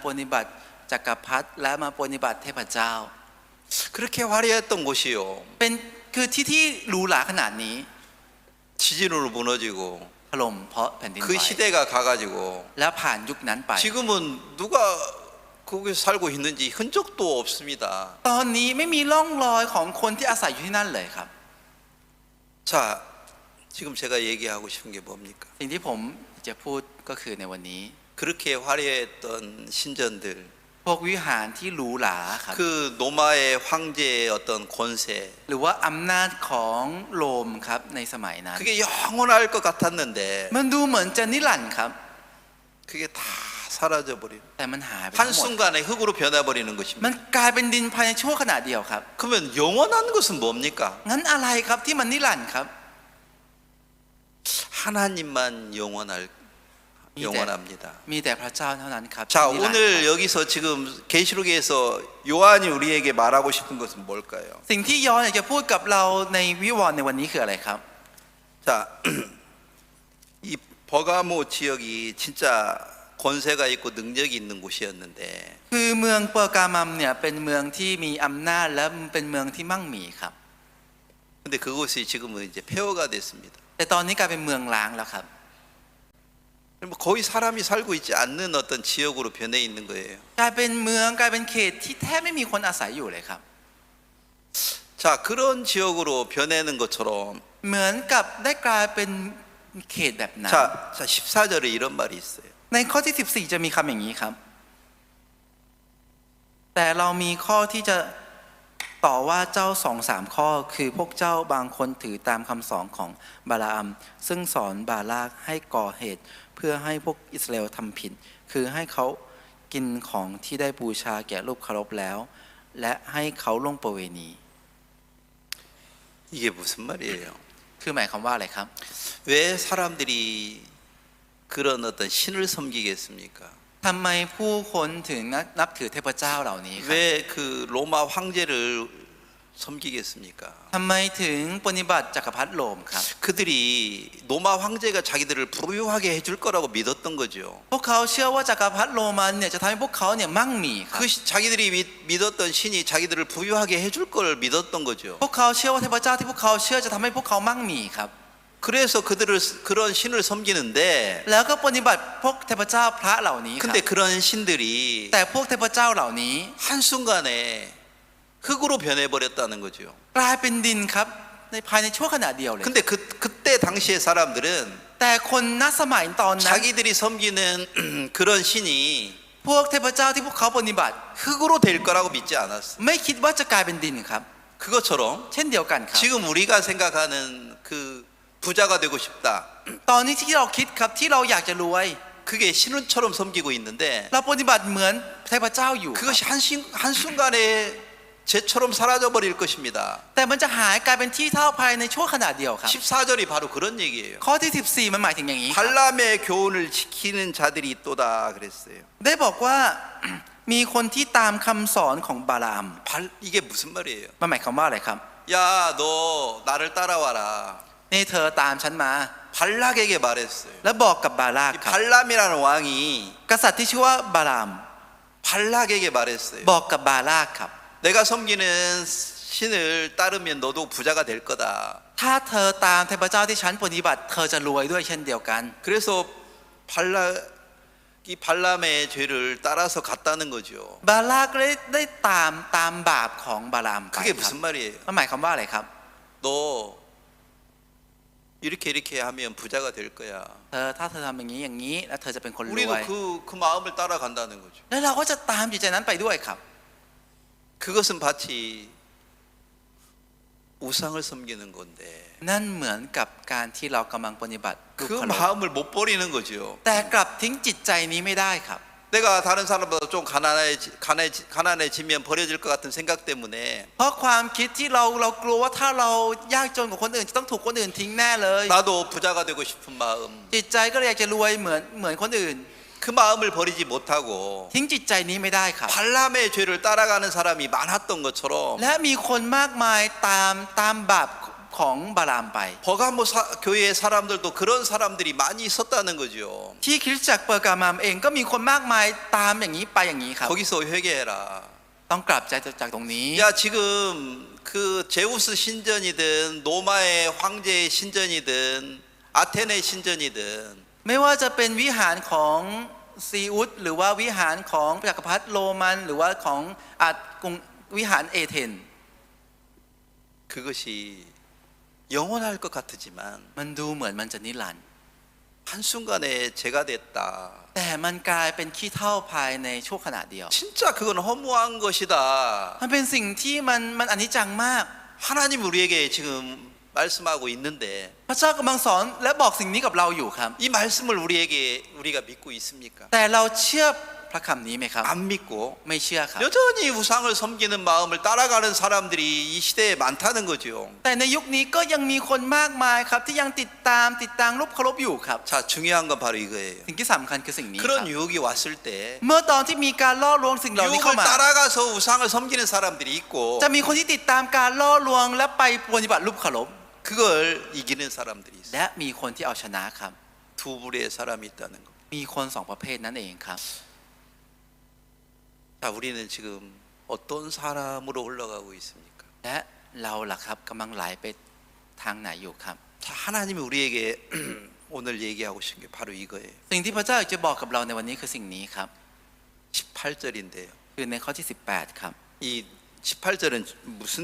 ปฏิบัติจักรพรรดิและมาปฏิบัติเทพเจ้า
그렇게 화려했던 곳이요.
เป็นคือที่หรูหราขนาดนี้
지진으로 무너지고
ถล่มเพราะแผ่นดินไห
그
ว
시대가 가가지고
แล้วผ่านยุคนั้นไป
지금은 누가 거기 살고 있는지 흔적도 없습니다.
ตอนนี้ไม่มีร่องรอยของคนที่อาศัยอยู่ที่นั่นเลยครับ
자, 지금 제가 얘기하고 싶은 게 뭡니까?
สิ่งที่ผมจะพูดก็คือในวันนี้
그렇게 화려했던 신전들,
พวกวิหารที่หรูหราครับ
그 노마의 황제의 어떤 권세,
หรือว่าอำนาจของโรมครับในสมัยนั้น
그게 영원할 것 같았는데
มันดูเหมือนจะนิรันดร์ครับ
그게 다 사라져 버린.
แต่มันหายไปทั้งหมด
한순간에 흙으로 변해버리는
มัน
것입니다.
กลายเป็นดินภายในชั่วขณะเดียวครับ
그러면 영원한 것은 뭡니까?
งั้นอะไรครับที่มันนิรันดร์ครับ
하나님만 영원합니다.
มีแต่พระเจ้าเท่านั้นครับ
자,
ที่นิรันดร์
오늘 여기서 지금 계시록에서 요한이 우리에게 말하고 싶은 것은 뭘까요?
สิ่งที่ยอห์นอยากจะพูดกับเราในวิวรณ์ในวันนี้คืออะไรครับ
자, 이 버가모 지역이 진짜 권세가 있고 능력이 있는 곳이었는데
คือเมืองเปอร์กามัมเนี่ยเป็นเมืองที่มีอำนาจและเป็นเมืองที่มั่งมีครับ
근데 그곳이 지금은 이제 폐허가 됐습니다.
แต่ตอนนี้กลายเป็นเมืองร้างแล้วครับ
거의 사람이 살고 있지 않는 어떤 지역으로 변해 있는 거예요.
กลายเป็นเมืองกลายเป็นเขตที่แทบไม่มีคนอาศัยอยู่เลยครับ
자, 그런 지역으로 변하는 것처럼
เหมือนกับได้กลายเป็นเขตแบบนั้น
자 14절에 이런 말이 있어요.
ในข้อที่14จะมีคำอย่างนี้ครับ แต่เรามีข้อที่จะต่อว่าเจ้า2-3 ข้อคือพวกเจ้าบางคนถือตามคำสอนของบาลาอัมซึ่งสอนบาลากให้ก่อเหตุเพื่อให้พวกอิสราเอลทำผิดคือให้เขากินของที่ได้บูชาแก่รูปเคารพแล้ว และให้เขาล่วงประเวณี
이게 무슨 말이에요?
คือหมายความว่าอะไรครับ
왜 사람들이 그런 어떤 신을 섬기겠습니까?
ทำไมผู้คนถึงนับถือเทพเจ้าเหล่านี้ครับ
왜 그 로마 황제를 섬기겠습니까?
ทำไมถึงปฏิบัติจักรพรรดิโรมครับ
그들이 로마 황제가 자기들을 부유하게 해줄 거라고 믿었던 거죠.
พวกเขาเชื่อว่าจักรพรรดิโรมันเนี่ยจะทำให้พวกเขาเนี่ยมั่งมีครับ
자기들이 믿었던 신이 자기들을 부유하게 해줄 걸 믿었던 거죠.
พวกเขาเชื่อว่าเทพเจ้าที่พวกเขาเชื่อจะทำให้พวกเขามั่งมีครับ
그래서 그런 신을 섬기는데
แล้วก็ปฏิบัติพวกเทพเจ้าพระเหล่านี้ครับ
근데 그런 신들이
แต่พวกเทพเจ้าเหล่านี้
한순간에 흙으로 변해버렸다는 거죠.
กลายเป็นดินครับในภายในชั่วขณะเดียวเลย
근데 그때 당시의 사람들은
แต่คนณสมัยตอนนั้น
자기들이 섬기는 그런 신이
พวกเทพเจ้าที่พวกเขาปฏิบัติ
흙으로 될 거라고 믿지 않았어.
ไม่คิดว่าจะกลายเป็นดินครับ
그것처럼
เช่นเดียวกันครับ
지금 우리가 생각하는 그 부자가 되고 싶다.
ตอนนี้ที่เราคิดครับที่เราอยากจะรวย
그게 신처럼 섬기고 있는데
เราปฏิบัติเหมือนเทพเจ้าอยู่ครับ
그것이 한순간에 재처럼 사라져 버릴 것입니다.
แต่มันจะหายกลายเป็นที่เท่าภายในชั่วขณะเดียวครับ
14절이 바로 그런 얘기예요.
ข้อที่14มันหมายถึงอย่างนี้
발람의 교훈을 지키는 자들이 있도다 그랬어요.
ได้บอกว่า มีคนที่ตามคำสอนของบาลาม
이게 무슨 말이에요?
มันหมายความว่าอะไรครับ
야, 너 나를 따라와라.
นี่เธอตามฉันมา
발락에게 말했어요.
แล้วบอกกับบาลาก
이
ครับ
발람이라는 왕이
กษัตริย์ที่ชื่อว่าบาลาม
발락에게 말했어요.
บอกกับบาลากครับ
내가 섬기는 신을 따르면 너도 부자가 될 거다.
ถ้าเธอตามเทพเจ้าที่ฉันปฏิบัติเธอจะรวยด้วยเช่นเดียวกัน
그래서 이 발람의 죄를 따라서 갔다는 거죠.
บาลากได้ตามบาปของบาลามไป
그게
ครับ
무슨 말이에요?
มันหมายความว่าอะไรครับ
너 이렇게 하면 부자가 될 거야.
ถ้าเธอทำอย่างนี้แล้วเธอจะเป็นคนร
우리도
วย
그 마음을 따라간다는 거죠.
แล้วเราก็จะตามจิตใจนั้นไปด้วยครับ
그것은 마치 우상을 섬기는 건데
นั่นเหมือนกับการที่เรากำลังปฏิบัติรูป
그
เคารพ
마음을 못 버리는 거죠.
แต่กลับทิ้งจิตใจนี้ไม่ได้ครับ
내가 다른 사람보다 좀 가난해지면 버려질 것 같은 생각 때문에
เพราะความคิดที่เรากลัวว่าถ้าเรายากจนกว่าคนอื่นจะต้องถูกคนอื่นทิ้งแน่เลย
나도 부자가 되고 싶은 마음
จิตใจก็เลยอยากจะรวยเหมือนคนอื่น
그 마음을 버리지 못하고
ทิ้งจิตใจนี้ไม่ได้ครับ
발람의 죄를 따라가는 사람이 많았던 것처럼
และมีคนมากมายตามบาปของบาลามไป
버가모 교회의 사람들도 그런 사람들이 많이 있었다는 거죠.
ที่คริสตจักรเปอร์กามามเองก็มีคนมากมายตามอย่างนี้ไปอย่างนี้ครับ
거기서 회개해라.
ต้องกลับใจจากตรงนี้
야, 지금 그 제우스 신전이든 로마의 황제의 신전이든 아테네 신전이든
ไม่ว่าจะเป็นวิหารของซีอุสหรือว่าวิหารของจักรพรรดิโรมันหรือว่าของกรุงวิหารเอเธน
그것이 영원할 것 같지만
มันดูเหมือนมันจะนิรันดร์
한순간에 죄가 됐다.
แต่มันกลายเป็นขี้เถ้าภายในชั่วขณะเดียว
진짜 그건 허무한 것이다.
มันเป็นสิ่งที่มันอนิจจังมาก
하나님 우리에게 지금 말씀하고 있는데
พระเจ้ากำลังสอนและบอกสิ่งนี้กับเราอยู่ครับ
이 말씀을 우리가 믿고 있습니까?
แต่เราเชื่อพระคำนี้ไหมครับ
안 믿고
ไม่เชื่อครับ
여전히 우상을 섬기는 마음을 따라가는 사람들이 이 시대에 많다는 거죠.
แต่ในยุคนี้ก็ยังมีคนมากมายครับที่ยังติดตามรูปเคารพอยู่ครับ
자, 중요한 건 바로 이거예요.
สิ่งที่สำคัญคือสิ่งนี้ครับ
그런 유혹이 왔을 때
เมื่อตอนที่มีการล่อลวงสิ่งเหล่านี้เข้า
유혹을
มา
따라가서 우상을 섬기는 사람들이 있고
จะมีคนที่ติดตามการล่อลวงและไปปฏิบัติรูปเคารพ
그걸 이기는 사람들이 있어요.
และมีคนที่เอาชนะครับ
두 부류의 사람이 있다는 거.
มีคนสองประเภทนั่นเองครับ
자, 우리는 지금 어떤 사람으로 올라가고 있습니까?
และเราล่ะครับกำลังไหลไปทางไหนอยู่ครับ
자, 하나님이 우리에게 오늘 얘기하고 싶은 게 바로 이거예요.
สิ่งที่พระเจ้าอยากจะบอกกับเราในวันนี้คือสิ่งนี้ครับ
18절인데요.
คือในข้อที่18ครับ
이 18절은 무슨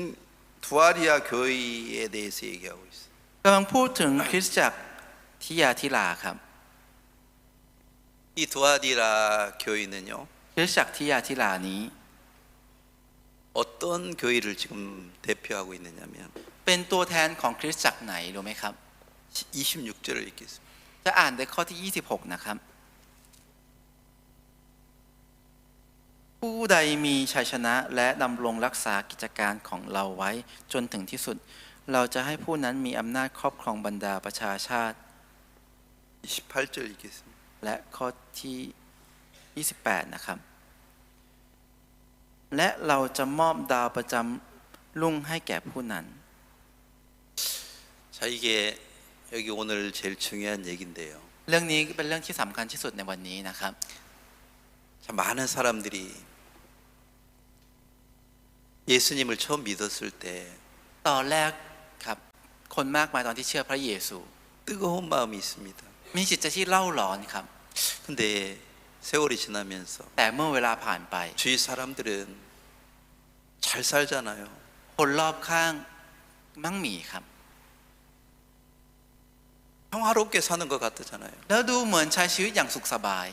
두아리아 교회에 대해서 얘기하고 있어요.
กำลังพูดถึงคริสตจักรทิยาธิราครับ
이 두아리라 교회는요.
คริสตจักรทิยาธิรานี้
어떤 교회를 지금 대표하고 있느냐면
เป็นตัวแทนของคริสตจักรไหนรู้ไหมครับ
26절을 읽겠습니다.
จะอ่านในข้อที่26นะครับผู้ใดมีชัยชนะและดำรงรักษากิจการของเราไว้จนถึงที่สุด เราจะให้ผู้นั้นมีอำนาจครอบครองบรรดาประชาชาติ
28절 읽겠습니다.
และข้อที่28นะครับและเราจะมอบดาวประจำรุ่งให้แก่ผู้นั้น
자, 이게 여기 오늘 제일 중요한 얘기인데요.
เรื่องนี้เป็นเรื่องที่สำคัญที่สุดในวันนี้นะครับ
자, 많은 사람들이 예수님을 처음 믿었을 때
ตอนแรกครับคนมากมายตอนที่เชื่อพระเยซู
뜨거운 마음이 있습니다.
มีจิตใจที่เล่าร้อนครับ
근데 세월이 지나면서
แต่เมื่อเวลาผ่านไป
주위 사람들은 잘 살잖아요.
คนรอบข้างมั่งมีครับ
평화롭게 사는 것 같잖아요.
แล้วดูเหมือนใช้ชีวิตอย่างสุขสบาย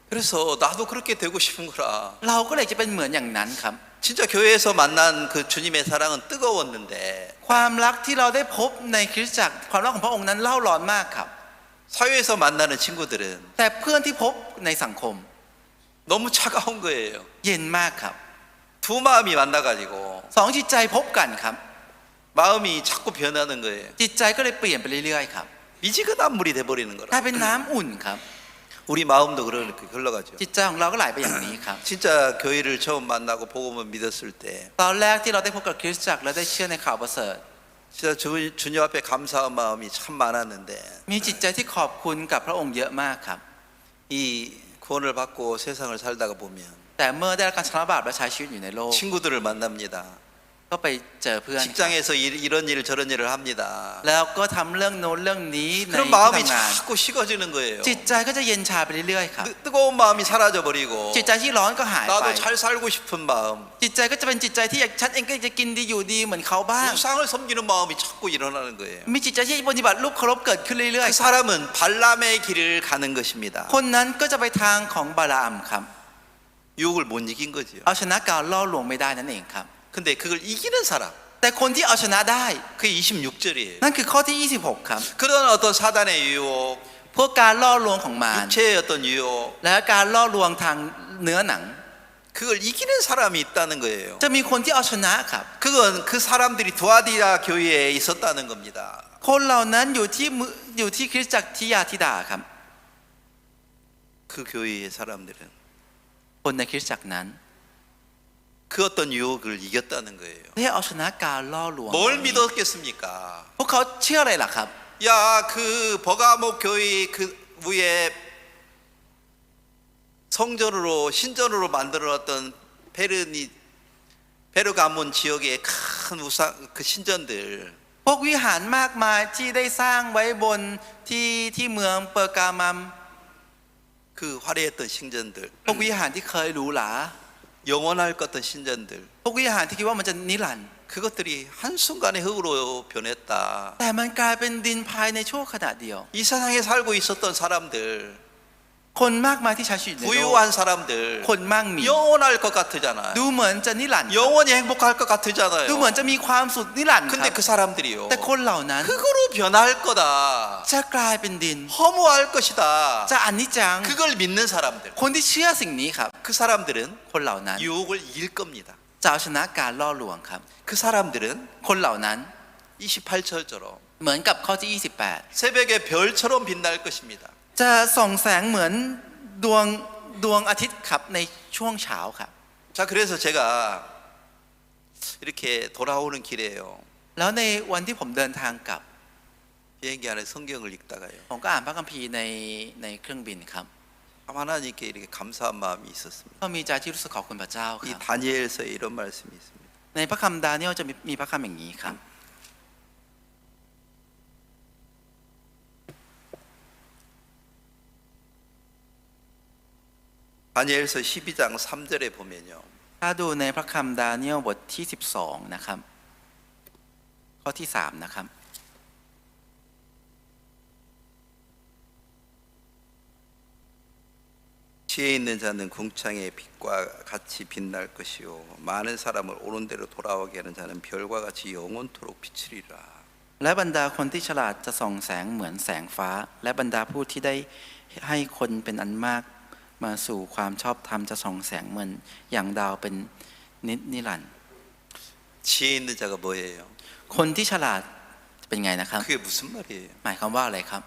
그래서 나도 그렇게 되고 싶은 거라.
เราก็เลยจะเป็นเหมือนอย่างนั้นครับ
진짜 교회에서 만난 그 주님의 사랑은 뜨거웠는데
ความรักที่เราได้พบในคริสตจักรความรักของพระองค์นั้นเล่าร้อนมากครับ
사회에서 만나는 친구들은
แต่เพื่อนที่พบในสังคม
너무 차가운 거예요.
เย็นมากครับ
두 마음이 만나가지고
สองจิตใจพบกันครับ
마음이 자꾸 변하는 거예요.
จิตใจก็เลยเปลี่ยนไปเรื่อยๆครับ
미지근한 물이 돼버리는
กลาย
거라.
เป็นน้ำอุ่นครับ
우리 마음도 그렇게 흘러가죠.
จิตใจของเราก็ไหลไปอย่างนี้ครับ
진짜 교회를 처음 만나고 복음을 믿었을 때
ตอนแรกที่เราได้พบกับคริสตจักรและได้เชื่อในข่าวประเสริฐ
진짜 주님 앞에 감사한 마음이 참 많았는데
มีจิตใจที่ขอบคุณกับพระองค์เยอะมากครับ
이 구원을 받고 세상을 살다가 보면
แต่เมื่อได้รับการชำระบาปและใช้ชีวิตอยู่ในโลก
친구들을 만납니다.
ก็ไปเจอเพื่อน
직장에서 이런 일 저런 일을 합니다.
แล้วก็ทำเรื่องโน้นเรื่องนี้ใน
그럼
ที่
마음이
ทำงาน
자꾸 식어지는 거예요.
จิตใจก็จะเย็นชาไปเรื่อยๆครับ
뜨거운 마음이 사라져 버리고
จิตใจที่ร้อนก็หายไป
나도 잘 살고 싶은 마음,
จิตใจก็จะเป็นจิตใจที่อยากฉันเองก็จะกินดีอยู่ดีเหมือนเขาบ้าง
우상을 섬기는 마음이 자꾸 일어나는 거예요.
มีจิตใจที่ปฏิบัติรูปเคารพเกิดขึ้นเรื่อย
그 사람은 발람의 길을 가는 것입니다.
ๆคนนั้นก็จะไปทางของบาลาอัมครับ
유혹을 못 이긴 거지요.
เอาชนะการล่อลวงไม่ได้นั่นเองครับ
근데 그걸 이기는 사람,
แต่คนที่เอาชนะได้
그게 26절이에요.
นั่นคือข้อที่ 26 ครับ
그런 어떤 사단의 유혹,
พวกการล่อลวงของมาร
육체의 어떤 유혹,
และการล่อลวงทางเนื้อหนัง
그걸 이기는 사람이 있다는 거예요.
จะมีคนที่เอาชนะครับ
그건 그 사람들이 두아디라 교회에 있었다는 겁니다.
คนเหล่านั้นอยู่ที่คริสตจักรทิยาธิดาครับ
그 교회의 사람들은
คนในคริสตจักรนั้น
그 어떤 유혹을 이겼다는 거예요.
ได้เอาชนะการล่อลวง
뭘 믿었겠습니까?
พวกเขาเชื่ออะไรล่ะครับ
야, 그 버가모 교회 그 위에 성전으로 신전으로 만들어놨던 베르가몬 지역의 큰 우상 그 신전들
พวกวิหารมากมายที่ได้สร้างไว้บนที่เมืองเปอร์กามัม
그 화려했던 신전들
พวกวิหารที่เคยหรูหรา
영원할 것 같은 신전들
พวกวิหารที่คิดว่ามันจะนิรันดร์
그것들이 한순간에 흙으로 변했다.
แต่มันกลายเป็นดินภายในชั่วขณะเดียว
이 세상에 살고 있었던 사람들
คนมากมายที่ใช้ชีวิตในโลก
부유한 사람들
คนมั่งมี
영원할 것 같으잖아요.
ดูเหมือนจะนิรันดร์
영원히 행복할 것 같으잖아요.
ดูเหมือนจะมีความสุขนิรันดร์ค
근데
รับ
그 사람들이요
แต่คนเหล่านั้น
흙으로 변할 거다.
จะกลายเป็นดิน
허무할 것이다.
จะอนิจจัง
그걸 믿는 사람들.
คนที่เชื่อสิ่งนี้ครับ
그 사람들은
คนเหล่านั้น
유혹을 이길 겁니다.
จะเอาชนะการล่อลวงครับ
그 사람들은
คนเหล่านั้น
28절처럼
เหมือนกับข้อที่
새벽에 별처럼 빛날 것입니다.
28 จะส่องแสงเหมือนดวงอาทิตย์ครับในช่วงเช้าครับ
자, 그래서 제가 이렇게 돌아오는 길에요.
แล้วในวันที่ผมเดินทางกลับ
비행기 안에 성경을 읽다가요.
ผมก็อ่านพระคัมภีร์ในเครื่องบินครับ
하나님께 이렇게 감사한 마음이 있었습니다.
ก็มีใจที่รู้สึกขอบคุณพระเจ้าค
이
รับ
다니엘서에 이런 말씀이 있습니다.
ในพระคำดาเนียลจะมีพระคำอย่างนี้ครับ
다니엘서 12장 3절에 보면요.
ถ้าดูในพระคำดาเนียลบทที่ 12 นะครับ ข้อที่ 3 นะครับ
지혜 있는 자는 궁창의 빛과 같이 빛날 것이요 많은 사람을 옳은 대로 돌아오게 하는 자는 별과 같이 영원토록 비치리라.
และบรรดาคนที่ฉลาดจะส่องแสงเหมือนแสงฟ้า และบรรดาผู้ที่ได้ให้คนเป็นอันมากมาสู่ความชอบธรรมจะส่องแสงเหมือนอย่างดาวเป็นนิรันดร์
지혜 있는 자가 뭐예요?
คนที่ฉลาดเป็นไงนะครับ
그게 무슨 말이에요?
หมายความว่าอะไรครับ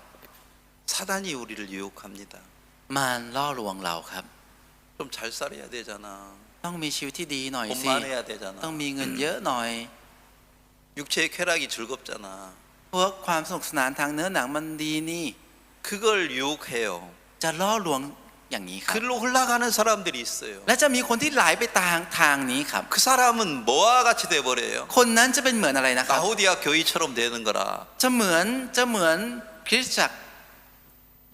사단이 우리를 유혹합니다.
มารล่อลวงเราครับ
좀 잘 살아야 되잖아.
ต้องมีชีวิตที่ดีหน่อย
돈
สิ
많아야 되잖아.
ต้องมีเงินเยอะหน่อย
육체의 쾌락이 즐겁잖아.
พวกความสนุกสนานทางเนื้อหนังมันดีนี่
그걸 유혹해요.
จะล่อลวงอย่างนี้ครับ
글로 흘러가는 사람들이 있어요.
และจะมีคนที่ไหลไปทางนี้ครับ
그 사람은 뭐와 같이 돼버려요?
คนนั้นจะเป็นเหมือนอะไรนะครับ
라오디아 교회처럼 되는 거라.
จะเหมือนคริสตจักร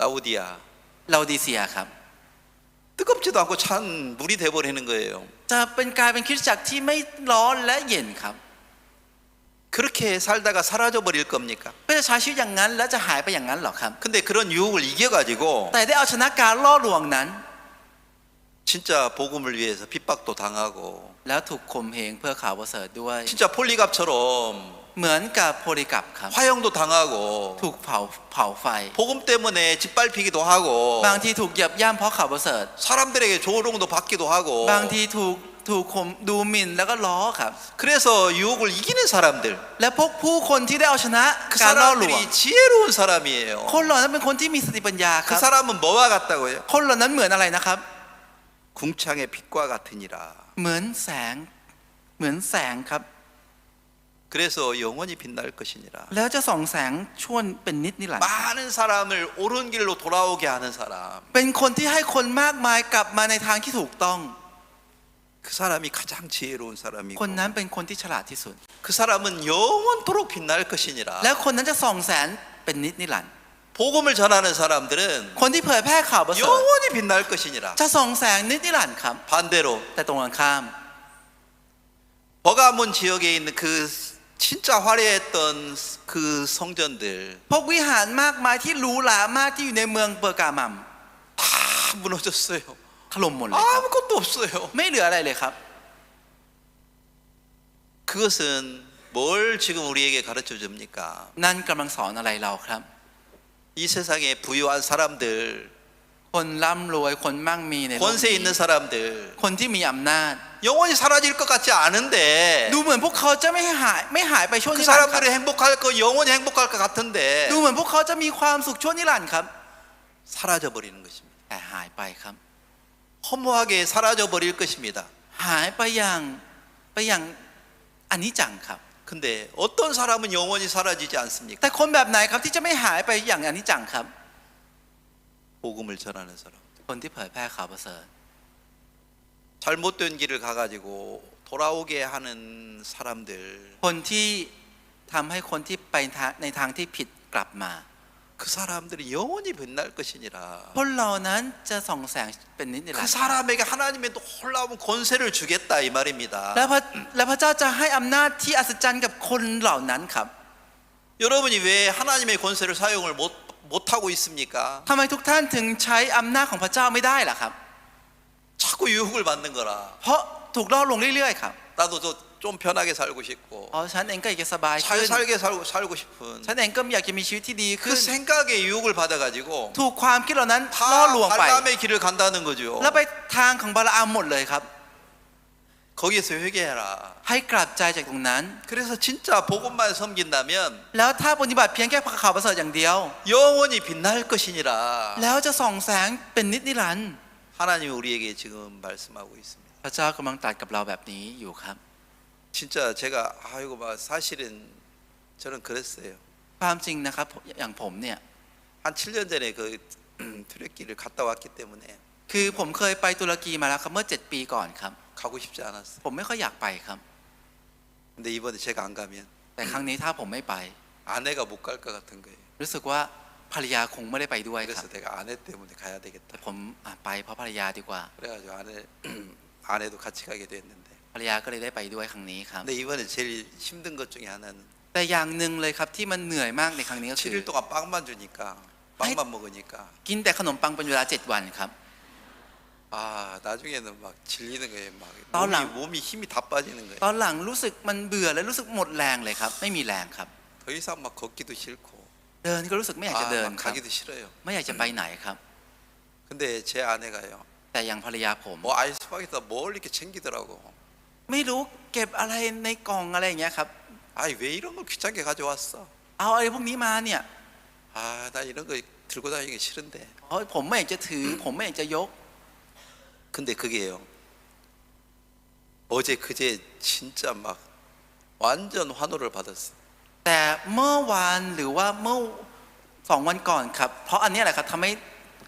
라오디아.
ลาดิเซียครับ
뜨겁지도 않고 찬 물이 돼버리는 거예요.
จะเป็นกลายเป็นคริสตจักรที่ไม่ร้อนและเย็นครับ
그렇게 살다가 사라져 버릴 겁니까?
ก็จะใช้ชีวิตอย่างนั้นแล้วจะหายไปอย่างนั้นหรอครับ
근데 그런 유혹을 이겨가지고
แต่ได้เอาชนะการล่อลวงนั้น
진짜 복음을 위해서 핍박도 당하고
แล้วถูกข่มเหงเพื่อข่าวประเสริฐด้วย
진짜 폴리갑처럼
เหมือนกับโพลิกับครับ
화형도 당하고
ถูกเผาไฟ
복음 때문에 짓밟히기도 하고
บางทีถูกเหยียบย่ำเพราะข่าวประเสริฐ
사람들에게 조롱도 받기도 하고
บางทีถูก ถูกข่มดูหมิ่นแล้วก็ล้อครับ
그래서 유혹을 이기는 사람들,
และพวกผู้คนที่ได้เอาชนะ
그
การล่อลวง
사람들이 지혜로운 사람이에요.
คนเหล่านั้นเป็นคนที่มีสติปัญญาค
그
รับ
사람은 뭐와 같다고요?
คนเหล่านั้นเหมือนอะไรนะครับ
궁창의 빛과 같으니라.
เหมือนแสงเหมือนแสงครับ
그래서 영원히 빛날 것이니라.
แล้วจะส่องแสงช่วงเป็นนิดนิรันดร์
많은 사람을 옳은 길로 돌아오게 하는 사람.
เป็นคนที่ให้คนมากมายกลับมาในทางที่ถูกต้อง
그 사람이 가장 지혜로운
คน
사람이고
นั้นเป็นคนที่ฉลาดที่สุด
그 사람은 영원토록 빛날 것이니라.
แล้วคนนั้นจะส่องแสงเป็นนิดนิรันดร์
복음을 전하는 사람들은
คนที่เผยแพร่ข่าวประเสริฐ
영원히 빛날 것이니라.
จะส่องแสงนิดนิรันดร์ครับ
반대로
แต่ตรงกันข้าม
버가몬 지역에 있는 그 진짜 화려했던 그 성전들
พวกวิหารมากมายที่หรูหรามากที่อยู่ในเมืองเปอร์กามัม
다 무너졌어요.
ถล่มหมดเลยครับ
아무것도 없어요.
ไม่เหลืออะไรเลยครับ
그것은 뭘 지금 우리에게 가르쳐 줍니까?
นั่นกำลังสอนอะไรเราครับ
이 세상에 부유한 사람들,
คนร่ำรวยคนมั่งมีในโลก
권세
นี้
있는 사람들,
คนที่มีอำนาจ
영원히 사라질 것 같지 않은데
ดูเหมือนพวกเขาจะไม่หายไปช่วง
그
นิรันดร์ครับ
사람들이 행복할 거 영원히 행복할 것 같은데
ดูเหมือนพวกเขาจะมีความสุขช่วงนิรันดร์ครับ
사라져 버리는 것입니다.
แต่หายไปครับ
허무하게 사라져 버릴 것입니다.
หายไปอย่างอนิจจังครับ
근데 어떤 사람은 영원히 사라지지 않습니까?
แต่คนแบบไหนครับที่จะไม่หายไปอย่างอนิจจังครับ
복음을 전하는 사람.
คนที่เผยแพร่ข่าวประเสริฐ
잘못된 길을 가가지고 돌아오게 하는 사람들.
คนที่ทำให้คนที่ไปในทางที่ผิดกลับมา
그 사람들이 영원히 빛날 것이니라.
คนเหล่านั้นจะส่องแสงเป็นนิดนิรัน
그
ดร์
사람에게 하나님의 놀라운 권세를 주겠다 이 말입니다.
และพระเจ้าจะให้อำนาจที่อัศจรรย์กับคนเหล่านั้นครับ
여러분이 왜 하나님의 권세를 사용을 못하고 있습니까?
ทำไมทุกท่านถึงใช้อำนาจของพระเจ้าไม่ได้ล่ะครับ
자꾸 유혹을 받는 거라.
เพราะถูกล่อลวงเรื่อยๆครับ
나도 좀 편하게 살고 싶고
ฉันเองก็อยากจะสบาย
잘
ขึ้น
살게 살고 싶은
ฉันเองก็อยากจะมีชีวิตที่ดี
그
ขึ้น
생각에 유혹을 받아가지고
ถูกความคิดเหล่านั้นล่อ
다
ลวงไป
발람의 길을 간다는 거죠.
แล้วไปทางของบาลาอัมหมดเลยครับ
거기에서 회개해라.
ให้กลับใจจากตรงนั้น
그래서 진짜 복음만 섬긴다면
แล้วถ้าปฏิบัติเพียงแค่ข่าวประเสริฐอย่างเดียว
영원히 빛날 것이니라.
แล้วจะส่องแสงเป็นนิดนิรันดร์
하나님이 우리에게 지금 말씀하고 있습니다.
พระเจ้ากำลังตรัสกับเราแบบนี้อยู่ครับ
진짜 제가 아이고 막 사실은 저는 그랬어요.
ความจริงนะครับอย่างผมเนี่ย
한 7년 전에 그 트레키를 갔다 왔기 때문에
คือผมเคยไปตุรกีมาแล้วครับเมื่อ7 ปีก่อนครับ
가고 싶지 않았어요.
ผมไม่ค่อยอยากไปครับ
근데 이번에 제가 안 가면
แต่ครั้งนี้ถ้าผมไม่ไป
아내가 못 갈 것 같은 거예요.
รู้สึกว่าภรรยาคงไม่ได้ไปด้วยค
그래서
รับ
내가 아내 때문에 가야
แต่
되겠다.
ผมไปเพราะภรรยาดีกว่า
그래가지고 아내도 같이 가게 됐는데.
ภรรยาก็เลยได้ไปด้วยครั้งนี้ครับ
근데 이번에 제일 힘든 것 중에 하나는
แต่อย่างหนึ่งเลยครับที่มันเหนื่อยมากในครั้งนี้ก็คือ
7일 동안 빵만 주니까 빵만 먹으니까
กินแต่ขนมปังเป็นเวลา7 วันครับ
아 나중에는 막 질리는 거예요. 막
떠올라.
몸이 힘이 다 빠지는 거예요.
ตอนหลังรู้สึกมันเบื่อและรู้สึกหมดแรงเลยครับ ไม่มีแรงครับ
더 이상 막 걷기도 싫고
เดินก็รู้สึกไม่อยากจะเดิน
막
ครับ
가기도 싫어요.
ไม่อยากจะไปไหนครับ
근데 제 아내가요.
แต่อย่างภรรยาผม
뭐 아이스박에다 뭘 이렇게 챙기더라고.
ไม่รู้เก็บอะไรในกล่องอะไรอย่างเงี้ยครับ
아이 왜 이런 걸 귀찮게 가져왔어?
เอาอะไรพวกนี้มาเนี่ย
아 나 이런 거 들고 다니기 싫은데.
ผมไม่อยากจะถือ ผมไม่อยากจะยก
근데 그게요. 어제 그제 진짜 막 완전 환호를 받았어요.
แต่เมื่อวานหรือว่าเมื่อ2 วันก่อนครับ เพราะอันนี้แหละครับทำให้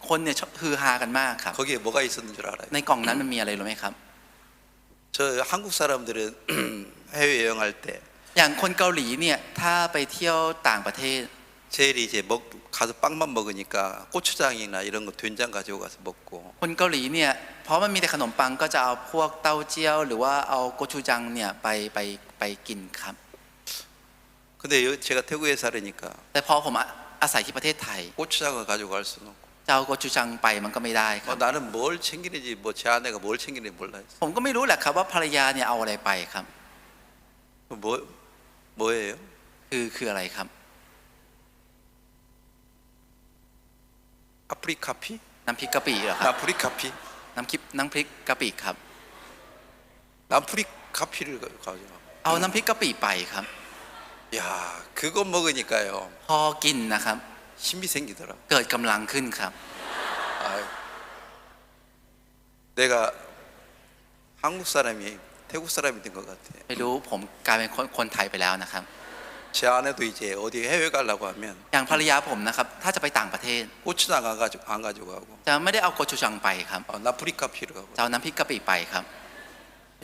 คนเนี่ยฮือฮากันมากครับ
거기에 뭐가 있었는 줄 알아요?
ในกล่องนั้นมันมีอะไรรู้ไหมครับ
저 한국 사람들은 해외 여행할 때
อย่างคนเกาหลีเนี่ยถ้าไปเที่ยวต่างประเทศ
제일 이제 가서 빵만 먹으니까 고추장이나 이런 거 된장 가지고 가서 먹고
คนเกาหลีเนี่ยเพราะมันมีแต่ขนมปังก็จะเอาพวกเต้าเจี้ยวหรือว่าเอาโกชูจังเนี่ยไปกินครับ
근데 제가 태국에 살으니까
แต่พอผมอาศัยที่ประเทศไทย
고추장을 가지고 갈 수는 없고
จะเอาโกชูจังไปมันก็ไม่ได้ครับ
나는 뭘 챙기는지 뭐 제 아내가 뭘 챙기는지 몰라요.
ผมก็ไม่รู้แหละครับว่าภรรยาเนี่ยเอาอะไรไปครับ
뭐예요?
คืออะไรครับ
아프리카피?
น้ำพริกกะปิเหรอครับ
아프리카피?
น้ำพริกกะปิครับ
남프리 카피를 가져가.
เอาน้ำพริกกะปิไปครับ
야, 그거 먹으니까요.
พอกินนะครับ
힘이 생기더라.
เกิดกำลังขึ้นครับ
아유, 내가 한국 사람이 태국 사람이 된 것 같아.
ไม่รู้ผมกลายเป็นคนไทยไปแล้วนะครับ
제 아내도 이제 어디 해외 가려고 하면
อย่างภรรยาผมนะครับถ้าจะไปต่างประเทศ
고추장 안 가지고 가고
จะไม่ได้เอาโกชูจังไปครับ
나프리 카피를 가고.
จะเอาน้ำพริกกะปิไปครับ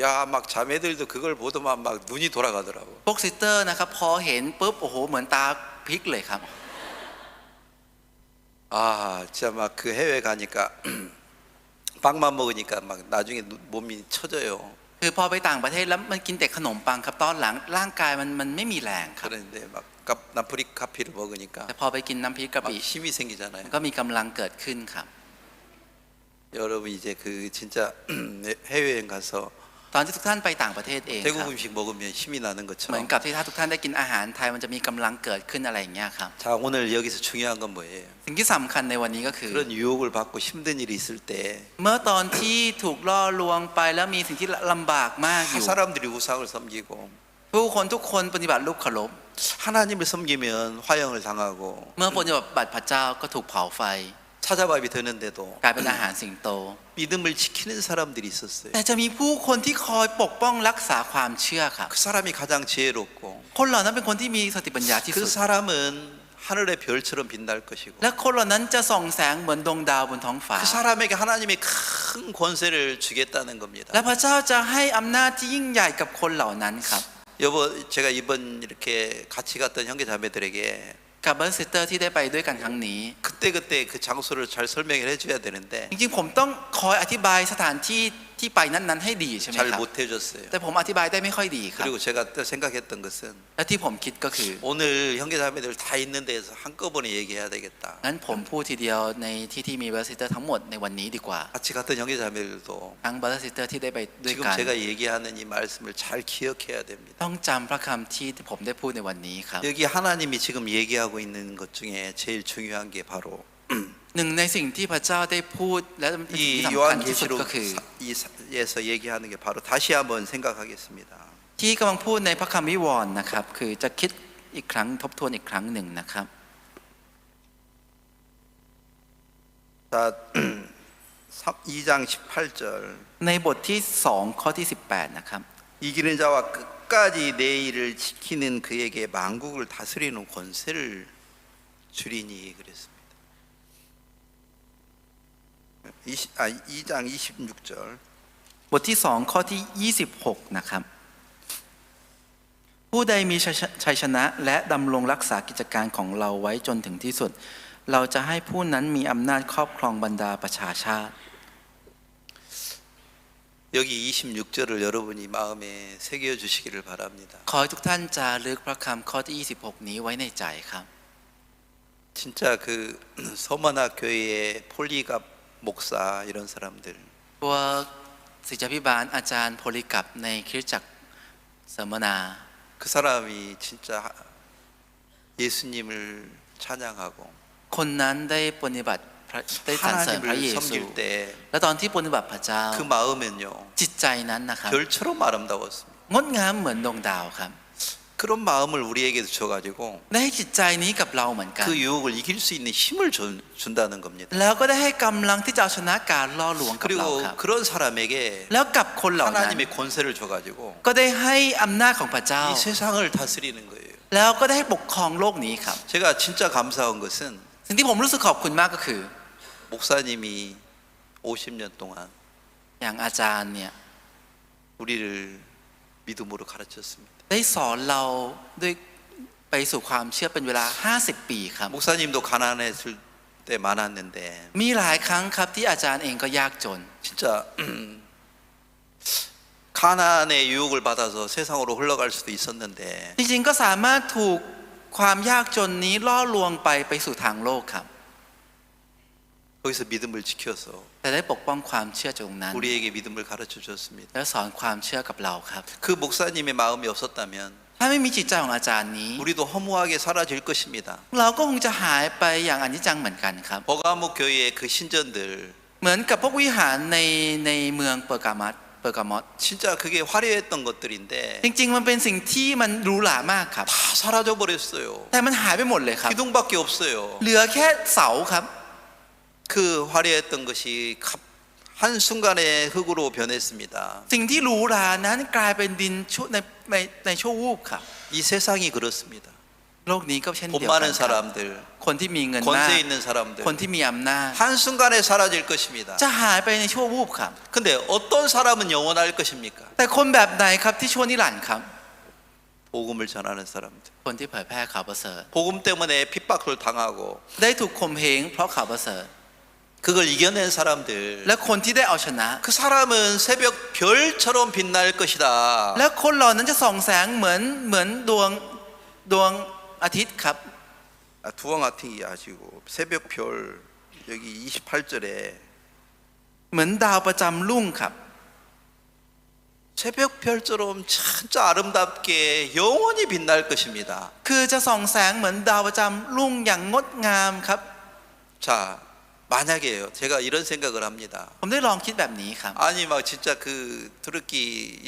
야, 막 자매들도 그걸 보더만 막 눈이 돌아가더라고.
พวกซิสเตอร์นะครับพอเห็นปุ๊บโอ้โหเหมือนตาพลิกเลยครับ
아, 진짜 막 그 해외 가니까 빵만 먹으니까 막 나중에 몸이 처져요.
คือพอไปต่างประเทศแล้วมันกินแต่ขนมปังครับตอนหลังร่างกายมันไม่มีแรงครับ
그런데 막 나프리 카피를 먹으니까
แต่พอไปกินน้ำพริกกะ
막
ปิ
힘이 생기잖아요.
ก็มีกำลังเกิดขึ้นครับ
여러분 이제 그 진짜 해외여행 가서
ตอนที่ทุกท่านไปต่างประเทศเองค
태국
รับ
음식 먹으면 힘이 나는
เหมือน
것처럼.
กับที่ถ้าทุกท่านได้กินอาหารไทยมันจะมีกำลังเกิดขึ้นอะไรอย่างเงี้ยครับ
자, 오늘 여기서 중요한 건 뭐예요?
สิ่งที่สำคัญในวันนี้ก็คือ
그런 유혹을 받고 힘든 일이 있을 때
เมื่อตอนที่ถูกล่อลวงไปแล้วมีสิ่งที่ลำบากมากอยู่
사람들이 우상을 섬기고
ผู้คนทุกคนปฏิบัติรูปเคารพ
하나님을 섬기면 화형을 당하고
เมื่อปฏิบัติพระเจ้าก็ถูกเผาไฟ
사자밥이 되는데도
กลายเป็นอาหารสิงโต
믿음을 지키는 사람들이 있었어요.
แต่จะมีผู้คนที่คอยปกป้องรักษาความเชื่อครับ
그 사람이 가장 지혜롭고
คนเหล่านั้นเป็นคนที่มีสติปัญญาที่สุ
그
ด
사람은 하늘의 별처럼 빛날 것이고
และคนเหล่านั้นจะส่องแสงเหมือนดวงดาวบนท้องฟ้า
그 사람에게 하나님이 큰 권세를 주겠다는 겁니다.
และพระเจ้าจะให้อำนาจที่ยิ่งใหญ่กับคนเหล่านั้นครับ
여보, 제가 이번 이렇게 같이 갔던 형제 자매들에게
กับเบอร์ซิสเตอร์ที่ได้ไปด้วยกันครั้งนี้
그때그때 그 장소를 잘 설명을 해줘야 되는데
จริงๆผมต้องคอยอธิบายสถานที่ที่ไปนั้นๆให้ดีใช่ไหม
잘
ครับ
못 해줬어요.
แต่ผมอธิบายได้ไม่ค่อยดีครับ
그리고 제가 또 생각했던 것은
และที่ผมคิดก็คือ
오늘 형제 자매들 다 있는 데에서 한꺼번에 얘기해야 되겠다.
งั้นผมพูดทีเดียวในที่มีเบอร์ซิสเตอร์ทั้งหมดในวันนี้ดีกว่า
같이 갔던 형제 자매들도
ทั้งเบอร์ซิสเตอร์ที่ได้ไปด้วย
지금
กัน
제가 얘기하는 이 말씀을 잘 기억해야 됩니다.
ต้องจำพระคำที่ผมได้พูดในวันนี้ครับ
여기 하나님이 지금 얘기하고 있는 것 중에 제일 중요한 게 바로
หนึ่งในสิ่งที่พระเจ้าได้พูดและสิ่งที่
이
สำคัญที่สุดก็คือ
요한계시록에서 얘기하는 게 바로 다시 한번 생각하겠습니다.
ที่กำลังพูดในพระคำวิวรณ์นะครับคือจะคิดอีกครั้งทบทวนอีกครั้งหนึ่งนะครับ
자, 2장 18절
ในบทที่2ข้อที่18นะครับ
이기는 자와 끝까지 내 일을 지키는 그에게 만국을 다스리는 권세를 주리니 그랬습니다. 2장 26절
บทที่2ข้อที่26นะครับผู้ใดมีชัยชนะและดำรงรักษากิจการของเราไว้จนถึงที่สุด เราจะให้ผู้นั้นมีอำนาจครอบครองบรรดาประชาชาติ
여기 26절을 여러분이 마음에 새겨 주시기를 바랍니다.
ขอให้ทุกท่านจารึกพระคำข้อที่26นี้ไว้ในใจครับ
진짜 그 서머나 교회의 폴리갑 목사 이런 사람들
พวกศิษยาภิบาลอาจารย์โพลิกับในคริสตจักรเสมนา
그 사람이 진짜 예수님을 찬양하고
คนนั้นได้ปฏิบัติได้สรรเสริญพระเย
하나님을
ซู
섬길 때
และตอนที่ปฏิบัติพระเจ้า
그 마음은요
จิตใจนั้นนะครับ
별처럼 아름다웠습니다.
งดงามเหมือนดวงดาวครับ
그런 마음을 우리에게도 줘가지고
ได้ให้จิตใจนี้กับเราเหมือนกัน
그 유혹을 이길 수 있는 힘을 준다는 겁니다.
แล้วก็ได้ให้กำลังที่จะเอาชนะการล่อลวงกับเรา
그리고
ครับ
그런 사람에게
แล้วกับคนเหล่านั้น
하나님의 권세를 줘가지고
ก็ได้ให้อำนาจของพระเจ้า
이 세상을 다스리는 거예요.
แล้วก็ได้ให้ปกครองโลกนี้ครับ
제가 진짜 감사한 것은
สิ่งที่ผมรู้สึกขอบคุณมากก็คือ
목사님이 50년 동안
อย่างอาจารย์เนี่ย
우리를 믿음으로 가르쳤습니다.
ได้สอนเราด้วยไปสู่ความเชื่อเป็นเวลา50 ปีครับ
목사님도 가난했을 때 많았는데
มีหลายครั้งครับที่อาจารย์เองก็ยากจน
진짜 가난의 유혹을 받아서 세상으로 흘러갈 수도 있었는데
จริงๆก็สามารถถูกความยากจนนี้ล่อลวงไปสู่ทางโลกครับ
거기서 믿음을 지켜서
แต่ได้ปกป้องความเชื่อจากตรงนั้น
우리에게 믿음을 가르쳐 줬습니다.
และสอนความเชื่อกับเราครับ
그 목사님의 마음이 없었다면
ถ้าไม่มีจิตใจของอาจารย์นี้
우리도 허무하게 사라질 것입니다.
เราก็คงจะหายไปอย่างอนิจจังเหมือนกันครับ
버가목 교회의 그 신전들
เหมือนกับพวกวิหารในเมืองเปอร์กามัส เปอร์กามอส
진짜 그게 화려했던 것들인데
จริงๆมันเป็นสิ่งที่มันหรูหรามากครับ
다 사라져 버렸어요.
แต่มันหายไปหมดเลยครับ
기둥밖에 없어요.
เหลือแค่เสาครับ
그 화려했던 것이 한 순간에 흙으로 변했습니다.
สิ่งที่หรูหรานั้นกลายเป็นดินในชั่ววูบครับ
이 세상이 그렇습니다.
โลกนี้ก็เช่น
돈
เดียวกัน
많은
ครับ
사람들,
คนที่มีเงินมาก
권세 있는 사람들
คนที่มีอำนาจ
한 순간에 사라질 것입니다.
จะหายไปในชั่ววูบครับ
근데 어떤 사람은 영원할 것입니까?
แต่คนแบบไหนครับที่ชั่วนิรันดร์ครับ
복음을 전하는 사람들.
คนที่เผยแพร่ข่าวประเสริฐ
복음 때문에 핍박을 당하고
ได้ถูกข่มเหงเพราะข่าวประเสริฐ
그걸 이겨낸 사람들.
และคนที่ได้เอาชนะ
그 사람은 새벽 별처럼 빛날 것이다.
และคนเหล่านั้นจะส่องแสงเหมือนดวงอาทิตย์ครับ
두엉아팅이 아시고 새벽 별 여기 28절에
เหมือนดาวประจำรุ่งครับ
새벽 별처럼 진짜 아름답게 영원히 빛날 것입니다.
คือจะส่องแสงเหมือนดาวประจำรุ่งอย่างงดงามครับ
자, 만약에요. 제가 이런 생각을 합니다.
ผมได้ลองคิดแบบนี้ครับ
아니 막 진짜 그 tu르키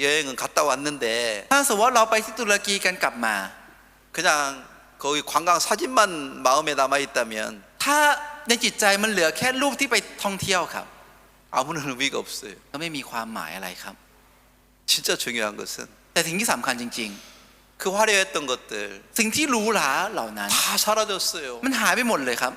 여행은 갔다 왔는데
ถ้าสมมติว่าเราไปที่ตุรกีกันกลับมา
그냥 거기 관광 사진만 마음에 남아 있다면
ถ้าในจิตใจมันเหลือแค่รูปที่ไปท่องเที่ยวครับ
아무런 의미가 없어요.
ก็ไม่มีความหมายอะไรครับ
진짜 중요한 것은
แต่สิ่งที่สำคัญจริง
그 화려했던 것들
ๆ สิ่งที่หรูหราเหล่านั้น
다 사라졌어요.
มันหายไปหมดเลยครับ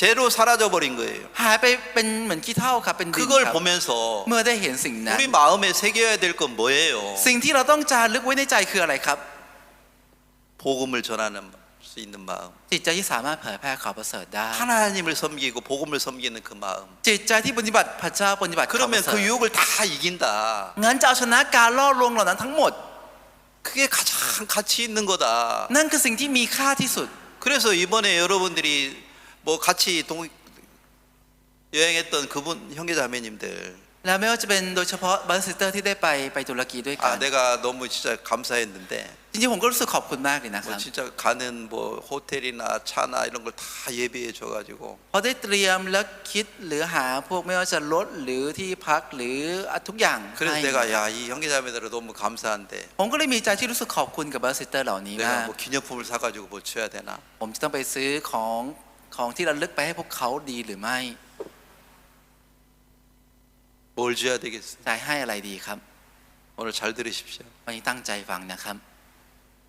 제로 사라져 버린 거예요.
หายไปเป็นเหมือนขี้เถ้าครับเป็นดิน
그걸
ครับ
보면서
เมื่อได้เห็นสิ่งนั้น
우리 마음에 새겨야 될 건 뭐예요?
สิ่งที่เราต้องจารึกไว้ในใจคืออะไรครับ
복음을 전하는 수 있는 마음.
จิตใจที่สามารถเผยแพร่ข่าวประเสริฐได้
하나님을 섬기고 복음을 섬기는 그 마음.
จิตใจที่ปฏิบัติพระเจ้าปฏิบัติข่าวป
그러면
ระเสริ
그
ฐ
유혹을 다 이긴다.
งั้นจะเอาชนะการล่อลวงเหล่านั้นทั้งหมด
그게 가장 가치 있는 거다.
นั่นคือสิ่งที่มีค่าที่สุด
그래서 이번에 여러분들이 뭐 같이 여행했던 그분 형제자매님들
และไม่ว่าจะเป็นโดยเฉพาะบัสซิสเตอร์ที่ได้ไปตุรกีด้วยกัน
내가 너무 진짜 감사했는데
จริงๆผมก็รู้สึกขอบคุณมากเลยนะค
뭐
รับ
진짜 가는 뭐 호텔이나 차나 이런 걸 다 예비해 줘가지고
เพราะได้เตรียมและคิดหรือหาพวกไม่ว่าจะรถหรือที่พักหรือทุกอย่าง
그래서
ให้
내가 야 이 형제자매들 너무 감사한데
ผมก็เลยมีใจที่รู้สึกขอบคุณกับบัสซิสเตอร์เหล่านี้มาก
내가 뭐 기념품을 사가지고 뭐 줘야 되나
ผมจะต้องไปซื้อของที่ระลึกไปให้พวกเขาดีหรือไม่
뭘 줘야 되겠어?
จะให้อะไรดีครับ
오늘 잘 들으십시오.
วันนี้ตั้งใจฟังนะครับ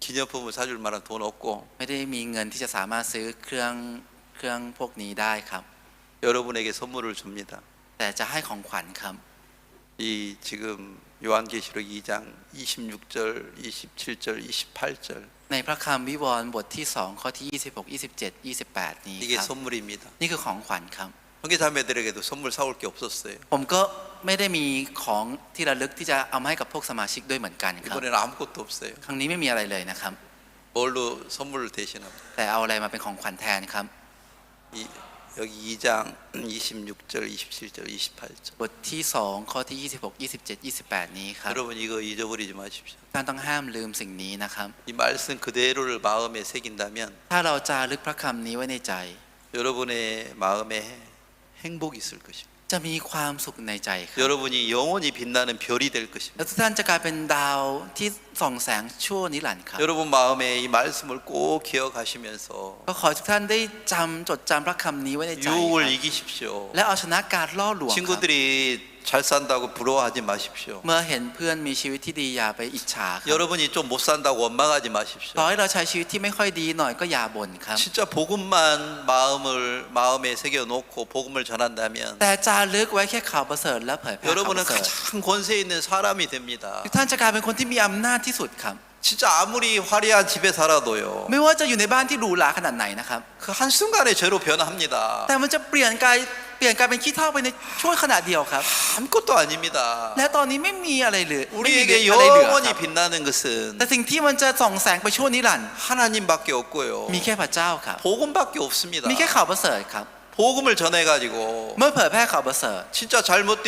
기념품을 사줄 만한 돈 없고
ไม่ได้มีเงินที่จะสามารถซื้อเครื่องพวกนี้ได้ครับ
여러분에게 선물을 줍니다.
แต่จะให้ของขวัญครับ
이 지금 요한계시록 2장 26절, 27절, 28절
ในพระคำวิวรณ์บทที่2ข้อที่26 27 28นี้
이게
ครับ
선물입니다.
นี่คือของขวัญครับ
형제자매들에게도 선물 사올 게 없었어요.
ผมก็ไม่ได้มีของที่ระลึกที่จะเอามาให้กับพวกสมาชิกด้วยเหมือนกันครับ
이번에는 아무것도 없어요.
ครั้งนี้ไม่มีอะไรเลยนะครับ
뭘로 선물을 대신합니다.
แต่เอาอะไรมาเป็นของขวัญแทนครับ
여기 2장 26절, 27절, 28절
บทที่2ข้อที่26 27 28นี้ครับ
여러분 이거 잊어버리지 마십시오.
ท่านต้องห้ามลืมสิ่งนี้นะครับ
이 말씀 그대로를 마음에 새긴다면
ถ้าเราจารึกพระคำนี้ไว้ในใจ
여러분의 마음에 행복이 있을 것입니다.
จะมีความสุขในใจครับ
여러분이 영원히 빛나는 별이 될
และ
것입니다.
ทุกท่านจะกลายเป็นดาวที่ส่องแสงชั่วนิรันดร์ครับ
여러분 마음에 이 말씀을 꼭 기억하시면서
ก็ขอให้ทุกท่านได้จดจำพระคำนี้ไว้ในใจครับ
유혹을 이기십시오.
และเอาชนะการล่อลวงครับ
친구들이 잘 산다고 부러워하지 마십시오.
เมื่อเห็นเพื่อนมีชีวิตที่ดีอย่าไปอิจฉาครับ
여러분이 좀 못 산다고 원망하지
ขอ
마십시오.
ให้เราใช้ชีวิตที่ไม่ค่อยดีหน่อยก็อย่าบ่นครับ
진짜 복음만 마음에 새겨놓고 복음을 전한다면
แต่จารึกไว้แค่ข่าวประเสริฐและเผยแพร่ข่าวป
여러분은
ระเสริฐ
가장 권세 있는 사람이 됩니다.
ทุกท่านจะกลายเป็นคนที่มีอำนาจที่สุดครับ
진짜 아무리 화려한 집에 살아도요.
ไม่ว่าจะอยู่ในบ้านที่หรูหราขนาดไหนนะครับ
그 한순간에 죄로 변합니다.
แต่มันจะเปลี่ยนกลายเป็นขี้เถ้าไปในช่วงขณะเดียวครับ
아무것도 아닙니다.
และตอนนี้ไม่มีอะไรเหลือไม่มี
우리에게
อะไรเหลือค
영원히
รับ
빛나는 것은
แต่สิ่งที่มันจะส่องแสงไปชั่วนิรันดร์
하나님밖에 없고요.
มีแค่พระเจ้าครับ
복음밖에 없습니다.
มีแค่ข่าวประเสริฐครับ
복음을 전해가지고
เมื่อเผยแพร่ข่าวประเสริฐ
진짜 잘못된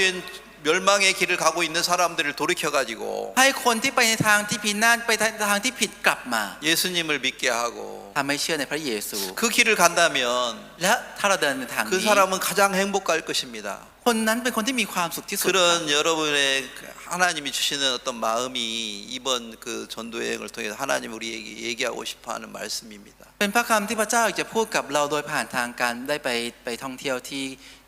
멸망의 길을 가고 있는 사람들을 돌이켜 가지고
ให้คนที่ไปในทางที่พินาศไปทางที่ผิดกลับมา
예수님을 믿게 하고
ทำให้เชื่อในพระเยซู
그 길을 간다면
และถ้าเราเดินในทาง
그
นี้
사람은 가장 행복할 것입니다.
คนนั้นเป็นคนที่มีความสุขที่สุด
그런 여러분의 하나님이 주시는 어떤 마음이 이번 그 전도 여행을 통해서 하나님 우리에게 얘기하고 싶어하는 말씀입니다.
เป็นพระคำที่พระเจ้าอยากจะพูดกับเราโดยผ่านทางการได้ไปท่องเที่ยวที่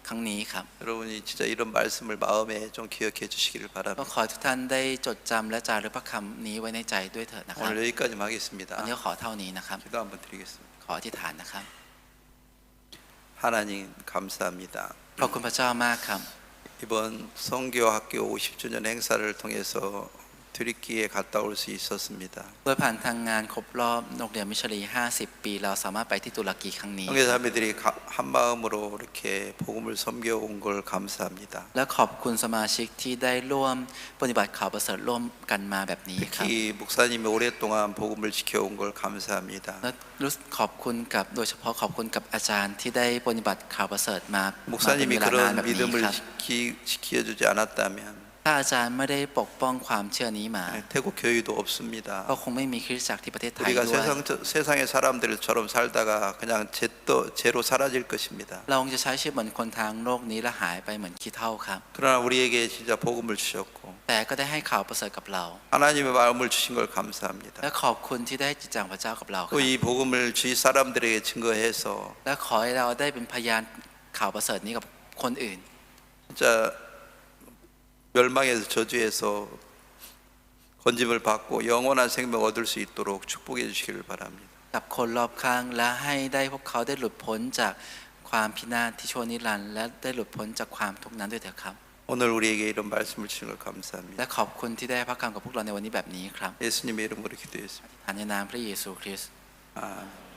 ครั้งนี้ครับ
여러분이 진짜 이런 말씀을 마음에 좀 기억해 주시기를
ก็
바랍니다.
ขอให้ทุกท่านได้จดจำและจารึกพระคำนี้ไว้ในใจด้วยเถิดนะครับ
오늘 여기까지
วันนี้
하겠습니다.
ขอเท่านี้นะครับ
기도 한번 드리겠습니다.
ขออธิษฐานนะครับ
하나님 감사합니다.
ขอบคุณพระเจ้ามากครับ
이번 성교학교 50주년 행사를 통해서 튀르키예에 갔다 올 수 있었습니다.
โดยผ่านทางงานครบรอบโรงเรียนมิชลี 50 ปีเราสามารถไปที่ตุรกีครั้งนี้
형제자매들이 한 마음으로 이렇게 복음을 섬겨온 걸 감사합니다.
และขอบคุณสมาชิกที่ได้ร่วมปฏิบัติข่าวประเสริฐร่วมกันมาแบบนี้ครับ
특히 목사님이 오랫동안 복음을 지켜온 걸 감사합니다.
และรู้สึกขอบคุณกับโดยเฉพาะขอบคุณกับอาจารย์ที่ได้ปฏิบัติข่าวประเสริฐมาเป็น
목사님이
เวลานาน
그런
แบบนี้
믿음을
ครับ
지켜주지 않았다면
ถ้าอาจารย์ไม่ได้ปกป้องความเชื่อนี้มา
태국 교회도 없습니다.
ก็คงไม่มีคริสตจักรที่ประเทศไทย
우리가
ด้วย
세상의 사람들처럼 살다가 그냥 제로 사라질 것입니다.
เราคงจะใช้ชีวิตเหมือนคนทางโลกนี้และหายไปเหมือนขี้เถ้าครับ
그러나 우리에게 진짜 복음을 주셨고
แต่ก็ได้ให้ข่าวประเสริฐกับเรา
하나님의 마음을 주신 걸 감사합니다.
และขอบคุณที่ได้จิตใจของพระเจ้ากับเราค
또
รับ
이 복음을 주위 사람들에게 증거해서
และขอให้เราได้เป็นพยานข่าวประเสริฐนี้กับคนอื่น
진짜 멸망에서 저주에서 건짐을 받고 영원한 생명 얻을 수 있도록 축복해 주시기를 바랍니다.
กับคนรอบข้างและให้ได้พวกเขาได้หลุดพ้นจากความพินาศที่ชั่วนิรันดร์และได้หลุดพ้นจากความทุกข์นั้นด้วยเถิดครับ
오늘 우리에게 이런 말씀을 주신 걸 감사합니다.
และขอบคุณที่ได้พระคำกับพวกเราในวันนี้แบบนี้ครับ
예수님의 이름으로 기도했습니다.
ในนามพระเยซูคริสต์
아멘.